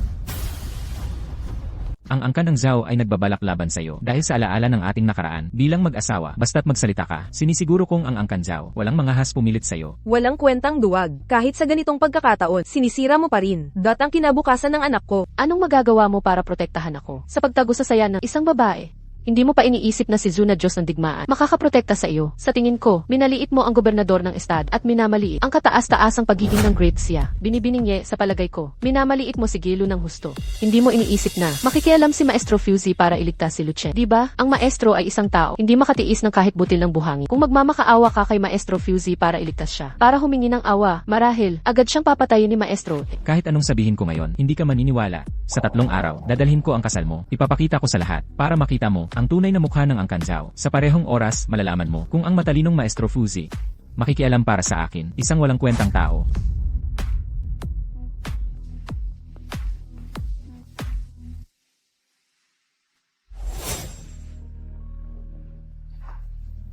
Speaker 2: Ang angkan ng Zhao ay nagbabalak laban sa iyo dahil sa alaala ng ating nakaraan bilang mag-asawa. Basta't magsalita ka, sinisiguro kong ang angkan Zhao walang mangahas pumilit sa iyo.
Speaker 1: Walang kwentang duwag. Kahit sa ganitong pagkakataon, sinisira mo pa rin. Ang kinabukasan ng anak ko.
Speaker 4: Anong magagawa mo para protektahan ako sa pagtago sa saya ng isang babae? Hindi mo pa iniisip na si Zhu na Diyos ng digmaan makakaprotekta sa iyo. Sa tingin ko, minaliit mo ang gobernador ng estado at minamaliit ang kataas-taasang pagiging ng Great Xia. Binibiningye sa palagay ko, minamaliit mo si Gilo ng husto. Hindi mo iniisip na makikialam si Maestro Fuzzy para iligtas si Lu Chen. Diba? Ang maestro ay isang tao, hindi makatiis ng kahit butil ng buhangin. Kung magmamakaawa ka kay Maestro Fuzzy para iligtas siya, para humingi ng awa, marahil, agad siyang papatayin ni Maestro.
Speaker 2: Kahit anong sabihin ko ngayon, hindi ka maniniwala. Sa 3 araw, dadalhin ko ang kasal mo. Ipapakita ko sa lahat, para makita mo ang tunay na mukha ng angkan Zhao. Sa parehong oras, malalaman mo kung ang matalinong Maestro Fuzzy makikialam para sa akin, isang walang kwentang tao.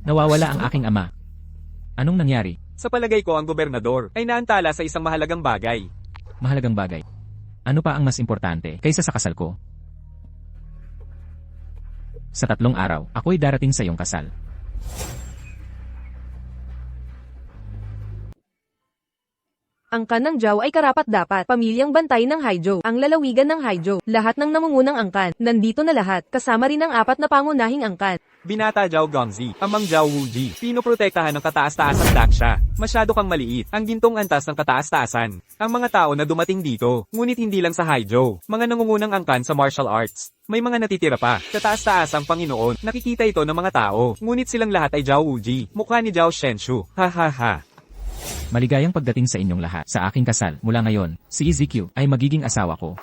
Speaker 2: Nawawala ang aking ama. Anong nangyari?
Speaker 3: Sa palagay ko ang gobernador ay naantala sa isang mahalagang bagay.
Speaker 2: Mahalagang bagay. Ano pa ang mas importante kaysa sa kasal ko? Sa 3 araw, ako'y darating sa iyong kasal.
Speaker 1: Ang kan ng Zhao ay karapat-dapat, pamilyang bantay ng Haizhou, ang lalawigan ng Haizhou, lahat ng namungunang angkan, nandito na lahat, kasama rin ang 4 na pangunahing angkan.
Speaker 3: Binata Zhao Gongzi, amang Zhao Wuji, pinoprotektahan ng kataas-taasang Daxia. Masyado kang maliit, ang gintong antas ng kataas-taasan. Ang mga tao na dumating dito, ngunit hindi lang sa Haizhou, mga nangungunang angkan sa martial arts. May mga natitira pa, kataas-taasang Panginoon, nakikita ito ng mga tao, ngunit silang lahat ay Zhao Wuji, mukha ni Zhao Shenshu, ha ha ha.
Speaker 2: Maligayang pagdating sa inyong lahat. Sa aking kasal, mula ngayon, si EZQ ay magiging asawa ko.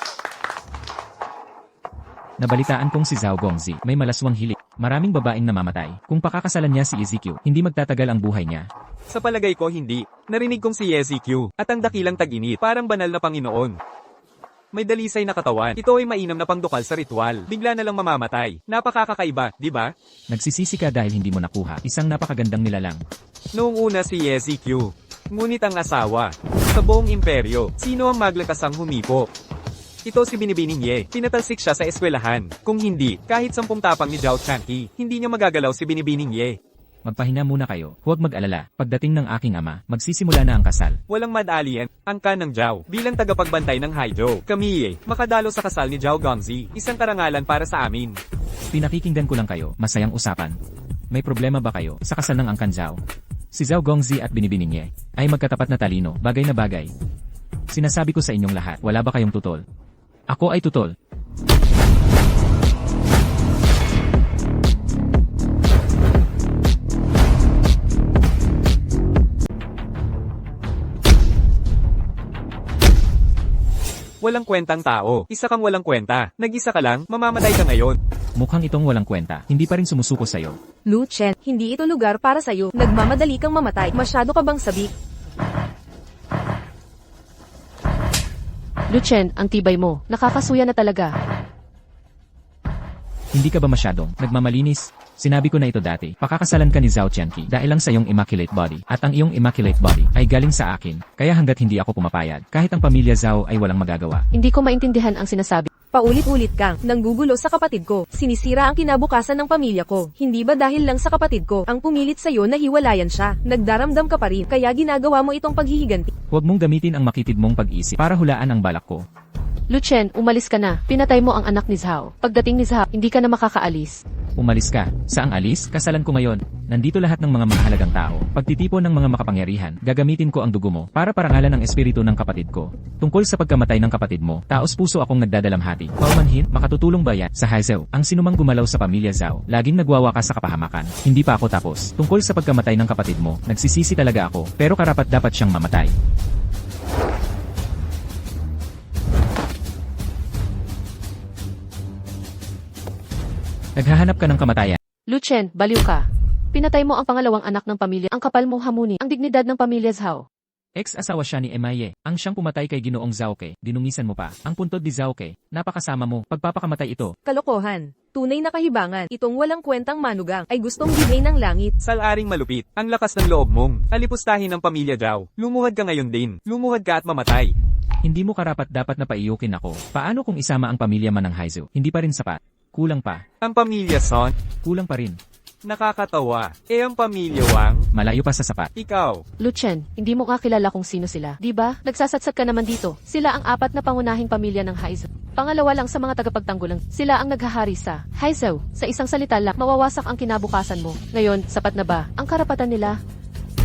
Speaker 2: Nabalitaan kong si Zhao Gongzi may malaswang hilig. Maraming babaeng namamatay. Kung pakakasalan niya si EZQ, hindi magtatagal ang buhay niya.
Speaker 3: Sa palagay ko hindi. Narinig kong si EZQ, at ang dakilang tag-init, parang banal na Panginoon. May dalisay na katawan. Ito ay mainam na pangdukal sa ritual. Bigla na lang mamamatay. Napakakakaiba, di ba?
Speaker 2: Nagsisisi ka dahil hindi mo nakuha. Isang napakagandang nilalang.
Speaker 3: Noong una si EZQ. Ngunit ang asawa. Sa buong imperyo, sino ang maglakasang humipo? Ito si Binibining Ye. Tinatalsik siya sa eskwelahan. Kung hindi, kahit 10 tapang ni Zhao Chanqi, hindi niya magagalaw si Binibining Ye.
Speaker 2: Magpahinga muna kayo. Huwag mag-alala. Pagdating ng aking ama, magsisimula na ang kasal.
Speaker 3: Walang mad alien, ang kan ng Zhao. Bilang tagapagbantay ng Haizhou, kami makadalo sa kasal ni Zhao Gongzi. Isang karangalan para sa amin.
Speaker 2: Pinakikinggan ko lang kayo. Masayang usapan. May problema ba kayo sa kasal ng angkan Zhao? Si Zhao Gongzi at Binibining Ye ay magkatapat na talino, bagay na bagay. Sinasabi ko sa inyong lahat, wala ba kayong tutol? Ako ay tutol.
Speaker 3: Walang kwentang tao. Isa kang walang kwenta. Nag-isa ka lang, mamamatay ka ngayon.
Speaker 2: Mukhang itong walang kwenta. Hindi pa rin sumusuko sa'yo.
Speaker 1: Lu Chen, hindi ito lugar para sa'yo. Nagmamadali kang mamatay. Masyado ka bang sabik?
Speaker 4: Luchen, ang tibay mo. Nakakasuya na talaga.
Speaker 2: Hindi ka ba masyadong nagmamalinis? Sinabi ko na ito dati. Pakakasalan ka ni Zhao Qianqi dahil lang sa iyong immaculate body. At ang iyong immaculate body ay galing sa akin. Kaya hanggat hindi ako pumapayag, kahit ang pamilya Zhao ay walang magagawa.
Speaker 4: Hindi ko maintindihan ang sinasabi.
Speaker 1: Paulit-ulit kang nanggugulo sa kapatid ko. Sinisira ang kinabukasan ng pamilya ko. Hindi ba dahil lang sa kapatid ko ang pumilit sa'yo na hiwalayan siya? Nagdaramdam ka pa rin, kaya ginagawa mo itong paghihiganti.
Speaker 2: Huwag mong gamitin ang makitid mong pag-isip para hulaan ang balak ko.
Speaker 4: Luchen, umalis ka na. Pinatay mo ang anak ni Zhao. Pagdating ni Zhao, hindi ka na makakaalis.
Speaker 2: Umalis ka. Saang alis? Kasalan ko ngayon. Nandito lahat ng mga mahalagang tao. Pagtitipon ng mga makapangyarihan, gagamitin ko ang dugo mo para parangalan ang espiritu ng kapatid ko. Tungkol sa pagkamatay ng kapatid mo, taos puso akong nagdadalamhati. Paumanhin, makatutulong ba yan? Sa Haizhou, ang sinumang gumalaw sa pamilya Zhao, laging nagwawakas sa kapahamakan. Hindi pa ako tapos. Tungkol sa pagkamatay ng kapatid mo, nagsisisi talaga ako, pero karapat dapat siyang mamatay. Naghahanap ka ng kamatayan.
Speaker 4: Luchen, baliw ka. Pinatay mo ang pangalawang anak ng pamilya. Ang kapal mo hamuni ang dignidad ng pamilya Zhao.
Speaker 2: Ex-asawa siya ni Emaye, ang siyang pumatay kay Ginoong Zhaoke. Dinungisan mo pa. Ang puntod ni Zhaoke, napakasama mo. Pagpapakamatay ito.
Speaker 1: Kalokohan. Tunay na kahibangan. Itong walang kwentang manugang ay gustong bigay ng langit.
Speaker 3: Salaring malupit. Ang lakas ng loob mong. Alipustahin ng pamilya Zhao. Lumuhad ka ngayon din. Lumuhad ka at mamatay.
Speaker 2: Hindi mo karapat dapat na paiyukin ako. Paano kung isama ang pamilya man ng Haizhou? Hindi pa rin sapat. Kulang pa.
Speaker 3: Ang pamilya Son,
Speaker 2: Kulang pa rin.
Speaker 3: nakakatawa. Ang pamilya Wang,
Speaker 2: Malayo pa sa sapat.
Speaker 3: ikaw.
Speaker 4: Luchen, hindi mo nga kilala kung sino sila. Di ba? Nagsasatsat ka naman dito. Sila ang 4 na pangunahing pamilya ng Haizhou. Pangalawa lang sa mga tagapagtanggulang. Sila ang naghahari sa Haizhou. Sa isang salita lang, mawawasak ang kinabukasan mo. Ngayon, sapat na ba ang karapatan nila?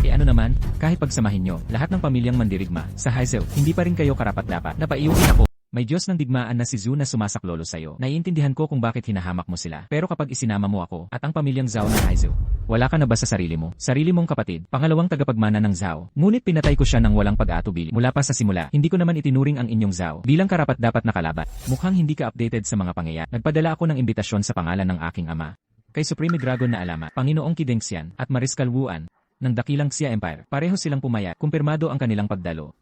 Speaker 2: Ano naman, kahit pagsamahin nyo, lahat ng pamilyang mandirigma, sa Haizhou, hindi pa rin kayo karapat-dapat na paiyukin ako. May Diyos ng digmaan na si Zhu na sumasaklolo sa'yo. Naiintindihan ko kung bakit hinahamak mo sila. Pero kapag isinama mo ako at ang pamilyang Zhao ng Haizhou, wala ka na ba sa sarili mo? Sarili mong kapatid, pangalawang tagapagmana ng Zhao. Ngunit pinatay ko siya ng walang pag-atubili. Mula pa sa simula, hindi ko naman itinuring ang inyong Zhao bilang karapat-dapat na kalaban. Mukhang hindi ka updated sa mga pangyayari. Nagpadala ako ng imbitasyon sa pangalan ng aking ama. Kay Supreme Dragon na Alamat, Panginoong Kidengxian, at Mariskal Wuan, ng dakilang Xia Empire. Pareho silang pumaya, kumpirmado ang kanilang pagdalo.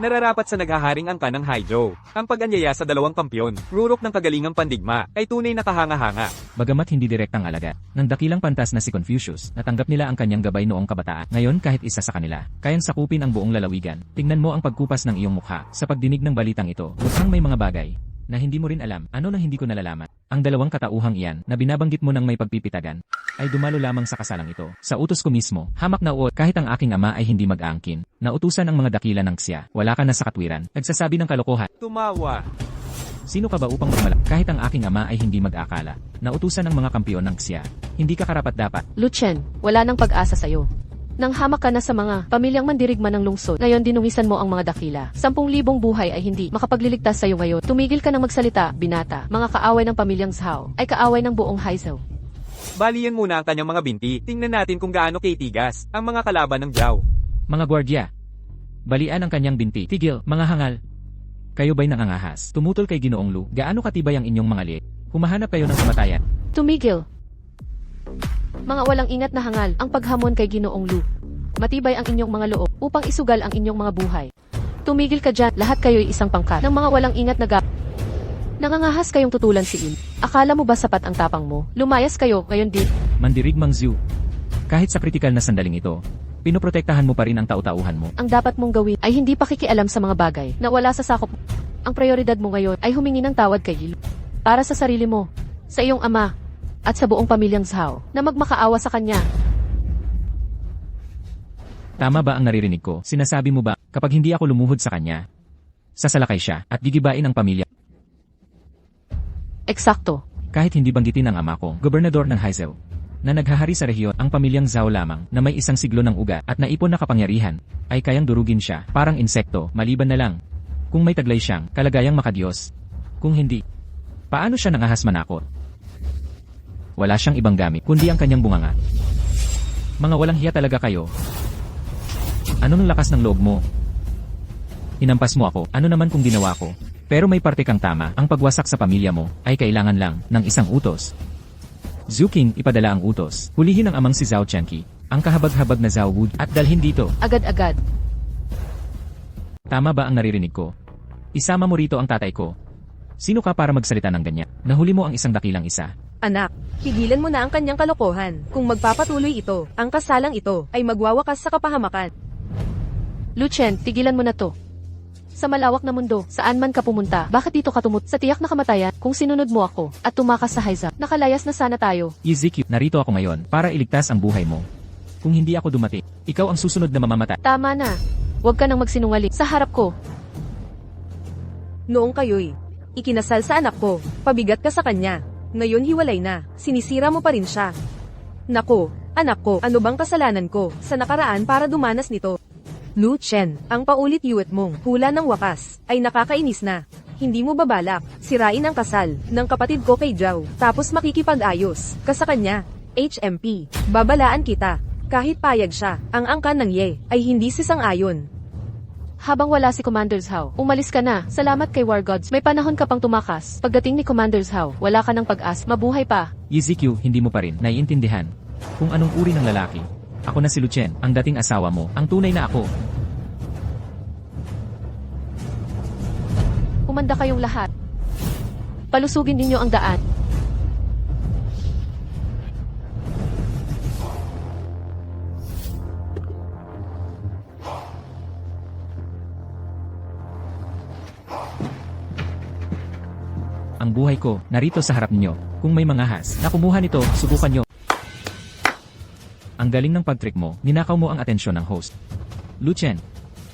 Speaker 3: Nararapat sa naghaharing angka ng Haizhou. Ang pag-anyaya sa dalawang kampyon, rurok ng kagalingang pandigma, ay tunay na kahanga-hanga.
Speaker 2: Bagamat hindi direktang alaga, ng dakilang pantas na si Confucius, natanggap nila ang kanyang gabay noong kabataan. Ngayon kahit isa sa kanila, kayang sakupin ang buong lalawigan. Tingnan mo ang pagkupas ng iyong mukha sa pagdinig ng balitang ito. Mukhang may mga bagay na hindi mo rin alam. Ano nang hindi ko nalalaman? Ang dalawang katauhang iyan na binabanggit mo ng may pagpipitagan ay dumalo lamang sa kasalang ito. Sa utos ko mismo, hamak na uot kahit ang aking ama ay hindi mag-aangkin. Nautusan ang mga dakila ng Xia. Wala ka na sa katwiran. Nagsasabi ng kalokohan.
Speaker 3: Tumawa.
Speaker 2: Sino ka ba upang magmalak? Kahit ang aking ama ay hindi mag-akala. Nautusan ng mga kampiyon ng Xia. Hindi ka karapat-dapat.
Speaker 4: Luchen, wala nang pag-asa sa'yo. Nang hamak ka na sa mga pamilyang mandirigma ng lungsod, ngayon dinungisan mo ang mga dakila. 10,000 buhay ay hindi makapagliligtas sa'yo ngayon. Tumigil ka ng magsalita, binata. Mga kaaway ng pamilyang Zhao ay kaaway ng buong Haizhou.
Speaker 3: Baliyan muna ang kanyang mga binti. Tingnan natin kung gaano kitigas ang mga kalaban ng Zhao.
Speaker 2: Mga gwardya. Balian ang kanyang binti. Tigil, mga hangal. Kayo ba'y nangangahas? Tumutol kay Ginoong Lu. Gaano katibay ang inyong mga liit? Humahanap kayo ng kamatayan.
Speaker 4: Tumigil. Mga walang ingat na hangal ang paghamon kay Ginoong Lu. Matibay ang inyong mga loob upang isugal ang inyong mga buhay. Tumigil ka dyan, lahat kayo'y isang pangkat ng mga walang ingat na Nangangahas kayong tutulan si Il. Akala mo ba sapat ang tapang mo? Lumayas kayo, ngayon din.
Speaker 2: Mandirigmang Zhu. Kahit sa kritikal na sandaling ito, pinoprotektahan mo pa rin ang tau-tauhan mo.
Speaker 4: Ang dapat mong gawin ay hindi pakikialam sa mga bagay na wala sa sakop mo. Ang prioridad mo ngayon ay humingi ng tawad kay Il. Para sa sarili mo, sa iyong ama, at sa buong pamilyang Zhao na magmakaawa sa kanya.
Speaker 2: Tama ba ang naririnig ko? Sinasabi mo ba, kapag hindi ako lumuhod sa kanya, sasalakay siya at gigibain ang pamilya?
Speaker 4: Eksakto.
Speaker 2: Kahit hindi banggitin ang ama ko, gobernador ng Haizhou, na naghahari sa rehiyon, ang pamilyang Zhao lamang na may isang siglo ng ugat at naipon na kapangyarihan, ay kayang durugin siya, parang insekto, maliban na lang. Kung may taglay siyang kalagayang makadiyos. Kung hindi, paano siya nangahas manakot? Wala siyang ibang gamit, kundi ang kanyang bunganga. Mga walang hiya talaga kayo. Ano nung lakas ng loob mo? Hinampas mo ako, ano naman kung ginawa ko? Pero may parte kang tama, ang pagwasak sa pamilya mo ay kailangan lang ng isang utos. Zhu King ipadala ang utos, hulihin ang amang si Zhao Qianqi, ang kahabag-habag na Zhao Wu at dalhin dito.
Speaker 4: Agad-agad.
Speaker 2: Tama ba ang naririnig ko? Isama mo rito ang tatay ko. Sino ka para magsalita ng ganyan? Nahuli mo ang isang dakilang isa.
Speaker 1: Anak, pigilan mo na ang kanyang kalokohan. Kung magpapatuloy ito, ang kasalang ito ay magwawakas sa kapahamakan.
Speaker 4: Luchen, tigilan mo na to. Sa malawak na mundo, saan man ka pumunta, bakit dito ka tumut sa tiyak na kamatayan? Kung sinunod mo ako at tumakas sa Haizhou, nakalayas na sana tayo.
Speaker 2: Ezekiel, narito ako ngayon para iligtas ang buhay mo. Kung hindi ako dumating, ikaw ang susunod na mamamatay.
Speaker 4: Tama na. Huwag ka nang magsinungaling sa harap ko.
Speaker 1: Noong kayo'y ikinasal sa anak ko, pabigat ka sa kanya. Ngayon hiwalay na, sinisira mo pa rin siya. Nako, anak ko, ano bang kasalanan ko sa nakaraan para dumanas nito? Lu Chen, ang paulit-ulit mong hula ng wakas ay nakakainis na. Hindi mo babalak sirain ang kasal ng kapatid ko kay Zhao, tapos makikipag-ayos ka sa kanya. HMP, babalaan kita. Kahit payag siya, ang angkan ng Ye ay hindi sisang-ayon.
Speaker 4: Habang wala si Commander Zhao, umalis ka na. Salamat kay War Gods. May panahon ka pang tumakas. Pagdating ni Commander Zhao, wala ka ng pag-asa. Mabuhay pa.
Speaker 2: Ezekiel, hindi mo pa rin naiintindihan kung anong uri ng lalaki. Ako na si Luchen, ang dating asawa mo, ang tunay na ako.
Speaker 4: Umanda kayong lahat. Palusugin ninyo ang daan.
Speaker 2: Ang buhay ko, narito sa harap ninyo. Kung may mangahas na kumuha nito, subukan nyo. Ang galing ng pag-trick mo, ninakaw mo ang atensyon ng host. Luchen,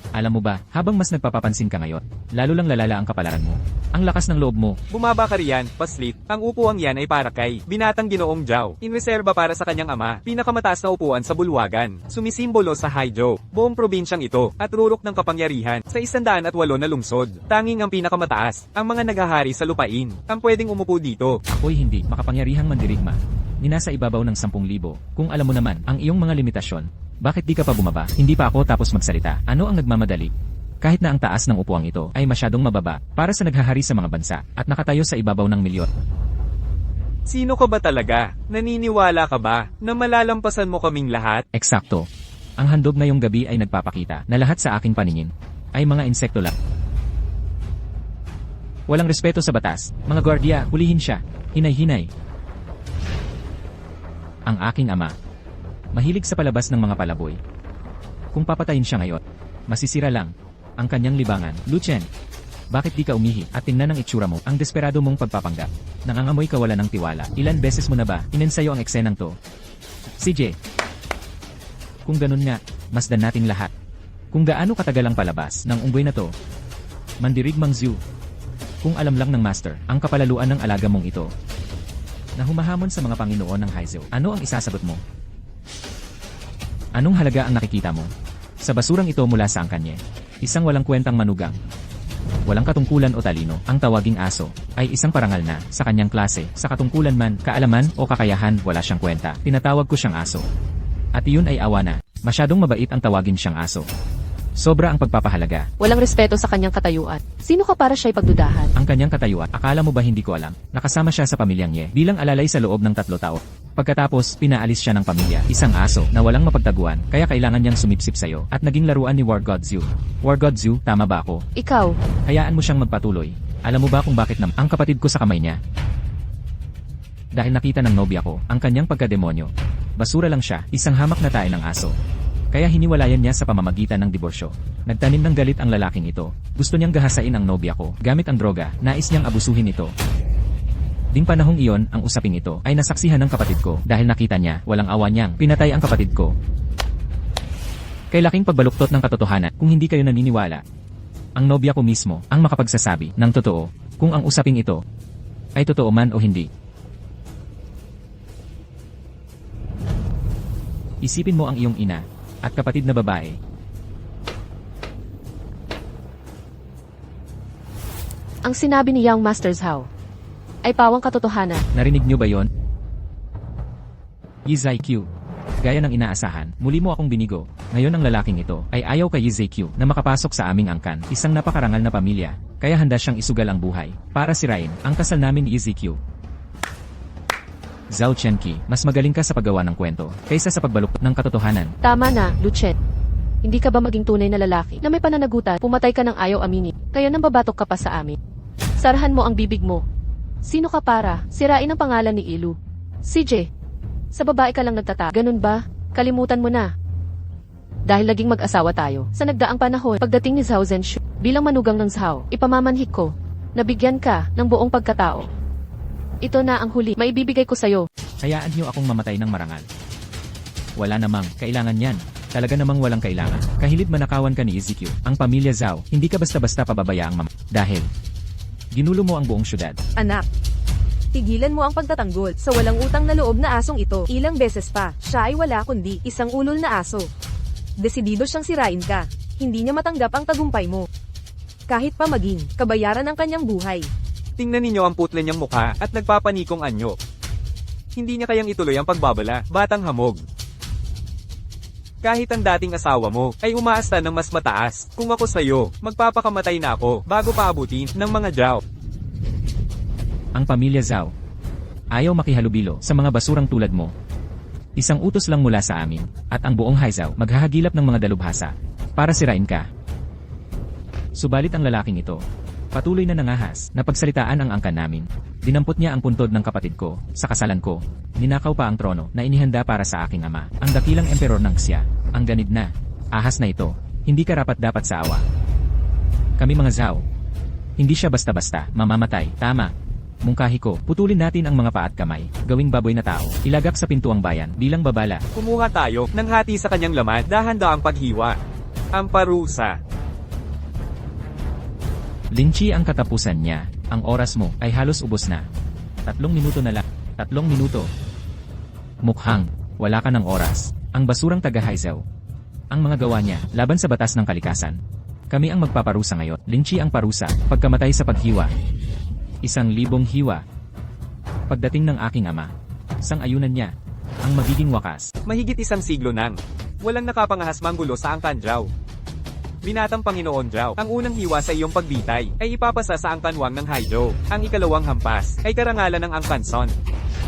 Speaker 2: alam mo ba, habang mas nagpapapansin ka ngayon, lalo lang lalala ang kapalaran mo. Ang lakas ng loob mo.
Speaker 3: Bumaba ka riyan, paslit. Ang upuang yan ay para kay binatang Ginoong Zhao. Inreserba para sa kanyang ama, pinakamataas na upuan sa bulwagan. Sumisimbolo sa Haizhou, buong probinsyang ito, at rurok ng kapangyarihan sa 108 na lungsod. Tanging ang pinakamataas, ang mga naghahari sa lupain, ang pwedeng umupo dito.
Speaker 2: Ako'y hindi makapangyarihang mandirigma. Ninasa ibabaw ng 10,000. Kung alam mo naman ang iyong mga limitasyon, bakit di ka pa bumaba? Hindi pa ako tapos magsalita. Ano ang nagmamadali? Kahit na ang taas ng upuang ito ay masyadong mababa para sa naghahari sa mga bansa at nakatayo sa ibabaw ng milyon.
Speaker 3: Sino ka ba talaga? Naniniwala ka ba na malalampasan mo kaming lahat?
Speaker 2: Eksakto. Ang handog ngayong gabi ay nagpapakita na lahat sa aking paningin ay mga insekto lang. Walang respeto sa batas. Mga gwardiya, hulihin siya. Hinay-hinay. Ang aking ama, mahilig sa palabas ng mga palaboy. Kung papatayin siya ngayon, masisira lang ang kanyang libangan. Luchen, Bakit di ka umihi at tingnan ang itsura mo, ang desperado mong pagpapanggap. Nangangamoy ka wala ng tiwala. Ilan beses mo na ba inensayo ang eksenang to? CJ. Kung ganun nga, masdan natin lahat. Kung gaano katagal ang palabas ng unggoy na to. Mandirigmang Zhu. Kung alam lang ng master, ang kapalaluan ng alaga mong ito. Na humahamon sa mga Panginoon ng Haizhou, ano ang isasagot mo? Anong halaga ang nakikita mo? Sa basurang ito mula sa angkanye. Isang walang kwentang manugang. Walang katungkulan o talino, ang tawaging aso, ay isang parangal na, sa kanyang klase, sa katungkulan man, kaalaman o kakayahan, wala siyang kwenta. Tinatawag ko siyang aso. At iyon ay awa na. Masyadong mabait ang tawagin siyang aso. Sobra ang pagpapahalaga.
Speaker 4: Walang respeto sa kanyang katayuan. Sino ka para siya'y pagdudahan?
Speaker 2: Ang kanyang katayuan, akala mo ba hindi ko alam? Nakasama siya sa pamilyang Ye bilang alalay sa loob ng 3 taon. Pagkatapos, pinaalis siya ng pamilya, isang aso na walang mapagtaguan, kaya kailangan niyang sumipsip sa'yo at naging laruan ni War God Zhu. War God Zhu, tama ba ako?
Speaker 4: Ikaw,
Speaker 2: Hayaan mo siyang magpatuloy. Alam mo ba kung bakit ang kapatid ko sa kamay niya? Dahil nakita ng nobya ko, ang kanyang pagkademonyo. Basura lang siya, isang hamak na tae ng aso. Kaya hiniwalayan niya sa pamamagitan ng diborsyo. Nagtanim ng galit ang lalaking ito. Gusto niyang gahasain ang nobya ko. Gamit ang droga, nais niyang abusuhin ito. Ding panahong iyon, ang usaping ito ay nasaksihan ng kapatid ko dahil nakita niya, walang awa niyang pinatay ang kapatid ko. Kay laking pagbaluktot ng katotohanan, kung hindi kayo naniniwala, ang nobya ko mismo ang makapagsasabi ng totoo kung ang usaping ito ay totoo man o hindi. Isipin mo ang iyong ina at kapatid na babae.
Speaker 4: ang sinabi ni Young Master Zhao ay pawang katotohanan.
Speaker 2: Narinig niyo ba yon? Yizai Q. Gaya ng inaasahan, muli mo akong binigo. Ngayon ang lalaking ito ay ayaw kay Yizai Q na makapasok sa aming angkan, isang napakarangal na pamilya, kaya handa siyang isugal ang buhay para sirain ang kasal namin ni Yizai Q. Zhao Chenqi, mas magaling ka sa paggawa ng kwento kaysa sa pagbaluktot ng katotohanan.
Speaker 4: Tama na, Luchen. Hindi ka ba maging tunay na lalaki na may pananagutan, pumatay ka ng ayaw aminin, kaya nang babatok ka pa sa amin? Sarahan mo ang bibig mo. Sino ka para sirain ang pangalan ni Ilu? CJ, sa babae ka lang nagtata. Ganun ba? Kalimutan mo na. Dahil naging mag-asawa tayo, sa nagdaang panahon, pagdating ni Zhao Zenshu, bilang manugang ng Zhao, ipamamanhik ko, nabigyan ka ng buong pagkatao. Ito na ang huli, maibibigay ko sa'yo.
Speaker 2: Hayaan niyo akong mamatay ng marangal. Wala namang kailangan yan. Talaga namang walang kailangan. Kahilid manakawan ka ni Ezekiel, ang pamilya Zhao, hindi ka basta-basta pababayaang dahil ginulo mo ang buong syudad.
Speaker 1: Anak, tigilan mo ang pagtatanggol sa walang utang na loob na asong ito. Ilang beses pa, siya ay wala kundi isang ulol na aso. Desidido siyang sirain ka. Hindi niya matanggap ang tagumpay mo. Kahit pa maging kabayaran ng kanyang buhay.
Speaker 3: Tingnan ninyo ang putle niyang mukha at nagpapanikong anyo. Hindi niya kayang ituloy ang pagbabala, batang hamog. Kahit ang dating asawa mo ay umaasta ng mas mataas. Kung ako sa'yo, magpapakamatay na ako bago paabutin ng mga Zhao.
Speaker 2: Ang pamilya Zhao ayaw makihalubilo sa mga basurang tulad mo. Isang utos lang mula sa amin, at ang buong Haizhou maghahagilap ng mga dalubhasa para sirain ka. Subalit ang lalaking ito, patuloy na nangahas na pagsalitaan ang angkan namin. Dinampot niya ang puntod ng kapatid ko sa kasalan ko. Ninakaw pa ang trono na inihanda para sa aking ama, ang dakilang emperor ng Xia. Ang ganid na, ahas na ito, hindi karapat-dapat sa awa. Kami mga Zhao, hindi siya basta-basta mamamatay, tama. Mungkahi ko, putulin natin ang mga paa at kamay, gawing baboy na tao, ilagak sa pintuang bayan bilang babala.
Speaker 3: Kumuha tayo ng hati sa kanyang laman, dahanda ang paghiwa. Ang parusa.
Speaker 2: Linchi ang katapusan niya, ang oras mo ay halos ubos na. 3 minuto na lang, 3 minuto. Mukhang, wala ka ng oras, ang basurang taga-Haizhou. Ang mga gawa niya, laban sa batas ng kalikasan. Kami ang magpaparusa ngayon, Linchi ang parusa, pagkamatay sa paghiwa. 1,000 hiwa. Pagdating ng aking ama, sang-ayunan niya, ang magiging wakas.
Speaker 3: Mahigit 1 siglo nang walang nakapangahas manggulo sa angkan Zhao. Binatang Panginoon Zhao, ang unang hiwa sa iyong pagbitay ay ipapasa sa angkanwang ng Haizhou. Ang ikalawang hampas ay karangalan ng angkan Son.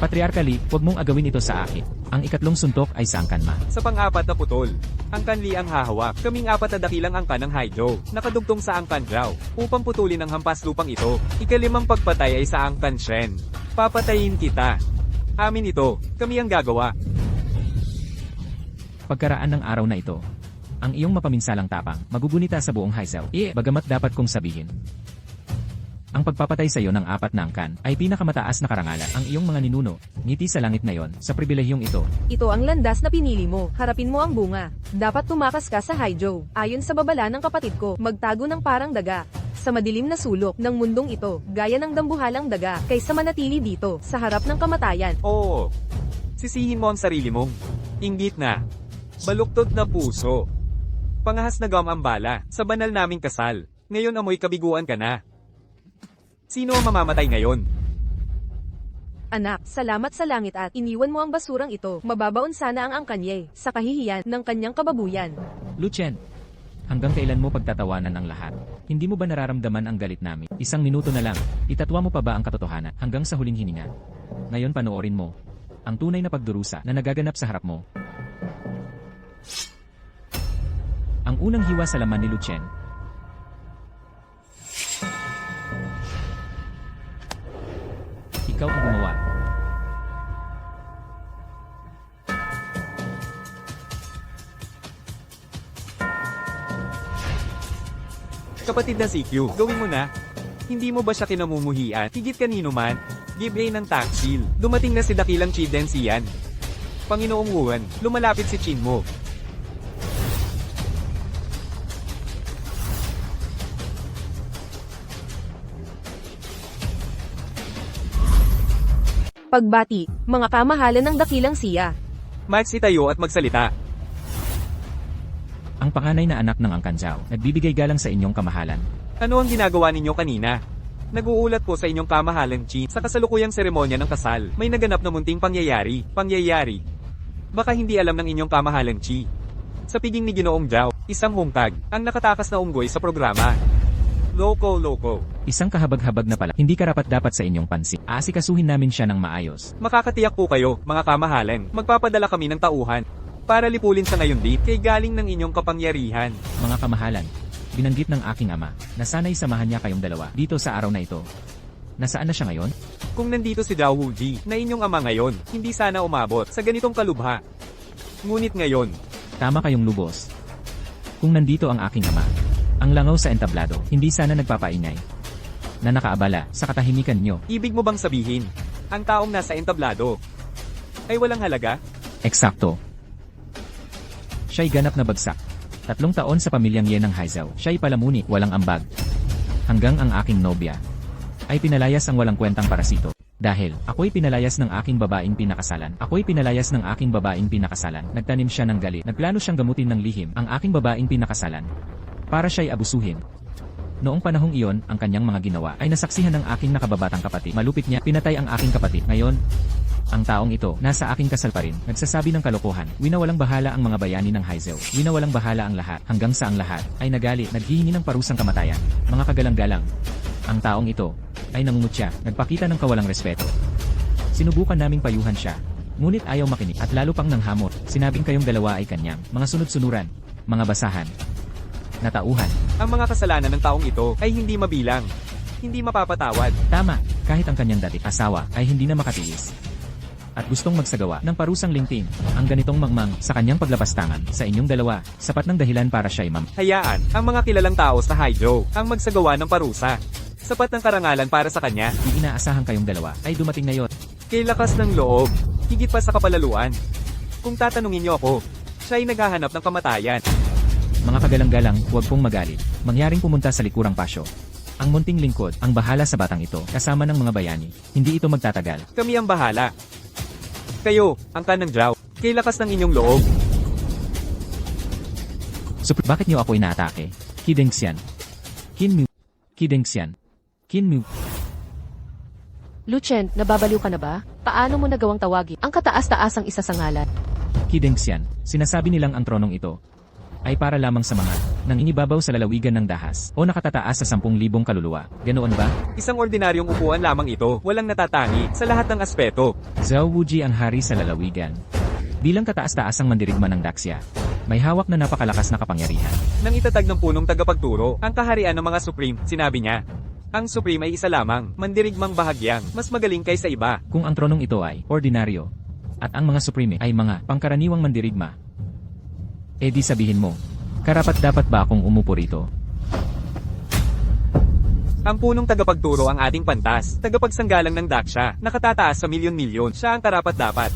Speaker 2: Patriarkali, huwag mong agawin ito sa akin. Ang ikatlong suntok ay sa angkan ma.
Speaker 3: Sa pang-apat na putol, angkan Li ang hahawak. Kaming 4 na dakilang angkan ng Haizhou, nakadugtong sa angkan Zhao, upang putulin ang hampas lupang ito. Ika-5 pagpatay ay sa angkan Shen. Papatayin kita. Amin ito, kami ang gagawa.
Speaker 2: Pagkaraan ng araw na ito, ang iyong mapaminsalang tapang, magugunita sa buong Haizhou. Bagamat dapat kong sabihin, Ang pagpapatay sa iyo ng 4 na angkan ay pinakamataas na karangalan. Ang iyong mga ninuno, ngiti sa langit ngayon, sa pribilehiyong ito.
Speaker 1: Ito ang landas na pinili mo. Harapin mo ang bunga. Dapat tumakas ka sa Haijo. Ayon sa babala ng kapatid ko, magtago ng parang daga sa madilim na sulok ng mundong ito, gaya ng dambuhalang daga, kaysa manatili dito, sa harap ng kamatayan.
Speaker 3: Oo. Sisihin mo ang sarili mong inggit na baluktot na puso. Pangahas na ang bala sa banal naming kasal. Ngayon amoy kabiguan ka na. Sino ang mamamatay ngayon?
Speaker 1: Anak, salamat sa langit at iniwan mo ang basurang ito. Mababaon sana ang angkanye sa kahihiyan ng kanyang kababuyan.
Speaker 2: Lucien, hanggang kailan mo pagtatawanan ang lahat? Hindi mo ba nararamdaman ang galit namin? 1 minuto na lang, itatwa mo pa ba ang katotohanan hanggang sa huling hininga? Ngayon panoorin mo ang tunay na pagdurusa na nagaganap sa harap mo. Ang unang hiwa sa laman ni Lucien. Ikaw ang gumawa.
Speaker 3: Kapatid na CQ, gawin mo na. Hindi mo ba siya kinamumuhian? Higit kanino man? Give A ng taksil. Dumating na si dakilang Chiden siyan. Panginoong Wuhan, lumalapit si Chin mo.
Speaker 1: Pagbati, mga kamahalan ng dakilang siya.
Speaker 3: Max, itayo at magsalita.
Speaker 2: Ang panganay na anak ng Angkanjao, nagbibigay galang sa inyong kamahalan.
Speaker 3: Ano ang ginagawa ninyo kanina? Nag-uulat po sa inyong kamahalan Chi, sa kasalukuyang seremonya ng kasal, may naganap na munting pangyayari. Baka hindi alam ng inyong kamahalan Chi. Sa piging ni Ginoong Zhao, isang hungkag, ang nakatakas na unggoy sa programa. Loko.
Speaker 2: Isang kahabag-habag na pala, hindi karapat-dapat sa inyong pansin. Aasikasuhin namin siya ng maayos.
Speaker 3: Makakatiyak po kayo, mga kamahalan. Magpapadala kami ng tauhan para lipulin sa ngayon di kay galing ng inyong kapangyarihan.
Speaker 2: Mga kamahalan, binanggit ng aking ama, na sana'y samahan niya kayong dalawa dito sa araw na ito. Nasaan na siya ngayon?
Speaker 3: Kung nandito si Zhao Wuji, na inyong ama ngayon, hindi sana umabot sa ganitong kalubha. Ngunit ngayon,
Speaker 2: Tama kayong lubos. Kung nandito ang aking ama, ang langaw sa entablado, hindi sana nagpapaingay na nakaabala sa katahimikan niyo.
Speaker 3: ibig mo bang sabihin, ang taong nasa entablado ay walang halaga?
Speaker 2: Eksakto. Siya'y ganap na bagsak. 3 taon sa pamilyang Yen ng Haizhao. Siya'y palamuni, walang ambag. Hanggang ang aking nobya ay pinalayas ang walang kwentang parasito. Dahil, ako'y pinalayas ng aking babaeng pinakasalan. Nagtanim siya ng galit. Nagplano siyang gamutin ng lihim ang aking babaeng pinakasalan para siya'y abusuhin. Noong panahong iyon, ang kanyang mga ginawa ay nasaksihan ng aking nakababatang kapatid. Malupit niya, pinatay ang aking kapatid. Ngayon, ang taong ito, nasa aking kasal pa rin, nagsasabi ng kalokohan. Winawalang bahala ang mga bayani ng Haizhao. Winawalang bahala ang lahat, hanggang sa ang lahat ay nagalit, naghihingi ng parusang kamatayan. Mga kagalang-galang, ang taong ito ay nangungutya, nagpakita ng kawalang respeto. Sinubukan naming payuhan siya, ngunit ayaw makinig at lalo pang nanghamot. Sinabing kayong dalawa ay kanyang mga sunod-sunuran, mga basahan, natauhan.
Speaker 3: Ang mga kasalanan ng taong ito ay hindi mabilang, hindi mapapatawad.
Speaker 2: Tama, kahit ang kanyang dating asawa ay hindi na makatiis at gustong magsagawa ng parusang lingting. Ang ganitong mangmang sa kanyang paglapastangan sa inyong dalawa, sapat ng dahilan para siya'y
Speaker 3: Hayaan ang mga kilalang tao sa Haijo ang magsagawa ng parusa. Sapat ng karangalan para sa kanya.
Speaker 2: Di inaasahan kayong dalawa ay dumating na yon.
Speaker 3: Kay lakas ng loob, higit pa sa kapalaluan. Kung tatanungin niyo ako, siya ay naghahanap ng kamatayan.
Speaker 2: Mga kagalang-galang, huwag pong magalit. Mangyaring pumunta sa likurang pasyo. Ang munting lingkod ang bahala sa batang ito kasama ng mga bayani. Hindi ito magtatagal.
Speaker 3: Kami ang bahala. Kayo, ang kanang Zhao, kay lakas ng inyong loob.
Speaker 2: Bakit niyo ako inaatake? Kidengxian. Kinmu. Kidengxian. Kinmu.
Speaker 4: Lucien, nababaliw ka na ba? Paano mo nagawang tawagin ang kataas-taasang isa sa ngalan?
Speaker 2: Kidengxian. Sinasabi nilang ang tronong ito ay para lamang sa mga nang inibabaw sa lalawigan ng dahas o nakatataas sa 10,000 kaluluwa. Ganoon ba?
Speaker 3: Isang ordinaryong upuan lamang ito, walang natatangi sa lahat ng aspeto.
Speaker 2: Zhao Wuji ang hari sa lalawigan. Bilang kataas-taasang mandirigma ng Daxia, may hawak na napakalakas na kapangyarihan.
Speaker 3: Nang itatag ng punong tagapagturo, ang kaharian ng mga Supreme, sinabi niya. Ang Supreme ay isa lamang, mandirigmang bahagyang, mas magaling kaysa iba.
Speaker 2: Kung ang tronong ito ay ordinaryo, at ang mga Supreme ay mga pangkaraniwang mandirigma, eh di sabihin mo, karapat-dapat ba akong umupo rito?
Speaker 3: Ang punong tagapagturo ang ating pantas, tagapagsanggalang ng Daksha, nakatataas sa milyon-milyon, siya ang karapat-dapat.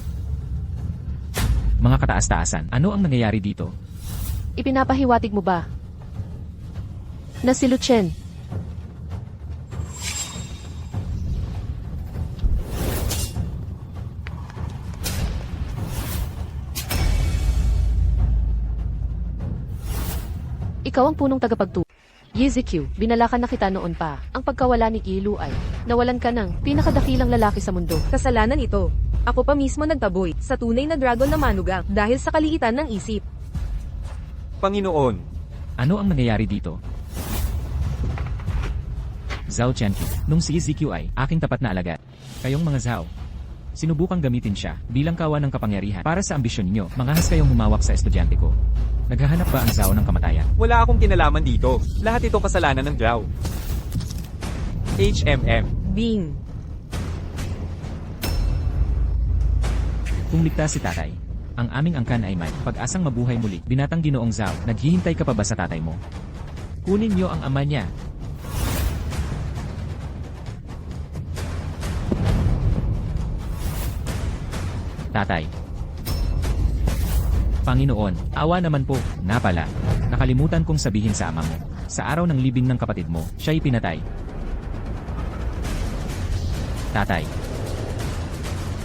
Speaker 2: Mga kataas-taasan, ano ang nangyayari dito?
Speaker 4: Ipinapahiwatig mo ba na si Luchen? Ikaw ang punong tagapagturo. Yizikyu, binalakan na kita noon pa. Ang pagkawala ni Ilu ay nawalan ka ng pinakadakilang lalaki sa mundo.
Speaker 1: Kasalanan ito. Ako pa mismo nagtaboy sa tunay na dragon na manugang dahil sa kaliitan ng isip.
Speaker 3: Panginoon,
Speaker 2: Ano ang nangyayari dito? Zhao Qianqi, nung si ZQ ay aking tapat na alagad. Kayong mga Zhao, sinubukang gamitin siya bilang kawan ng kapangyarihan para sa ambisyon niyo. Mangahas kayong humawak sa estudyante ko. Naghahanap ba ang Zhao ng kamatayan?
Speaker 3: wala akong kinalaman dito. Lahat ito kasalanan ng Zhao. HMM.
Speaker 1: Bing.
Speaker 2: Kung ligtas si tatay, ang aming angkan ay may pag-asang mabuhay muli. Binatang Ginoong Zhao, naghihintay ka pa ba sa tatay mo? Kunin niyo ang ama niya. Tatay. Panginoon, awa naman po, napala. Nakalimutan kong sabihin sa ama mo. Sa araw ng libing ng kapatid mo, siya'y pinatay. Tatay.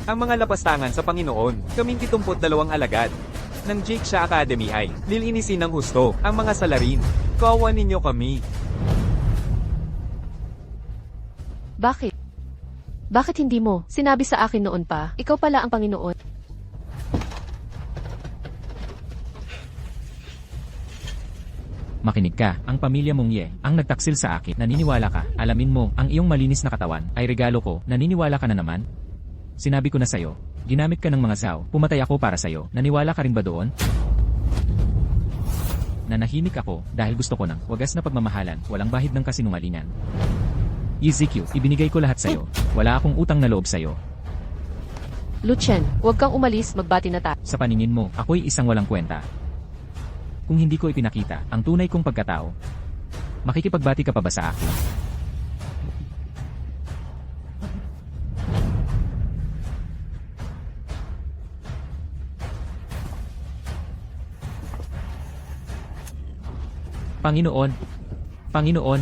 Speaker 3: Ang mga lapastangan sa Panginoon, kaming 72 alagad. Ng Jiksha Academy ay, lilinisin ng husto, ang mga salarin. Kawan ninyo kami.
Speaker 4: Bakit? Bakit hindi mo sinabi sa akin noon pa, ikaw pala ang Panginoon?
Speaker 2: Makinig ka, ang pamilya mong Ye, ang nagtaksil sa akin, naniniwala ka, alamin mo, ang iyong malinis na katawan, ay regalo ko, naniniwala ka na naman? Sinabi ko na sa'yo, ginamit ka ng mga Zhao, pumatay ako para sa'yo, naniwala ka rin ba doon? Nanahimik ako, dahil gusto ko ng wagas na pagmamahalan, walang bahid ng kasinungalingan. EZQ, ibinigay ko lahat sa'yo, wala akong utang na loob sa'yo.
Speaker 4: Luchen, huwag kang umalis, magbati na tayo.
Speaker 2: Sa paningin mo, ako'y isang walang kwenta. Kung hindi ko ipinakita ang tunay kong pagkatao, makikipagbati ka pa ba sa akin? Panginoon, Panginoon,